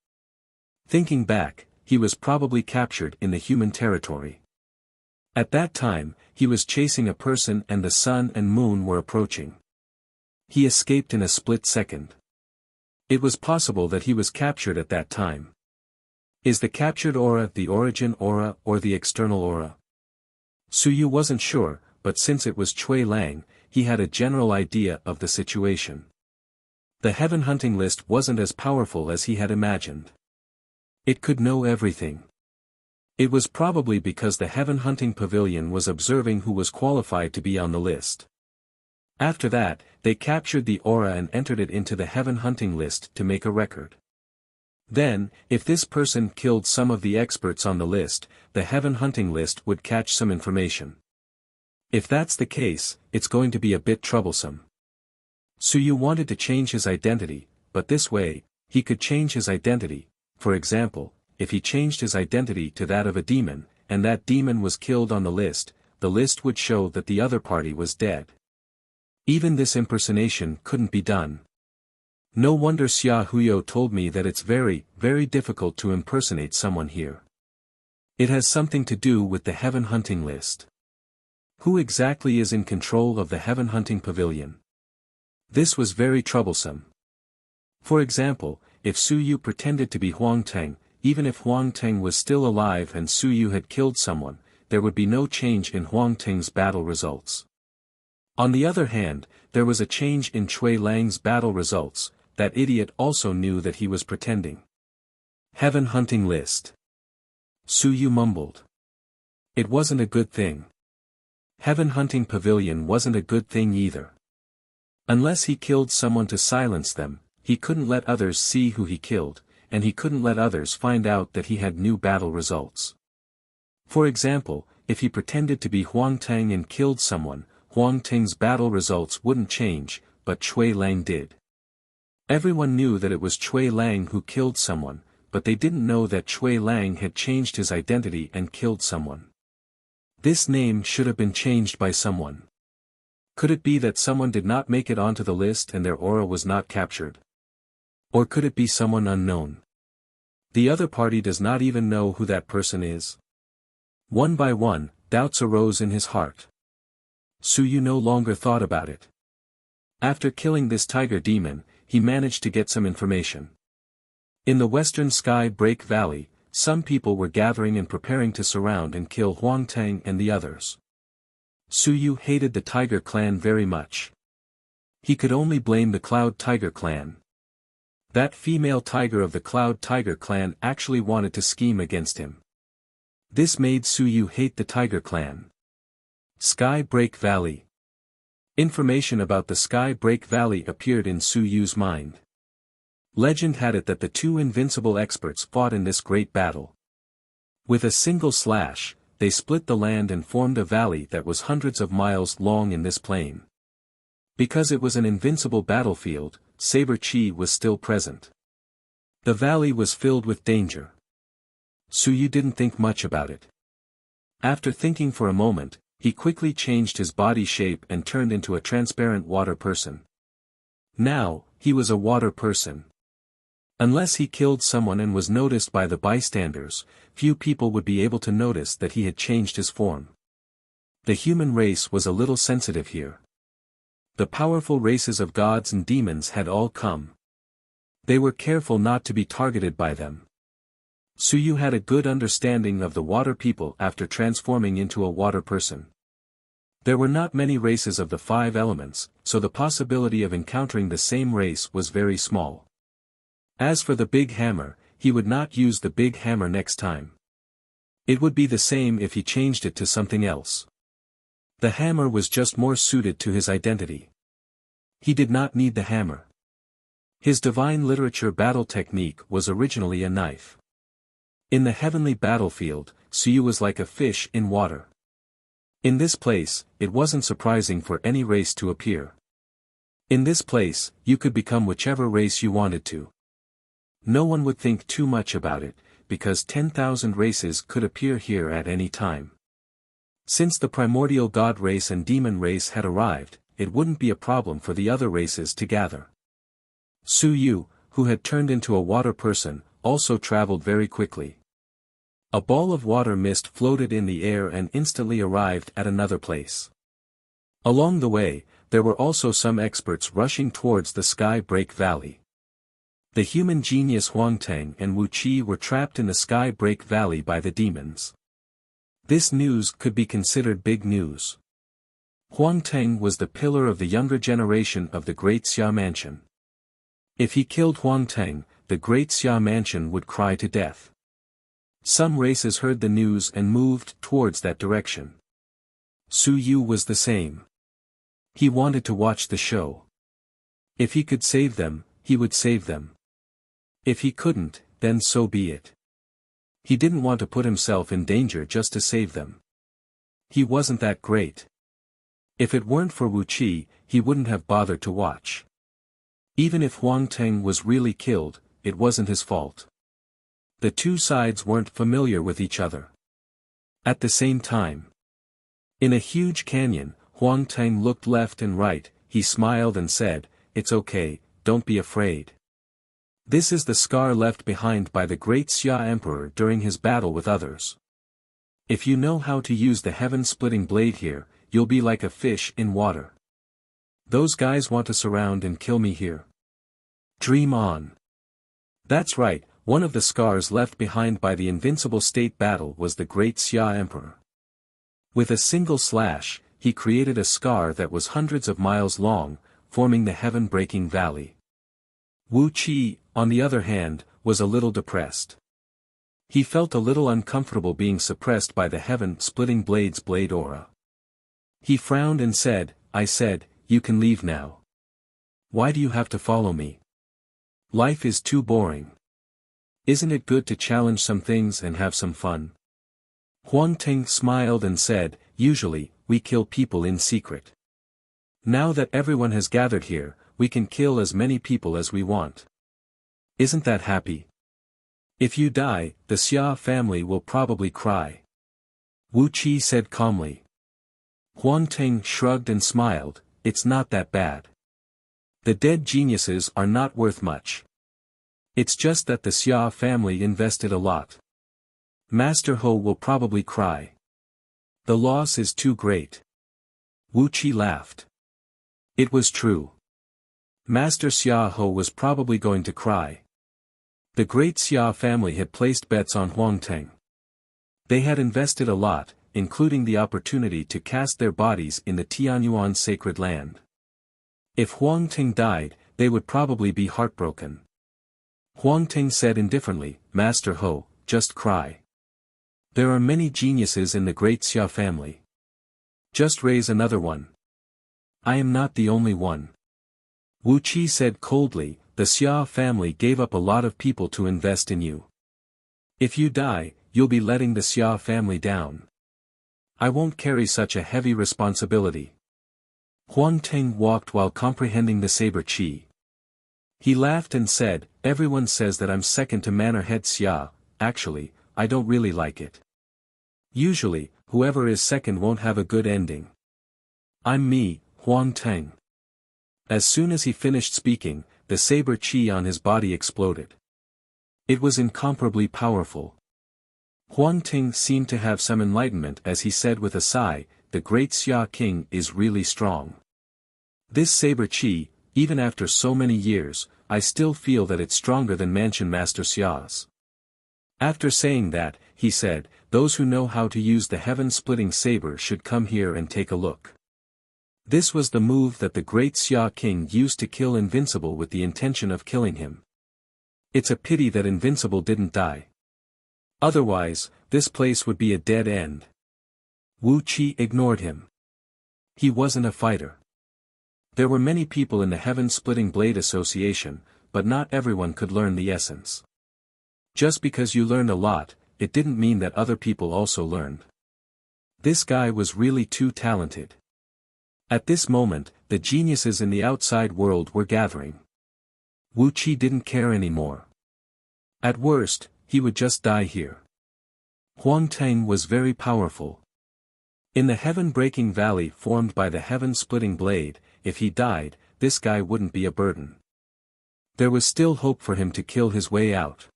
Thinking back, he was probably captured in the human territory. At that time, he was chasing a person and the sun and moon were approaching. He escaped in a split second. It was possible that he was captured at that time. Is the captured aura the origin aura or the external aura? Suyu wasn't sure, but since it was Chui Lang, he had a general idea of the situation. The heaven hunting list wasn't as powerful as he had imagined. It could know everything. It was probably because the heaven hunting pavilion was observing who was qualified to be on the list. After that, they captured the aura and entered it into the heaven hunting list to make a record. Then, if this person killed some of the experts on the list, the heaven hunting list would catch some information. If that's the case, it's going to be a bit troublesome. Suyu wanted to change his identity, but this way, he could change his identity. For example, if he changed his identity to that of a demon, and that demon was killed on the list would show that the other party was dead. Even this impersonation couldn't be done. No wonder Xia Huyo told me that it's very, very difficult to impersonate someone here. It has something to do with the heaven hunting list. Who exactly is in control of the heaven hunting pavilion? This was very troublesome. For example, if Suyu pretended to be Huang Teng, even if Huang Teng was still alive and Suyu had killed someone, there would be no change in Huang Teng's battle results. On the other hand, there was a change in Chui Lang's battle results. That idiot also knew that he was pretending. Heaven hunting list. Suyu mumbled. It wasn't a good thing. Heaven hunting pavilion wasn't a good thing either. Unless he killed someone to silence them, he couldn't let others see who he killed, and he couldn't let others find out that he had new battle results. For example, if he pretended to be Huang Teng and killed someone, Huang Teng's battle results wouldn't change, but Chui Lang did. Everyone knew that it was Chui Lang who killed someone, but they didn't know that Chui Lang had changed his identity and killed someone. This name should have been changed by someone. Could it be that someone did not make it onto the list and their aura was not captured? Or could it be someone unknown? The other party does not even know who that person is. One by one, doubts arose in his heart. Suyu no longer thought about it. After killing this tiger demon, he managed to get some information. In the western Sky Break Valley, some people were gathering and preparing to surround and kill Huang Teng and the others. Suyu hated the Tiger clan very much. He could only blame the Cloud Tiger clan. That female tiger of the Cloud Tiger clan actually wanted to scheme against him. This made Suyu hate the Tiger clan. Sky Break Valley. Information about the Sky Break Valley appeared in Suyu's mind. Legend had it that the two invincible experts fought in this great battle. With a single slash, they split the land and formed a valley that was hundreds of miles long in this plain. Because it was an invincible battlefield, Saber Chi was still present. The valley was filled with danger. Suyu didn't think much about it. After thinking for a moment, he quickly changed his body shape and turned into a transparent water person. Now, he was a water person. Unless he killed someone and was noticed by the bystanders, few people would be able to notice that he had changed his form. The human race was a little sensitive here. The powerful races of gods and demons had all come. They were careful not to be targeted by them. Suyu had a good understanding of the water people after transforming into a water person. There were not many races of the 5 elements, so the possibility of encountering the same race was very small. As for the big hammer, he would not use the big hammer next time. It would be the same if he changed it to something else. The hammer was just more suited to his identity. He did not need the hammer. His divine literature battle technique was originally a knife. In the heavenly battlefield, Suyu was like a fish in water. In this place, it wasn't surprising for any race to appear. In this place, you could become whichever race you wanted to. No one would think too much about it, because 10,000 races could appear here at any time. Since the primordial god race and demon race had arrived, it wouldn't be a problem for the other races to gather. Suyu, who had turned into a water person, also traveled very quickly. A ball of water mist floated in the air and instantly arrived at another place. Along the way, there were also some experts rushing towards the Sky Break Valley. The human genius Huangteng and Wuxia were trapped in the Sky Break Valley by the demons. This news could be considered big news. Huangteng was the pillar of the younger generation of the Great Xia Mansion. If he killed Huangteng, the Great Xia Mansion would cry to death. Some races heard the news and moved towards that direction. Suyu was the same. He wanted to watch the show. If he could save them, he would save them. If he couldn't, then so be it. He didn't want to put himself in danger just to save them. He wasn't that great. If it weren't for Wuxia, he wouldn't have bothered to watch. Even if Huangteng was really killed, it wasn't his fault. The two sides weren't familiar with each other. At the same time, in a huge canyon, Huangteng looked left and right, he smiled and said, "It's okay, don't be afraid. This is the scar left behind by the great Xia Emperor during his battle with others. If you know how to use the heaven-splitting blade here, you'll be like a fish in water. Those guys want to surround and kill me here. Dream on." That's right. One of the scars left behind by the invincible state battle was the great Xia Emperor. With a single slash, he created a scar that was hundreds of miles long, forming the heaven-breaking valley. Wuxia, on the other hand, was a little depressed. He felt a little uncomfortable being suppressed by the heaven-splitting blade's blade aura. He frowned and said, "I said, you can leave now. Why do you have to follow me? Life is too boring. Isn't it good to challenge some things and have some fun?" Huangteng smiled and said, "Usually, we kill people in secret. Now that everyone has gathered here, we can kill as many people as we want. Isn't that happy? If you die, the Xia family will probably cry." Wuxia said calmly. Huangteng shrugged and smiled, "It's not that bad. The dead geniuses are not worth much. It's just that the Xia family invested a lot. Master Ho will probably cry. The loss is too great." Wuxia laughed. It was true. Master Xia Ho was probably going to cry. The great Xia family had placed bets on Huangteng. They had invested a lot, including the opportunity to cast their bodies in the Tianyuan sacred land. If Huangteng died, they would probably be heartbroken. Huangteng said indifferently, "Master Ho, just cry. There are many geniuses in the great Xia family. Just raise another one. I am not the only one." Wuxia said coldly, "The Xia family gave up a lot of people to invest in you. If you die, you'll be letting the Xia family down. I won't carry such a heavy responsibility." Huangteng walked while comprehending the saber chi. He laughed and said, "Everyone says that I'm second to Manor-head Xia. Actually, I don't really like it. Usually, whoever is second won't have a good ending. I'm me, Huangteng." As soon as he finished speaking, the saber chi on his body exploded. It was incomparably powerful. Huangteng seemed to have some enlightenment as he said with a sigh, "The great Xia king is really strong. This saber chi, even after so many years, I still feel that it's stronger than Mansion Master Xia's." After saying that, he said, those who know how to use the heaven-splitting saber should come here and take a look. This was the move that the great Xia king used to kill Invincible with the intention of killing him. It's a pity that Invincible didn't die. Otherwise, this place would be a dead end. Wuxia ignored him. He wasn't a fighter. There were many people in the Heaven-Splitting Blade Association, but not everyone could learn the essence. Just because you learned a lot, it didn't mean that other people also learned. This guy was really too talented. At this moment, the geniuses in the outside world were gathering. Wuxia didn't care anymore. At worst, he would just die here. Huang Tang was very powerful. In the heaven-breaking valley formed by the heaven-splitting blade, if he died, this guy wouldn't be a burden. There was still hope for him to kill his way out.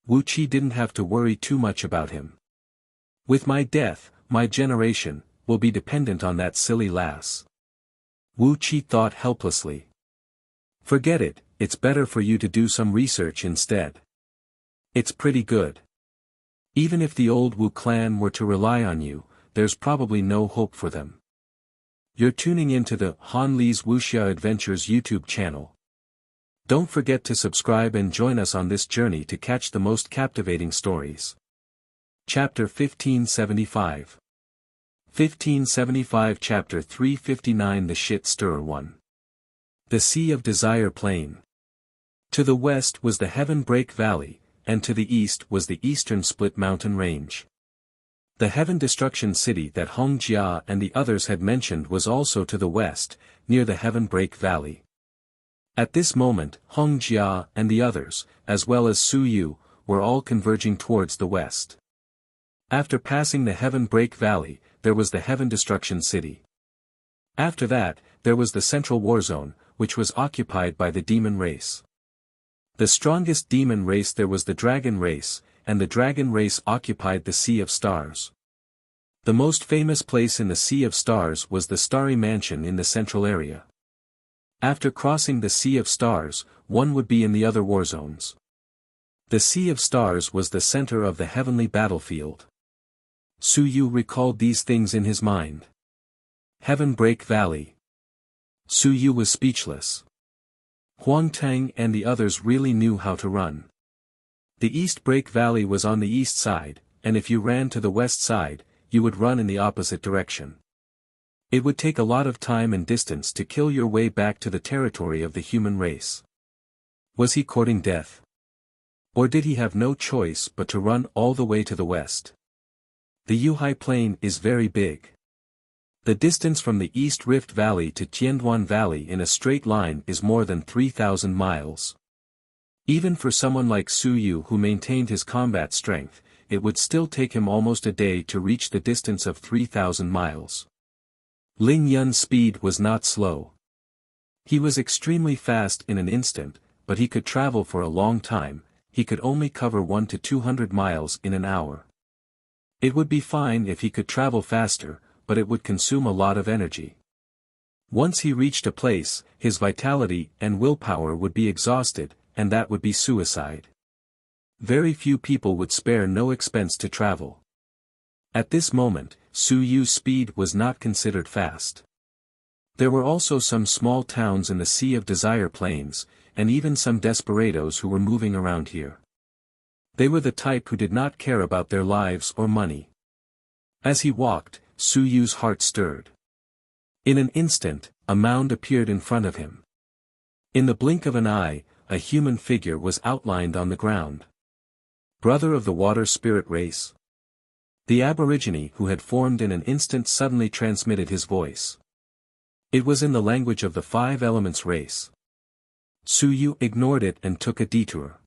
Wuxia didn't have to worry too much about him. With my death, my generation will be dependent on that silly lass. Wuxia thought helplessly. Forget it, it's better for you to do some research instead. It's pretty good. Even if the old Wu clan were to rely on you, there's probably no hope for them. You're tuning into the Han Li's Wuxia Adventures YouTube channel. Don't forget to subscribe and join us on this journey to catch the most captivating stories. Chapter 1575. 1575 Chapter 359 The Shit Stirrer 1. The Sea of Desire Plain. To the west was the Heaven Break Valley, and to the east was the Eastern Split Mountain Range. The Heaven Destruction City that Hong Jia and the others had mentioned was also to the west, near the Heaven Break Valley. At this moment, Hong Jia and the others, as well as Su Yu, were all converging towards the west. After passing the Heaven Break Valley, there was the Heaven Destruction City. After that, there was the Central War Zone, which was occupied by the demon race. The strongest demon race there was the dragon race, and the dragon race occupied the Sea of Stars. The most famous place in the Sea of Stars was the Starry Mansion in the central area. After crossing the Sea of Stars, one would be in the other war zones. The Sea of Stars was the center of the heavenly battlefield. Su Yu recalled these things in his mind. Heaven Break Valley. Su Yu was speechless. Huang Tang and the others really knew how to run. The East Break Valley was on the east side, and if you ran to the west side, you would run in the opposite direction. It would take a lot of time and distance to kill your way back to the territory of the human race. Was he courting death? Or did he have no choice but to run all the way to the west? The Yuhai Plain is very big. The distance from the East Rift Valley to Tianduan Valley in a straight line is more than 3,000 miles. Even for someone like Su Yu who maintained his combat strength, it would still take him almost a day to reach the distance of 3,000 miles. Ling Yun's speed was not slow. He was extremely fast in an instant, but he could travel for a long time. He could only cover 100 to 200 miles in an hour. It would be fine if he could travel faster, but it would consume a lot of energy. Once he reached a place, his vitality and willpower would be exhausted, and that would be suicide. Very few people would spare no expense to travel. At this moment, Su Yu's speed was not considered fast. There were also some small towns in the Sea of Desire Plains, and even some desperados who were moving around here. They were the type who did not care about their lives or money. As he walked, Su Yu's heart stirred. In an instant, a mound appeared in front of him. In the blink of an eye, a human figure was outlined on the ground. Brother of the water spirit race. The aborigine who had formed in an instant suddenly transmitted his voice. It was in the language of the five elements race. Su Yu ignored it and took a detour.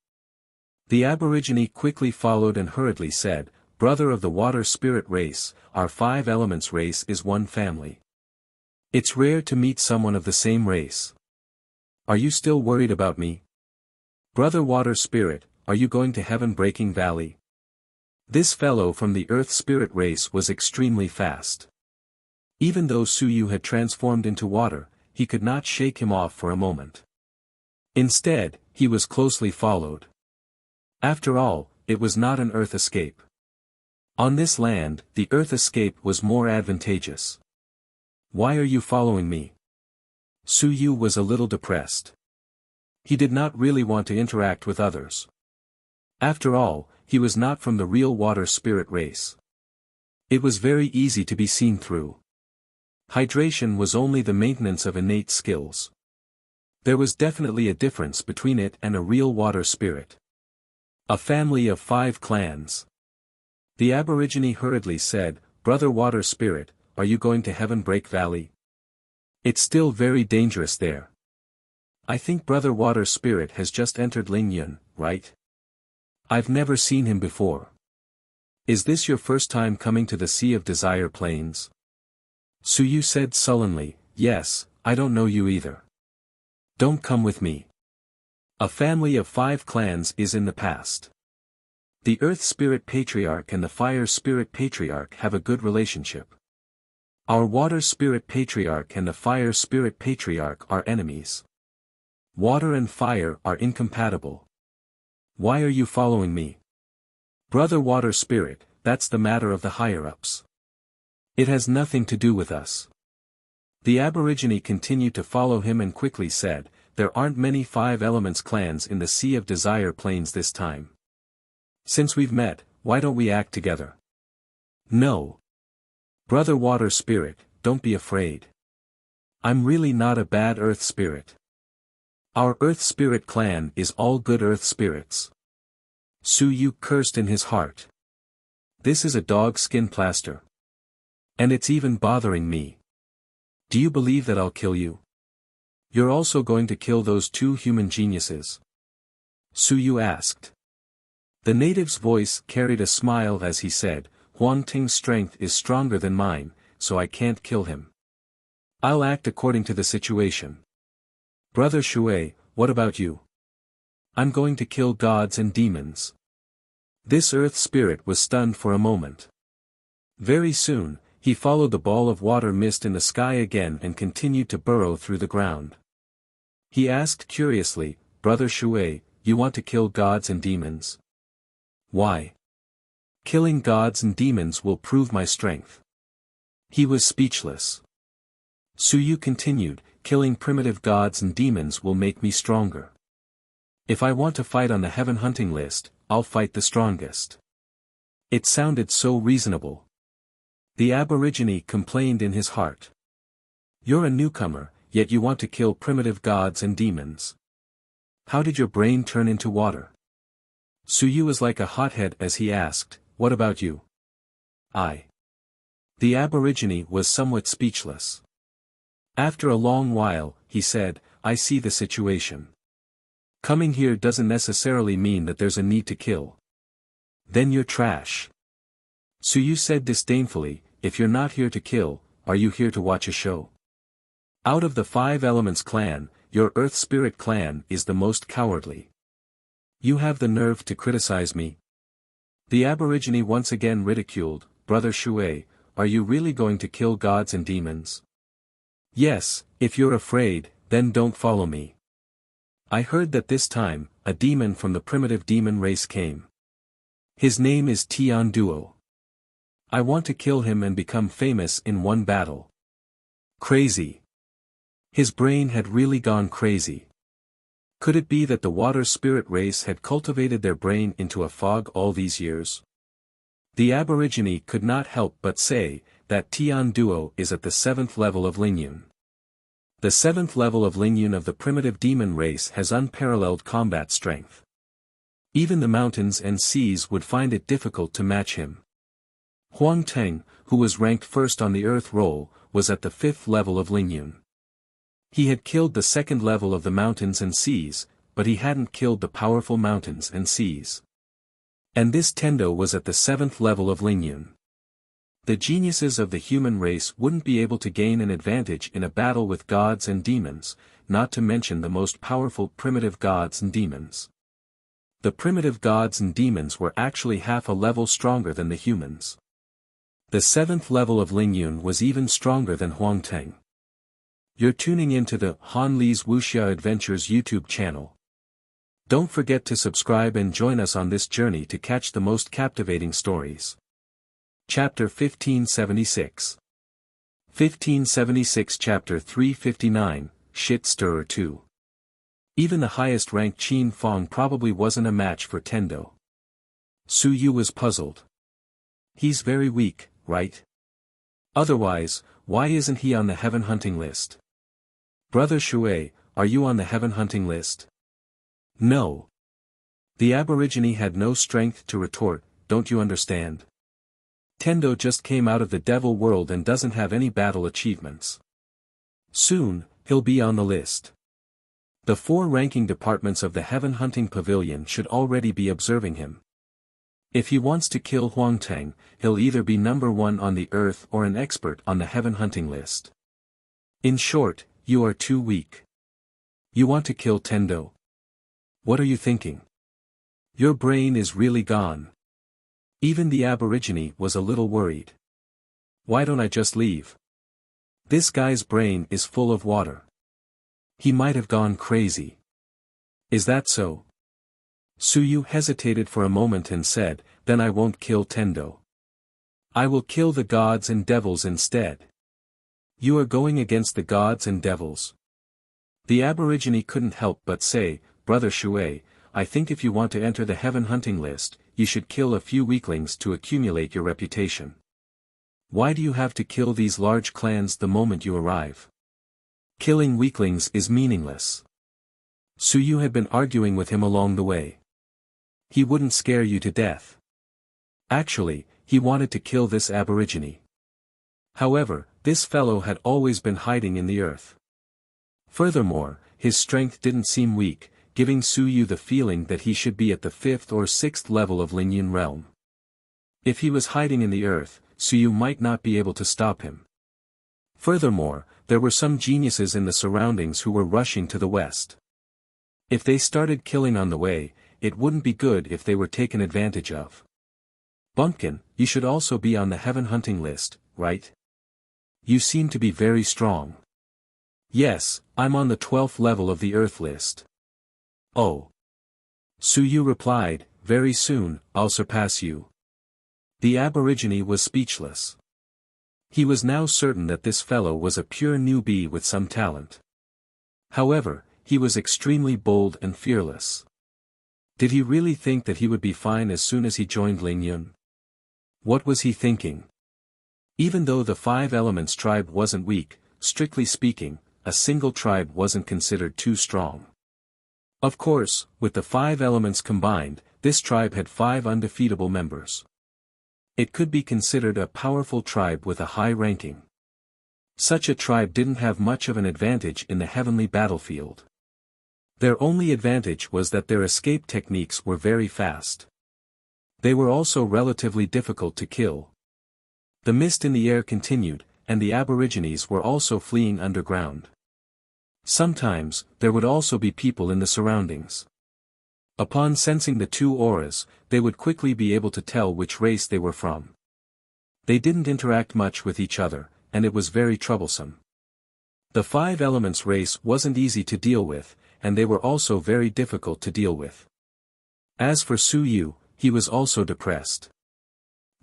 The aborigine quickly followed and hurriedly said, "Brother of the water spirit race, our five elements race is one family. It's rare to meet someone of the same race. Are you still worried about me? Brother water spirit, are you going to Heaven Breaking Valley?" This fellow from the earth spirit race was extremely fast. Even though Su Yu had transformed into water, he could not shake him off for a moment. Instead, he was closely followed. After all, it was not an earth escape. On this land, the earth escape was more advantageous. Why are you following me? Su Yu was a little depressed. He did not really want to interact with others. After all, he was not from the real water spirit race. It was very easy to be seen through. Hydration was only the maintenance of innate skills. There was definitely a difference between it and a real water spirit. A family of 5 clans. The Aborigine hurriedly said, "Brother Water Spirit, are you going to Heaven Break Valley? It's still very dangerous there." "I think Brother Water Spirit has just entered Lingyun, right? I've never seen him before. Is this your first time coming to the Sea of Desire Plains?" Su Yu said sullenly, "Yes, I don't know you either. Don't come with me. A family of 5 clans is in the past. The Earth Spirit Patriarch and the Fire Spirit Patriarch have a good relationship. Our Water Spirit Patriarch and the Fire Spirit Patriarch are enemies. Water and fire are incompatible. Why are you following me? Brother Water Spirit, that's the matter of the higher-ups. It has nothing to do with us." The Aborigine continued to follow him and quickly said, "There aren't many 5 Elements clans in the Sea of Desire Plains this time. Since we've met, why don't we act together?" "No. Brother Water Spirit, don't be afraid. I'm really not a bad Earth Spirit. Our Earth Spirit clan is all good Earth Spirits." Su Yu cursed in his heart. "This is a dog skin plaster. And it's even bothering me. Do you believe that I'll kill you? You're also going to kill those 2 human geniuses?" Su Yu asked. The native's voice carried a smile as he said, "Huang Ting's strength is stronger than mine, so I can't kill him. I'll act according to the situation. Brother Shui, what about you?" "I'm going to kill gods and demons." This Earth Spirit was stunned for a moment. Very soon, he followed the ball of water mist in the sky again and continued to burrow through the ground. He asked curiously, "Brother Shui, you want to kill gods and demons? Why? Killing gods and demons will prove my strength." He was speechless. Su Yu continued, "Killing primitive gods and demons will make me stronger. If I want to fight on the heaven hunting list, I'll fight the strongest." It sounded so reasonable. The Aborigine complained in his heart. "You're a newcomer, yet you want to kill primitive gods and demons. How did your brain turn into water?" Su Yu was like a hothead as he asked, "What about you?" The Aborigine was somewhat speechless. After a long while, he said, "I see the situation. Coming here doesn't necessarily mean that there's a need to kill. Then you're trash." Su Yu said disdainfully, "If you're not here to kill, are you here to watch a show? Out of the 5 Elements clan, your Earth Spirit clan is the most cowardly. You have the nerve to criticize me?" The Aborigine once again ridiculed, "Brother Shui, are you really going to kill gods and demons?" "Yes, if you're afraid, then don't follow me. I heard that this time, a demon from the primitive demon race came. His name is Tian Duo. I want to kill him and become famous in one battle." Crazy. His brain had really gone crazy. Could it be that the water spirit race had cultivated their brain into a fog all these years? The Aborigine could not help but say, that Tian Duo is at the 7th level of Lingyun. The 7th level of Lingyun of the primitive demon race has unparalleled combat strength. Even the mountains and seas would find it difficult to match him. Huang Teng, who was ranked first on the Earth roll, was at the 5th level of Lingyun. He had killed the 2nd level of the mountains and seas, but he hadn't killed the powerful mountains and seas. And this Tendo was at the 7th level of Lingyun. The geniuses of the human race wouldn't be able to gain an advantage in a battle with gods and demons, not to mention the most powerful primitive gods and demons. The primitive gods and demons were actually half a level stronger than the humans. The 7th level of Lingyun was even stronger than Huang Teng. You're tuning into the Han Li's Wuxia Adventures YouTube channel. Don't forget to subscribe and join us on this journey to catch the most captivating stories. Chapter 1576. 1576 Chapter 359, Shit Stirrer 2. Even the highest ranked Qin Fong probably wasn't a match for Tendo. Su Yu was puzzled. He's very weak, right? Otherwise, why isn't he on the heaven hunting list? Brother Shui, are you on the heaven hunting list? No. The Aborigine had no strength to retort, don't you understand? Tendo just came out of the devil world and doesn't have any battle achievements. Soon, he'll be on the list. The 4 ranking departments of the heaven hunting pavilion should already be observing him. If he wants to kill Huangtang, he'll either be number 1 on the earth or an expert on the heaven hunting list. In short, you are too weak. You want to kill Tendo? What are you thinking? Your brain is really gone. Even the Aborigine was a little worried. Why don't I just leave? This guy's brain is full of water. He might have gone crazy. Is that so? Su Yu hesitated for a moment and said, then I won't kill Tendo. I will kill the gods and devils instead. You are going against the gods and devils. The Aborigine couldn't help but say, Brother Shui, I think if you want to enter the heaven hunting list, you should kill a few weaklings to accumulate your reputation. Why do you have to kill these large clans the moment you arrive? Killing weaklings is meaningless. Su Yu had been arguing with him along the way. He wouldn't scare you to death. Actually, he wanted to kill this Aborigine. However, this fellow had always been hiding in the earth. Furthermore, his strength didn't seem weak, giving Su Yu the feeling that he should be at the 5th or 6th level of Lingyun realm. If he was hiding in the earth, Su Yu might not be able to stop him. Furthermore, there were some geniuses in the surroundings who were rushing to the west. If they started killing on the way, it wouldn't be good if they were taken advantage of. Bumpkin, you should also be on the heaven hunting list, right? You seem to be very strong. Yes, I'm on the 12th level of the earth list. Oh. Su Yu replied, very soon, I'll surpass you. The Aborigine was speechless. He was now certain that this fellow was a pure newbie with some talent. However, he was extremely bold and fearless. Did he really think that he would be fine as soon as he joined Lingyun? What was he thinking? Even though the 5 Elements tribe wasn't weak, strictly speaking, a single tribe wasn't considered too strong. Of course, with the 5 elements combined, this tribe had 5 undefeatable members. It could be considered a powerful tribe with a high ranking. Such a tribe didn't have much of an advantage in the heavenly battlefield. Their only advantage was that their escape techniques were very fast. They were also relatively difficult to kill. The mist in the air continued, and the Aborigines were also fleeing underground. Sometimes, there would also be people in the surroundings. Upon sensing the 2 auras, they would quickly be able to tell which race they were from. They didn't interact much with each other, and it was very troublesome. The 5 elements race wasn't easy to deal with, and they were also very difficult to deal with. As for Su Yu, he was also depressed.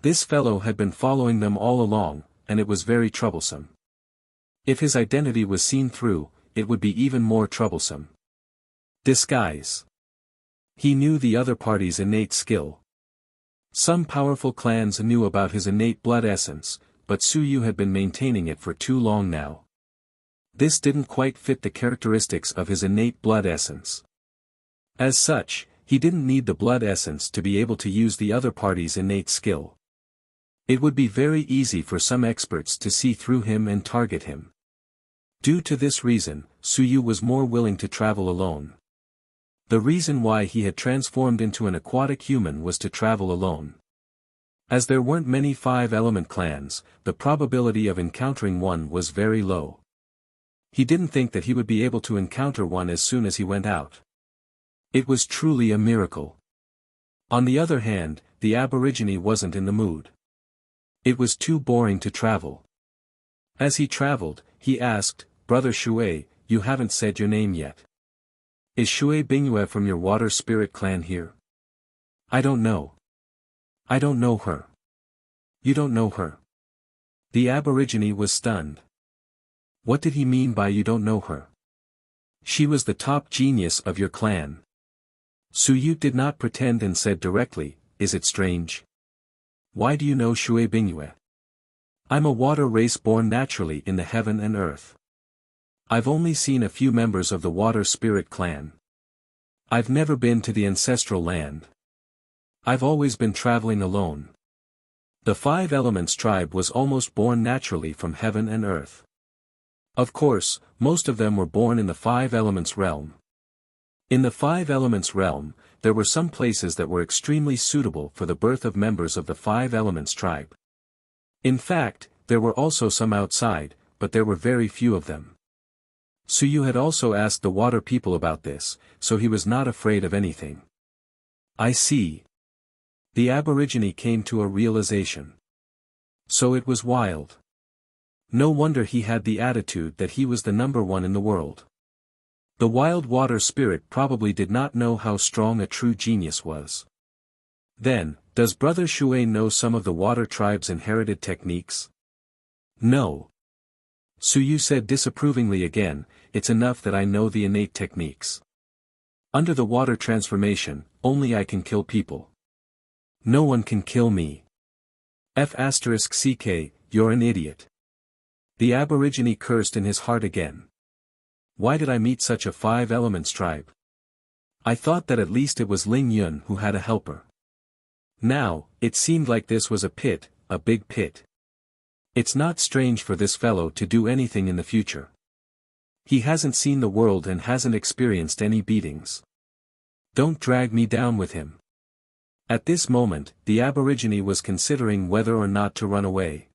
This fellow had been following them all along, and it was very troublesome. If his identity was seen through, it would be even more troublesome. Disguise. He knew the other party's innate skill. Some powerful clans knew about his innate blood essence, but Su Yu had been maintaining it for too long now. This didn't quite fit the characteristics of his innate blood essence. As such, he didn't need the blood essence to be able to use the other party's innate skill. It would be very easy for some experts to see through him and target him. Due to this reason, Su Yu was more willing to travel alone. The reason why he had transformed into an aquatic human was to travel alone. As there weren't many 5-element clans, the probability of encountering one was very low. He didn't think that he would be able to encounter one as soon as he went out. It was truly a miracle. On the other hand, the Aborigine wasn't in the mood. It was too boring to travel. As he traveled, he asked, Brother Shui, you haven't said your name yet. Is Shui Bingyue from your water spirit clan here? I don't know. I don't know her. You don't know her. The Aborigine was stunned. What did he mean by you don't know her? She was the top genius of your clan. Su Yu did not pretend and said directly, is it strange? Why do you know Shui Bingyue? I'm a water race born naturally in the heaven and earth. I've only seen a few members of the water spirit clan. I've never been to the ancestral land. I've always been traveling alone. The Five Elements tribe was almost born naturally from heaven and earth. Of course, most of them were born in the Five Elements realm. In the Five Elements realm, there were some places that were extremely suitable for the birth of members of the Five Elements tribe. In fact, there were also some outside, but there were very few of them. Su Yu had also asked the water people about this, so he was not afraid of anything. I see. The Aborigine came to a realization. So it was wild. No wonder he had the attitude that he was the number one in the world. The wild water spirit probably did not know how strong a true genius was. Then, does Brother Shui know some of the water tribe's inherited techniques? No. Su Yu said disapprovingly again, it's enough that I know the innate techniques. Under the water transformation, only I can kill people. No one can kill me. F***ck, you're an idiot. The Aborigine cursed in his heart again. Why did I meet such a Five Elements tribe? I thought that at least it was Ling Yun who had a helper. Now, it seemed like this was a pit, a big pit. It's not strange for this fellow to do anything in the future. He hasn't seen the world and hasn't experienced any beatings. Don't drag me down with him. At this moment, the Aborigine was considering whether or not to run away.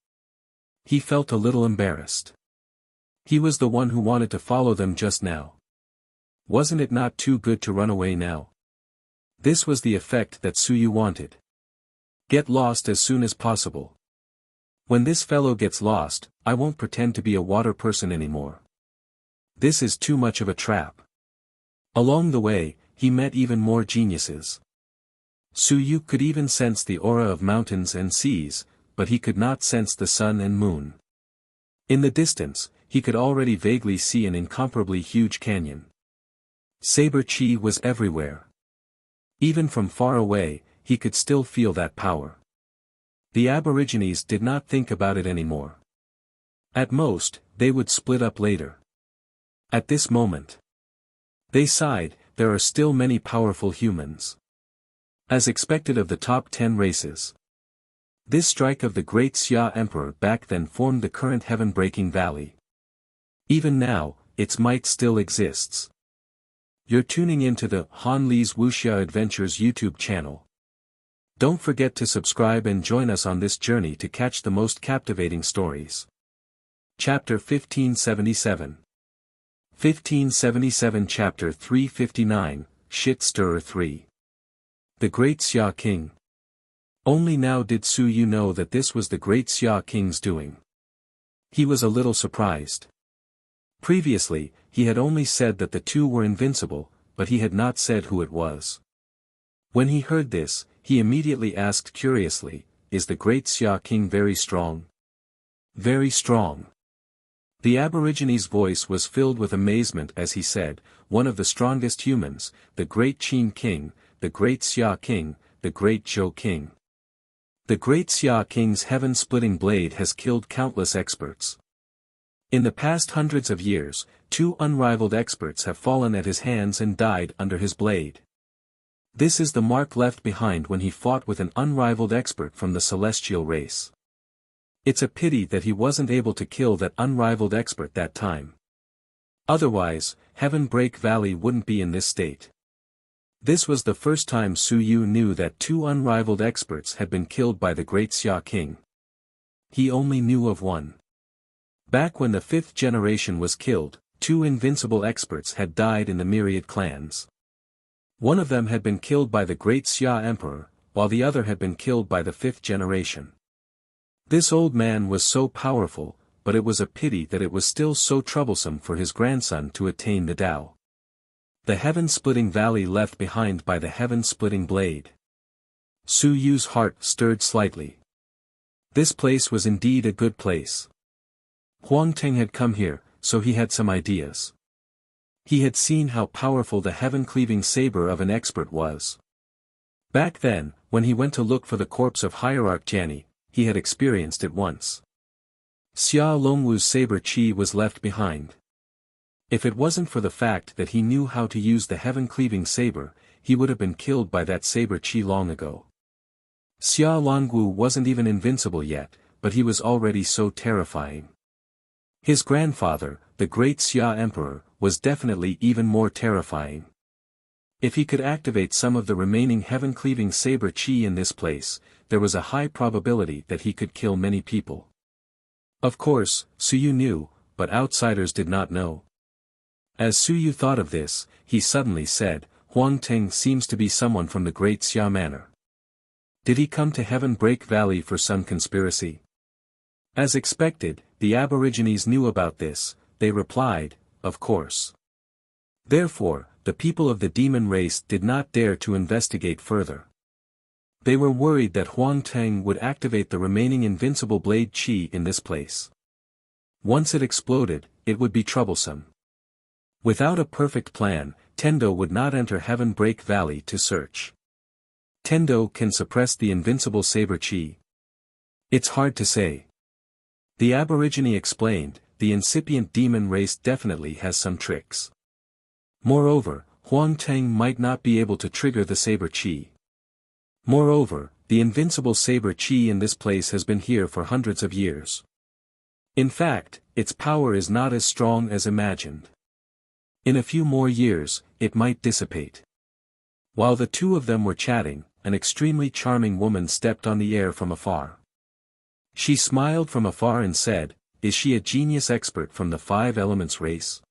He felt a little embarrassed. He was the one who wanted to follow them just now. Wasn't it not too good to run away now? This was the effect that Su Yu wanted. Get lost as soon as possible. When this fellow gets lost, I won't pretend to be a water person anymore. This is too much of a trap. Along the way, he met even more geniuses. Su Yu could even sense the aura of mountains and seas, but he could not sense the sun and moon. In the distance, he could already vaguely see an incomparably huge canyon. Saber Chi was everywhere. Even from far away, he could still feel that power. The Aborigines did not think about it anymore. At most, they would split up later. At this moment, they sighed, there are still many powerful humans. As expected of the top 10 races. This strike of the great Xia Emperor back then formed the current heaven-breaking valley. Even now, its might still exists. You're tuning into the Han Li's Wuxia Adventures YouTube channel. Don't forget to subscribe and join us on this journey to catch the most captivating stories. Chapter 1577. 1577 Chapter 359, Shit Stirrer 3. The Great Xia King. Only now did Su Yu know that this was the Great Xia King's doing. He was a little surprised. Previously, he had only said that the two were invincible, but he had not said who it was. When he heard this, he immediately asked curiously, is the Great Xia King very strong? Very strong. The Aborigine's voice was filled with amazement as he said, one of the strongest humans, the Great Qin King, the Great Xia King, the Great Zhou King. The Great Xia King's heaven-splitting blade has killed countless experts. In the past hundreds of years, 2 unrivaled experts have fallen at his hands and died under his blade. This is the mark left behind when he fought with an unrivaled expert from the celestial race. It's a pity that he wasn't able to kill that unrivaled expert that time. Otherwise, Heaven Break Valley wouldn't be in this state. This was the first time Su Yu knew that 2 unrivaled experts had been killed by the Great Xia King. He only knew of one. Back when the 5th generation was killed, 2 invincible experts had died in the myriad clans. One of them had been killed by the Great Xia Emperor, while the other had been killed by the 5th generation. This old man was so powerful, but it was a pity that it was still so troublesome for his grandson to attain the Tao. The heaven-splitting valley left behind by the heaven-splitting blade. Su Yu's heart stirred slightly. This place was indeed a good place. Huang Teng had come here, so he had some ideas. He had seen how powerful the heaven-cleaving saber of an expert was. Back then, when he went to look for the corpse of Hierarch Jiani, he had experienced it once. Xia Longwu's saber chi was left behind. If it wasn't for the fact that he knew how to use the heaven-cleaving saber, he would have been killed by that saber chi long ago. Xia Longwu wasn't even invincible yet, but he was already so terrifying. His grandfather, the great Xia Emperor, was definitely even more terrifying. If he could activate some of the remaining heaven-cleaving saber chi in this place, there was a high probability that he could kill many people. Of course, Suyu knew, but outsiders did not know. As Suyu thought of this, he suddenly said, Huang Teng seems to be someone from the great Xia Manor. Did he come to Heaven Break Valley for some conspiracy? As expected, the Aborigines knew about this. They replied, of course. Therefore, the people of the demon race did not dare to investigate further. They were worried that Huang Teng would activate the remaining invincible blade chi in this place. Once it exploded, it would be troublesome. Without a perfect plan, Tendo would not enter Heaven Break Valley to search. Tendo can suppress the invincible saber chi. It's hard to say. The Aborigine explained, the incipient demon race definitely has some tricks. Moreover, Huang Teng might not be able to trigger the saber chi. Moreover, the invincible saber chi in this place has been here for hundreds of years. In fact, its power is not as strong as imagined. In a few more years, it might dissipate. While the two of them were chatting, an extremely charming woman stepped on the air from afar. She smiled from afar and said, "Is she a genius expert from the 5 elements race?"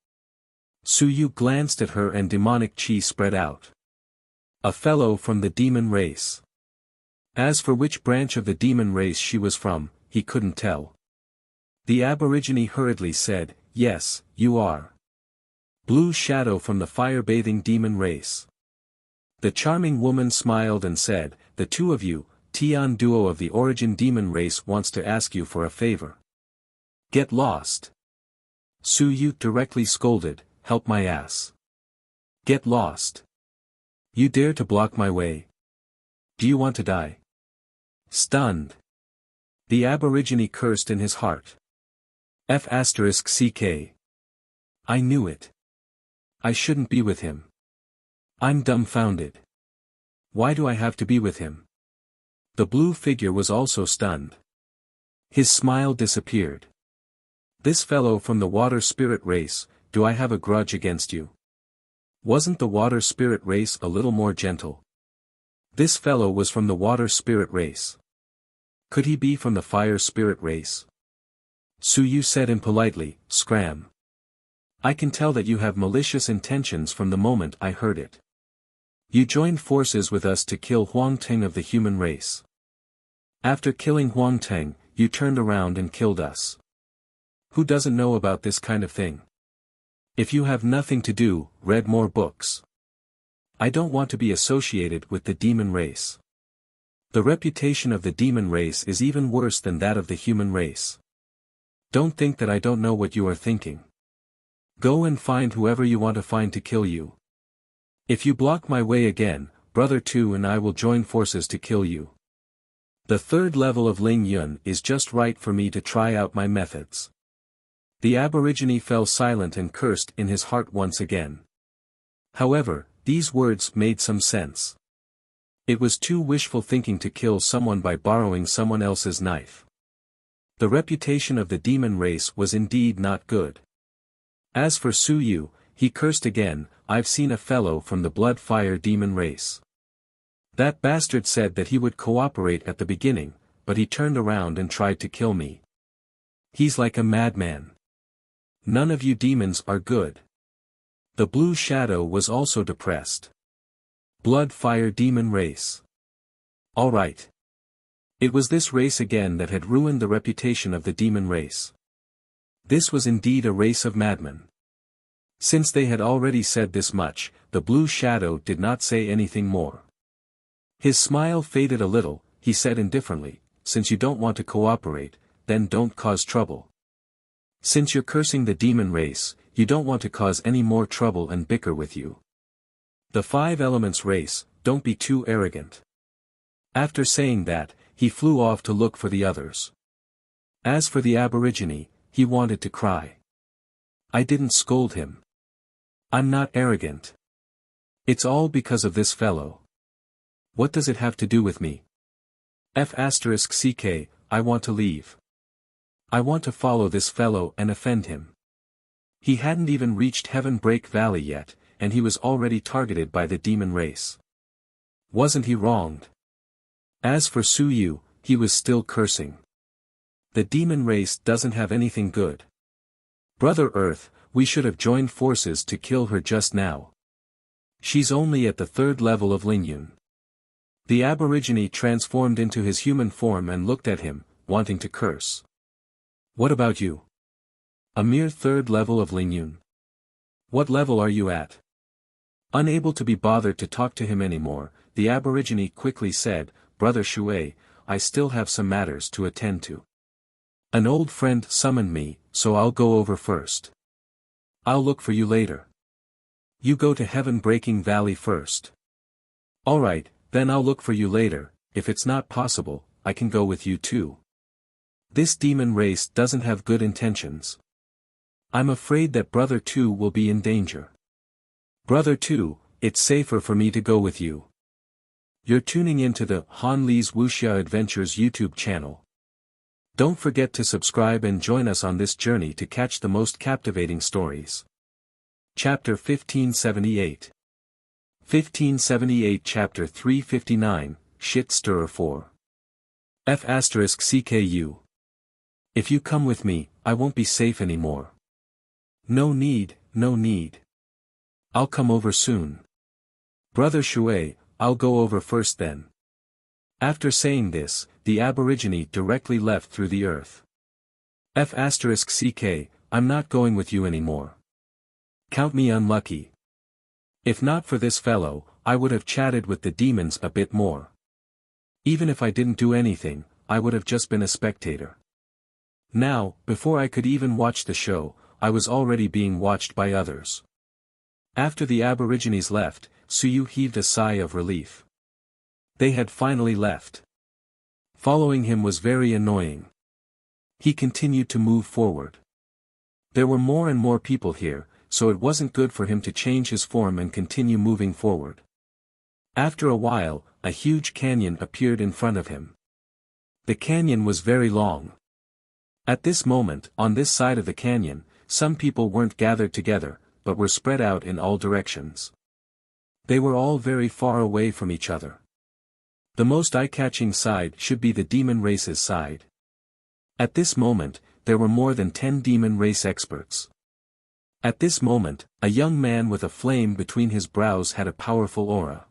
Suyu glanced at her and demonic chi spread out. A fellow from the demon race. As for which branch of the demon race she was from, he couldn't tell. The Aborigine hurriedly said, "Yes, you are. Blue Shadow from the fire-bathing demon race." The charming woman smiled and said, "The two of you, Tian Duo of the origin demon race wants to ask you for a favor." "Get lost." Suyu directly scolded, "Help my ass. Get lost. You dare to block my way? Do you want to die?" Stunned. The Aborigine cursed in his heart. F***ck. I knew it. I shouldn't be with him. I'm dumbfounded. Why do I have to be with him? The blue figure was also stunned. His smile disappeared. "This fellow from the water spirit race, do I have a grudge against you? Wasn't the water spirit race a little more gentle? This fellow was from the water spirit race. Could he be from the fire spirit race?" Suyu said impolitely, "Scram. I can tell that you have malicious intentions from the moment I heard it. You joined forces with us to kill Huang Teng of the human race. After killing Huang Teng, you turned around and killed us. Who doesn't know about this kind of thing? If you have nothing to do, read more books. I don't want to be associated with the demon race. The reputation of the demon race is even worse than that of the human race. Don't think that I don't know what you are thinking. Go and find whoever you want to find to kill you. If you block my way again, Brother Tu and I will join forces to kill you. The 3rd level of Ling Yun is just right for me to try out my methods." The Aborigine fell silent and cursed in his heart once again. However, these words made some sense. It was too wishful thinking to kill someone by borrowing someone else's knife. The reputation of the demon race was indeed not good. As for Suyu, he cursed again, "I've seen a fellow from the blood-fire demon race. That bastard said that he would cooperate at the beginning, but he turned around and tried to kill me. He's like a madman. None of you demons are good." The blue shadow was also depressed. Blood-fire demon race. All right. It was this race again that had ruined the reputation of the demon race. This was indeed a race of madmen. Since they had already said this much, the blue shadow did not say anything more. His smile faded a little, he said indifferently, since you don't want to cooperate, then don't cause trouble. Since you're cursing the demon race, you don't want to cause any more trouble and bicker with you. The 5 elements race, don't be too arrogant. After saying that, he flew off to look for the others. As for the Aborigine, he wanted to cry. I didn't scold him. I'm not arrogant. It's all because of this fellow. What does it have to do with me? F***ck, I want to leave. I want to follow this fellow and offend him. He hadn't even reached Heaven Break Valley yet, and he was already targeted by the demon race. Wasn't he wronged? As for Su Yu, he was still cursing. The demon race doesn't have anything good. Brother Earth, we should have joined forces to kill her just now. She's only at the 3rd level of Lingyun. The Aborigine transformed into his human form and looked at him, wanting to curse. What about you? A mere 3rd level of Lingyun. What level are you at? Unable to be bothered to talk to him anymore, the Aborigine quickly said, Brother Shui, I still have some matters to attend to. An old friend summoned me, so I'll go over first. I'll look for you later. You go to Heaven Breaking Valley first. Alright, then I'll look for you later. If it's not possible, I can go with you too. This demon race doesn't have good intentions. I'm afraid that Brother 2 will be in danger. Brother 2, it's safer for me to go with you. You're tuning into the Han Li's Wuxia Adventures YouTube channel. Don't forget to subscribe and join us on this journey to catch the most captivating stories. Chapter 1578. 1578 Chapter 359, Shit Stirrer 4. F***CKU. If you come with me, I won't be safe anymore. No need, no need. I'll come over soon. Brother Shui, I'll go over first then. After saying this, the Aborigine directly left through the earth. F***CK, I'm not going with you anymore. Count me unlucky. If not for this fellow, I would have chatted with the demons a bit more. Even if I didn't do anything, I would have just been a spectator. Now, before I could even watch the show, I was already being watched by others. After the Aborigines left, Suyu heaved a sigh of relief. They had finally left. Following him was very annoying. He continued to move forward. There were more and more people here, so it wasn't good for him to change his form and continue moving forward. After a while, a huge canyon appeared in front of him. The canyon was very long. At this moment, on this side of the canyon, some people weren't gathered together, but were spread out in all directions. They were all very far away from each other. The most eye-catching side should be the demon race's side. At this moment, there were more than 10 demon race experts. At this moment, a young man with a flame between his brows had a powerful aura.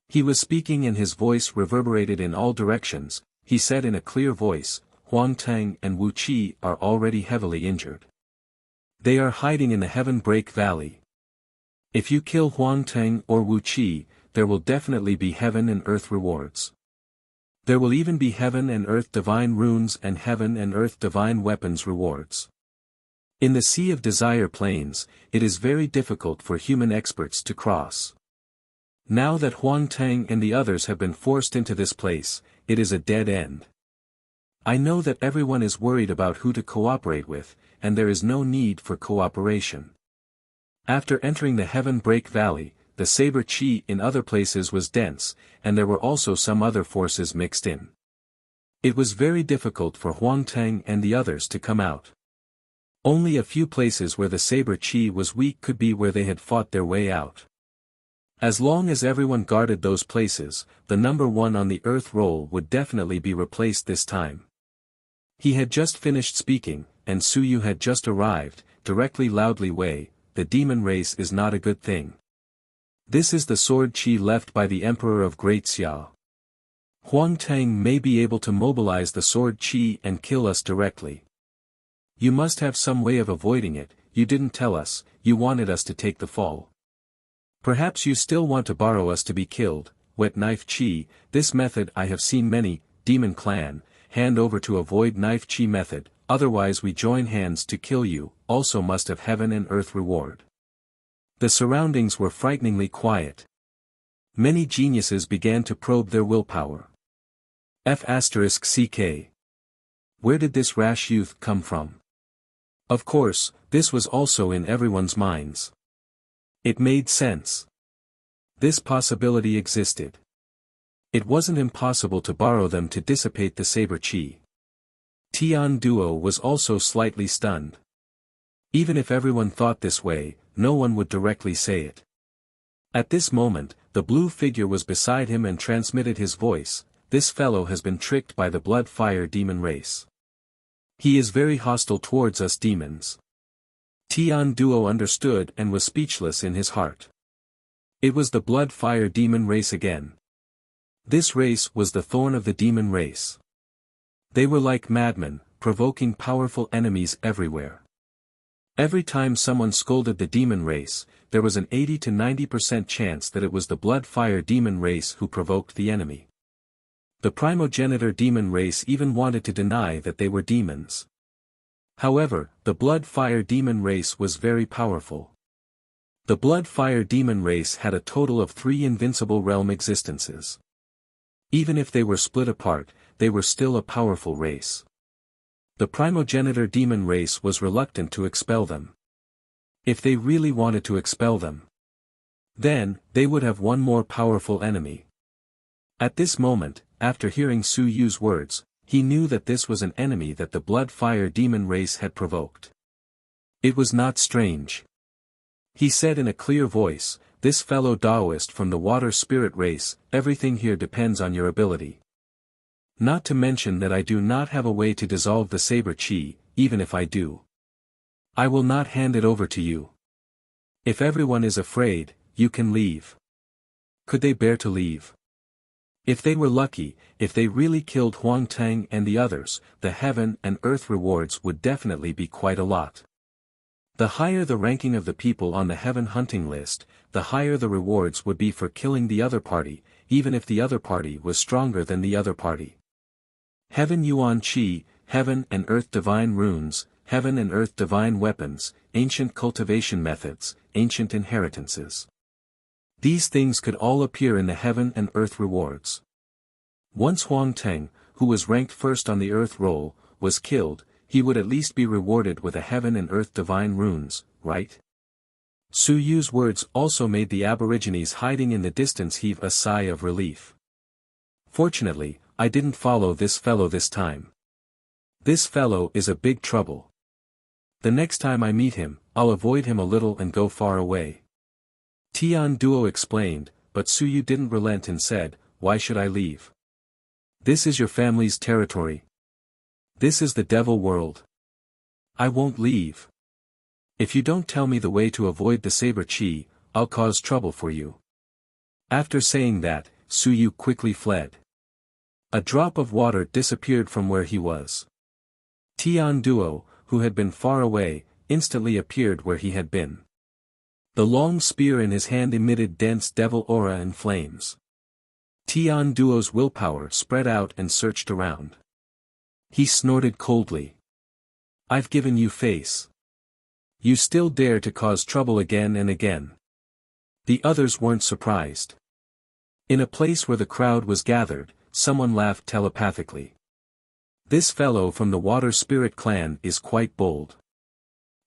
He was speaking and his voice reverberated in all directions. He said in a clear voice, Huang Tang and Wu Qi are already heavily injured. They are hiding in the Heaven Break Valley. If you kill Huang Tang or Wu Qi, there will definitely be heaven and earth rewards. There will even be heaven and earth divine runes and heaven and earth divine weapons rewards. In the Sea of Desire Plains, it is very difficult for human experts to cross. Now that Huang Tang and the others have been forced into this place, it is a dead end. I know that everyone is worried about who to cooperate with, and there is no need for cooperation. After entering the Heaven Break Valley, the saber chi in other places was dense, and there were also some other forces mixed in. It was very difficult for Huang Tang and the others to come out. Only a few places where the saber chi was weak could be where they had fought their way out. As long as everyone guarded those places, the number 1 on the earth roll would definitely be replaced this time. He had just finished speaking, and Suyu had just arrived, directly loudly way, the demon race is not a good thing. This is the sword chi left by the Emperor of Great Xia. Huang Tang may be able to mobilize the sword chi and kill us directly. You must have some way of avoiding it. You didn't tell us, you wanted us to take the fall. Perhaps you still want to borrow us to be killed, wet knife chi. This method I have seen many demon clan, hand over to avoid knife chi method, otherwise we join hands to kill you, also must have heaven and earth reward. The surroundings were frighteningly quiet. Many geniuses began to probe their willpower. F***ck. Where did this rash youth come from? Of course, this was also in everyone's minds. It made sense. This possibility existed. It wasn't impossible to borrow them to dissipate the saber chi. Tian Duo was also slightly stunned. Even if everyone thought this way, no one would directly say it. At this moment, the blue figure was beside him and transmitted his voice. This fellow has been tricked by the blood-fire demon race. He is very hostile towards us demons. Tian Duo understood and was speechless in his heart. It was the blood-fire demon race again. This race was the thorn of the demon race. They were like madmen, provoking powerful enemies everywhere. Every time someone scolded the demon race, there was an 80 to 90% chance that it was the blood-fire demon race who provoked the enemy. The primogenitor demon race even wanted to deny that they were demons. However, the blood-fire demon race was very powerful. The blood-fire demon race had a total of 3 invincible realm existences. Even if they were split apart, they were still a powerful race. The primogenitor demon race was reluctant to expel them. If they really wanted to expel them, then, they would have one more powerful enemy. At this moment, after hearing Su Yu's words, he knew that this was an enemy that the blood-fire demon race had provoked. It was not strange. He said in a clear voice, "This fellow Taoist from the water spirit race, everything here depends on your ability. Not to mention that I do not have a way to dissolve the saber chi, even if I do. I will not hand it over to you. If everyone is afraid, you can leave." Could they bear to leave? If they were lucky, if they really killed Huang Tang and the others, the heaven and earth rewards would definitely be quite a lot. The higher the ranking of the people on the heaven hunting list, the higher the rewards would be for killing the other party, even if the other party was stronger than the other party. Heaven Yuan Chi, heaven and earth divine runes, heaven and earth divine weapons, ancient cultivation methods, ancient inheritances. These things could all appear in the heaven and earth rewards. Once Huang Teng, who was ranked first on the earth roll, was killed, he would at least be rewarded with a heaven and earth divine runes, right? Su Yu's words also made the aborigines hiding in the distance heave a sigh of relief. Fortunately, I didn't follow this fellow this time. This fellow is a big trouble. The next time I meet him, I'll avoid him a little and go far away. Tian Duo explained, but Su Yu didn't relent and said, "Why should I leave? This is your family's territory. This is the devil world. I won't leave. If you don't tell me the way to avoid the saber chi, I'll cause trouble for you." After saying that, Su Yu quickly fled. A drop of water disappeared from where he was. Tian Duo, who had been far away, instantly appeared where he had been. The long spear in his hand emitted dense devil aura and flames. Tian Duo's willpower spread out and searched around. He snorted coldly. "I've given you face. You still dare to cause trouble again and again." The others weren't surprised. In a place where the crowd was gathered, someone laughed telepathically. "This fellow from the Water Spirit clan is quite bold.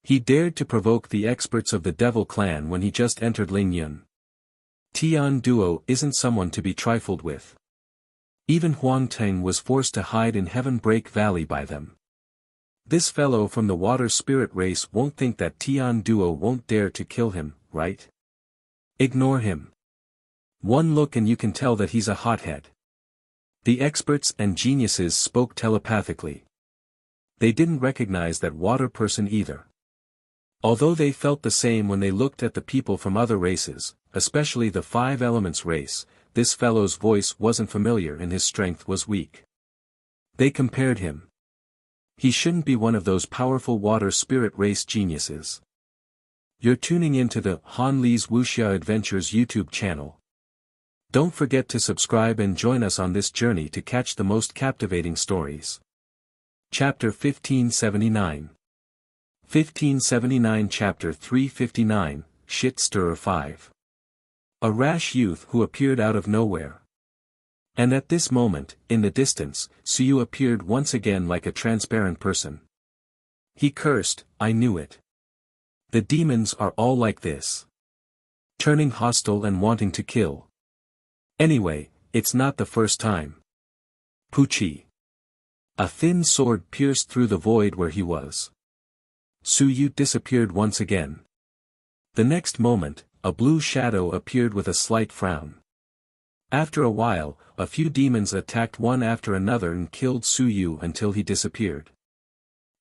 He dared to provoke the experts of the Devil clan when he just entered Lingyun. Tian Duo isn't someone to be trifled with. Even Huang Teng was forced to hide in Heaven Break Valley by them. This fellow from the Water Spirit race won't think that Tian Duo won't dare to kill him, right? Ignore him. One look and you can tell that he's a hothead." The experts and geniuses spoke telepathically. They didn't recognize that water person either. Although they felt the same when they looked at the people from other races, especially the Five Elements race, this fellow's voice wasn't familiar and his strength was weak. They compared him. He shouldn't be one of those powerful water spirit race geniuses. You're tuning into the Han Li's Wuxia Adventures YouTube channel. Don't forget to subscribe and join us on this journey to catch the most captivating stories. Chapter 1579. 1579 Chapter 359, Shit Stirrer 5. A rash youth who appeared out of nowhere. And at this moment, in the distance, Suyu appeared once again like a transparent person. He cursed, "I knew it. The demons are all like this. Turning hostile and wanting to kill. Anyway, it's not the first time." Pucci. A thin sword pierced through the void where he was. Suyu disappeared once again. The next moment, a blue shadow appeared with a slight frown. After a while, a few demons attacked one after another and killed Suyu until he disappeared.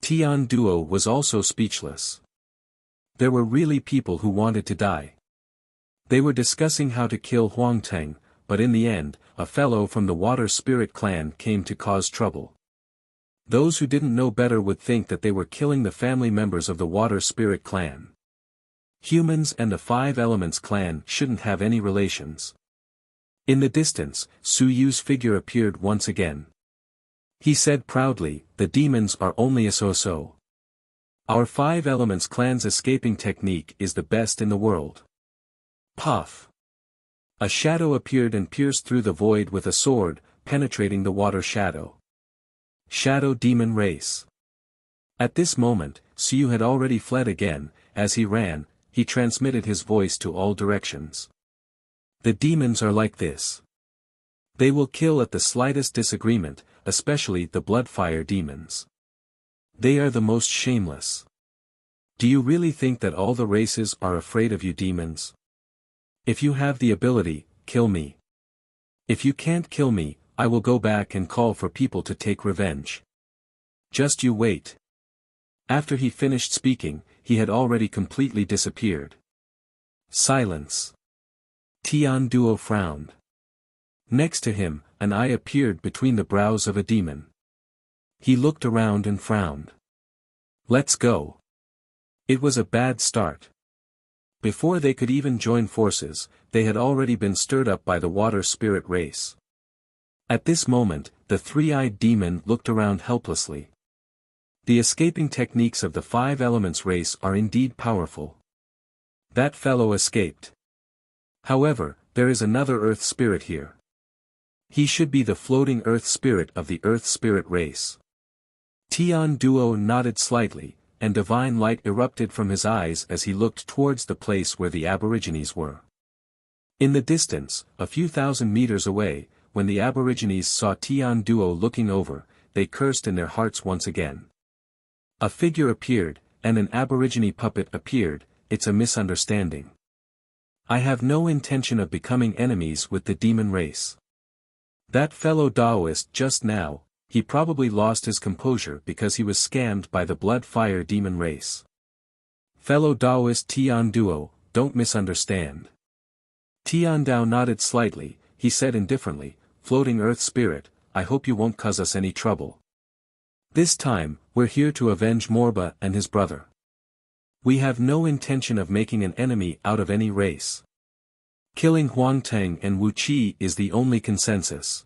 Tian Duo was also speechless. There were really people who wanted to die. They were discussing how to kill Huang Teng, but in the end, a fellow from the Water Spirit clan came to cause trouble. Those who didn't know better would think that they were killing the family members of the Water Spirit clan. Humans and the Five Elements clan shouldn't have any relations. In the distance, Suyu's figure appeared once again. He said proudly, "The demons are only a so-so. Our Five Elements clan's escaping technique is the best in the world." Puff. A shadow appeared and pierced through the void with a sword, penetrating the water shadow. Shadow Demon Race. At this moment, Suyu had already fled again. As he ran, he transmitted his voice to all directions. The demons are like this. They will kill at the slightest disagreement, especially the Bloodfire demons. They are the most shameless. Do you really think that all the races are afraid of you demons? If you have the ability, kill me. If you can't kill me, I will go back and call for people to take revenge. Just you wait. After he finished speaking, he had already completely disappeared. Silence. Tian Duo frowned. Next to him, an eye appeared between the brows of a demon. He looked around and frowned. Let's go. It was a bad start. Before they could even join forces, they had already been stirred up by the Water Spirit race. At this moment, the three-eyed demon looked around helplessly. The escaping techniques of the Five Elements race are indeed powerful. That fellow escaped. However, there is another Earth Spirit here. He should be the floating Earth Spirit of the Earth Spirit race. Tian Duo nodded slightly, and divine light erupted from his eyes as he looked towards the place where the Aborigines were. In the distance, a few thousand meters away, when the Aborigines saw Tian Duo looking over, they cursed in their hearts once again. A figure appeared, and an Aborigine puppet appeared. It's a misunderstanding. I have no intention of becoming enemies with the demon race. That fellow Taoist just now, he probably lost his composure because he was scammed by the Bloodfire demon race. Fellow Taoist Tian Duo, don't misunderstand. Tian Dao nodded slightly. He said indifferently, "Floating Earth Spirit, I hope you won't cause us any trouble. This time, we're here to avenge Morba and his brother. We have no intention of making an enemy out of any race. Killing Huang Teng and Wuxia is the only consensus."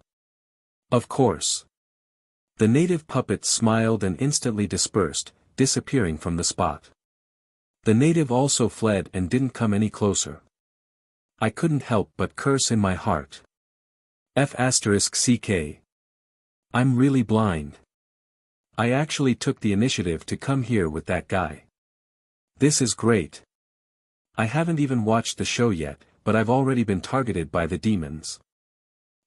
Of course. The native puppet smiled and instantly dispersed, disappearing from the spot. The native also fled and didn't come any closer. I couldn't help but curse in my heart. F***ck. I'm really blind. I actually took the initiative to come here with that guy. This is great. I haven't even watched the show yet, but I've already been targeted by the demons.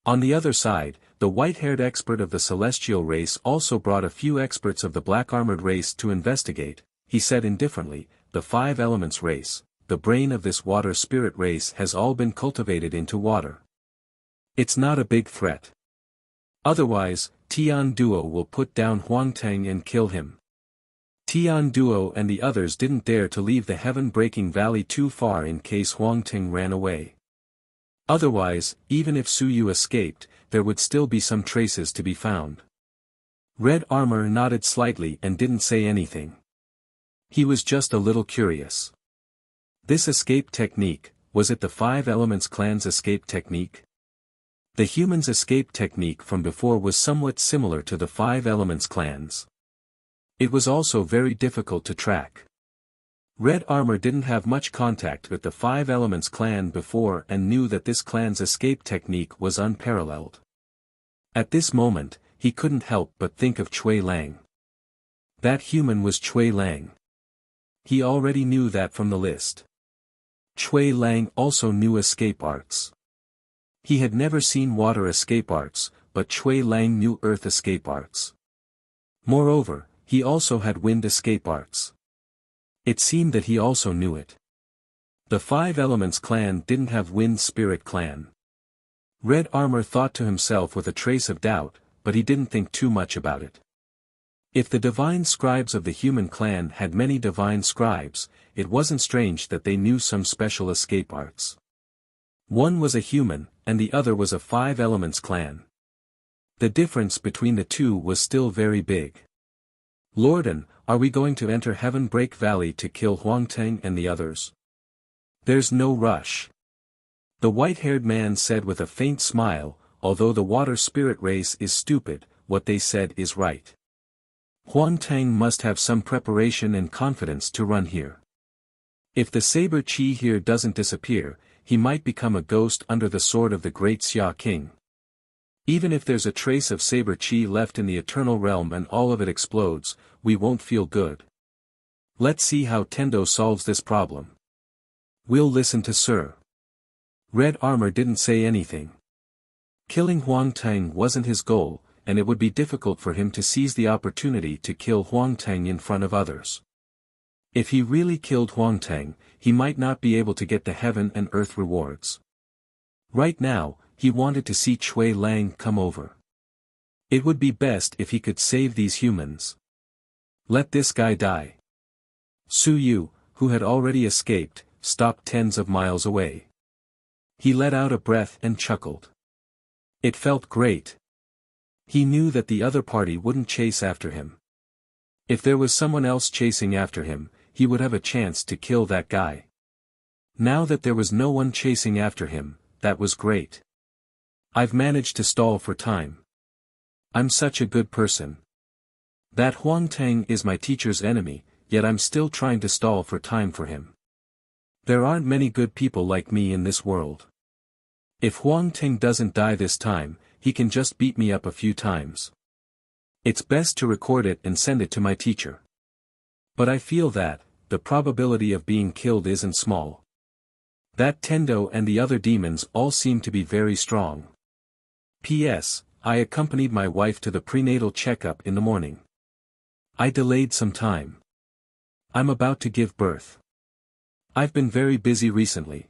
On the other side, the white-haired expert of the celestial race also brought a few experts of the black-armored race to investigate. He said indifferently, "The Five Elements race, the brain of this Water Spirit race has all been cultivated into water. It's not a big threat. Otherwise, Tian Duo will put down Huang Teng and kill him." Tian Duo and the others didn't dare to leave the heaven-breaking valley too far in case Huang Teng ran away. Otherwise, even if Suyu escaped, there would still be some traces to be found. Red Armor nodded slightly and didn't say anything. He was just a little curious. This escape technique, was it the Five Elements clan's escape technique? The humans' escape technique from before was somewhat similar to the Five Elements clans. It was also very difficult to track. Red Armor didn't have much contact with the Five Elements clan before and knew that this clan's escape technique was unparalleled. At this moment, he couldn't help but think of Cui Lang. That human was Cui Lang. He already knew that from the list. Cui Lang also knew escape arts. He had never seen water escape arts, but Cui Lang knew earth escape arts. Moreover, he also had wind escape arts. It seemed that he also knew it. The Five Elements clan didn't have Wind Spirit clan. Red Armor thought to himself with a trace of doubt, but he didn't think too much about it. If the divine scribes of the human clan had many divine scribes, it wasn't strange that they knew some special escape arts. One was a human, and the other was a Five Elements clan. The difference between the two was still very big. Lorden, are we going to enter Heaven Break Valley to kill Huangtang and the others? There's no rush. The white-haired man said with a faint smile, although the water spirit race is stupid, what they said is right. Huangtang must have some preparation and confidence to run here. If the saber chi here doesn't disappear, he might become a ghost under the sword of the great Xia King. Even if there's a trace of saber chi left in the eternal realm and all of it explodes, we won't feel good. Let's see how Tendo solves this problem. We'll listen to Sir. Red Armor didn't say anything. Killing Huangtang wasn't his goal, and it would be difficult for him to seize the opportunity to kill Huangtang in front of others. If he really killed Huangtang, he might not be able to get the heaven and earth rewards. Right now, he wanted to see Cui Lang come over. It would be best if he could save these humans. Let this guy die. Su Yu, who had already escaped, stopped tens of miles away. He let out a breath and chuckled. It felt great. He knew that the other party wouldn't chase after him. If there was someone else chasing after him, he would have a chance to kill that guy. Now that there was no one chasing after him, that was great. I've managed to stall for time. I'm such a good person. That Huangtang is my teacher's enemy, yet I'm still trying to stall for time for him. There aren't many good people like me in this world. If Huangtang doesn't die this time, he can just beat me up a few times. It's best to record it and send it to my teacher. But I feel that, the probability of being killed isn't small. That Tendo and the other demons all seem to be very strong. P.S. I accompanied my wife to the prenatal checkup in the morning. I delayed some time. I'm about to give birth. I've been very busy recently.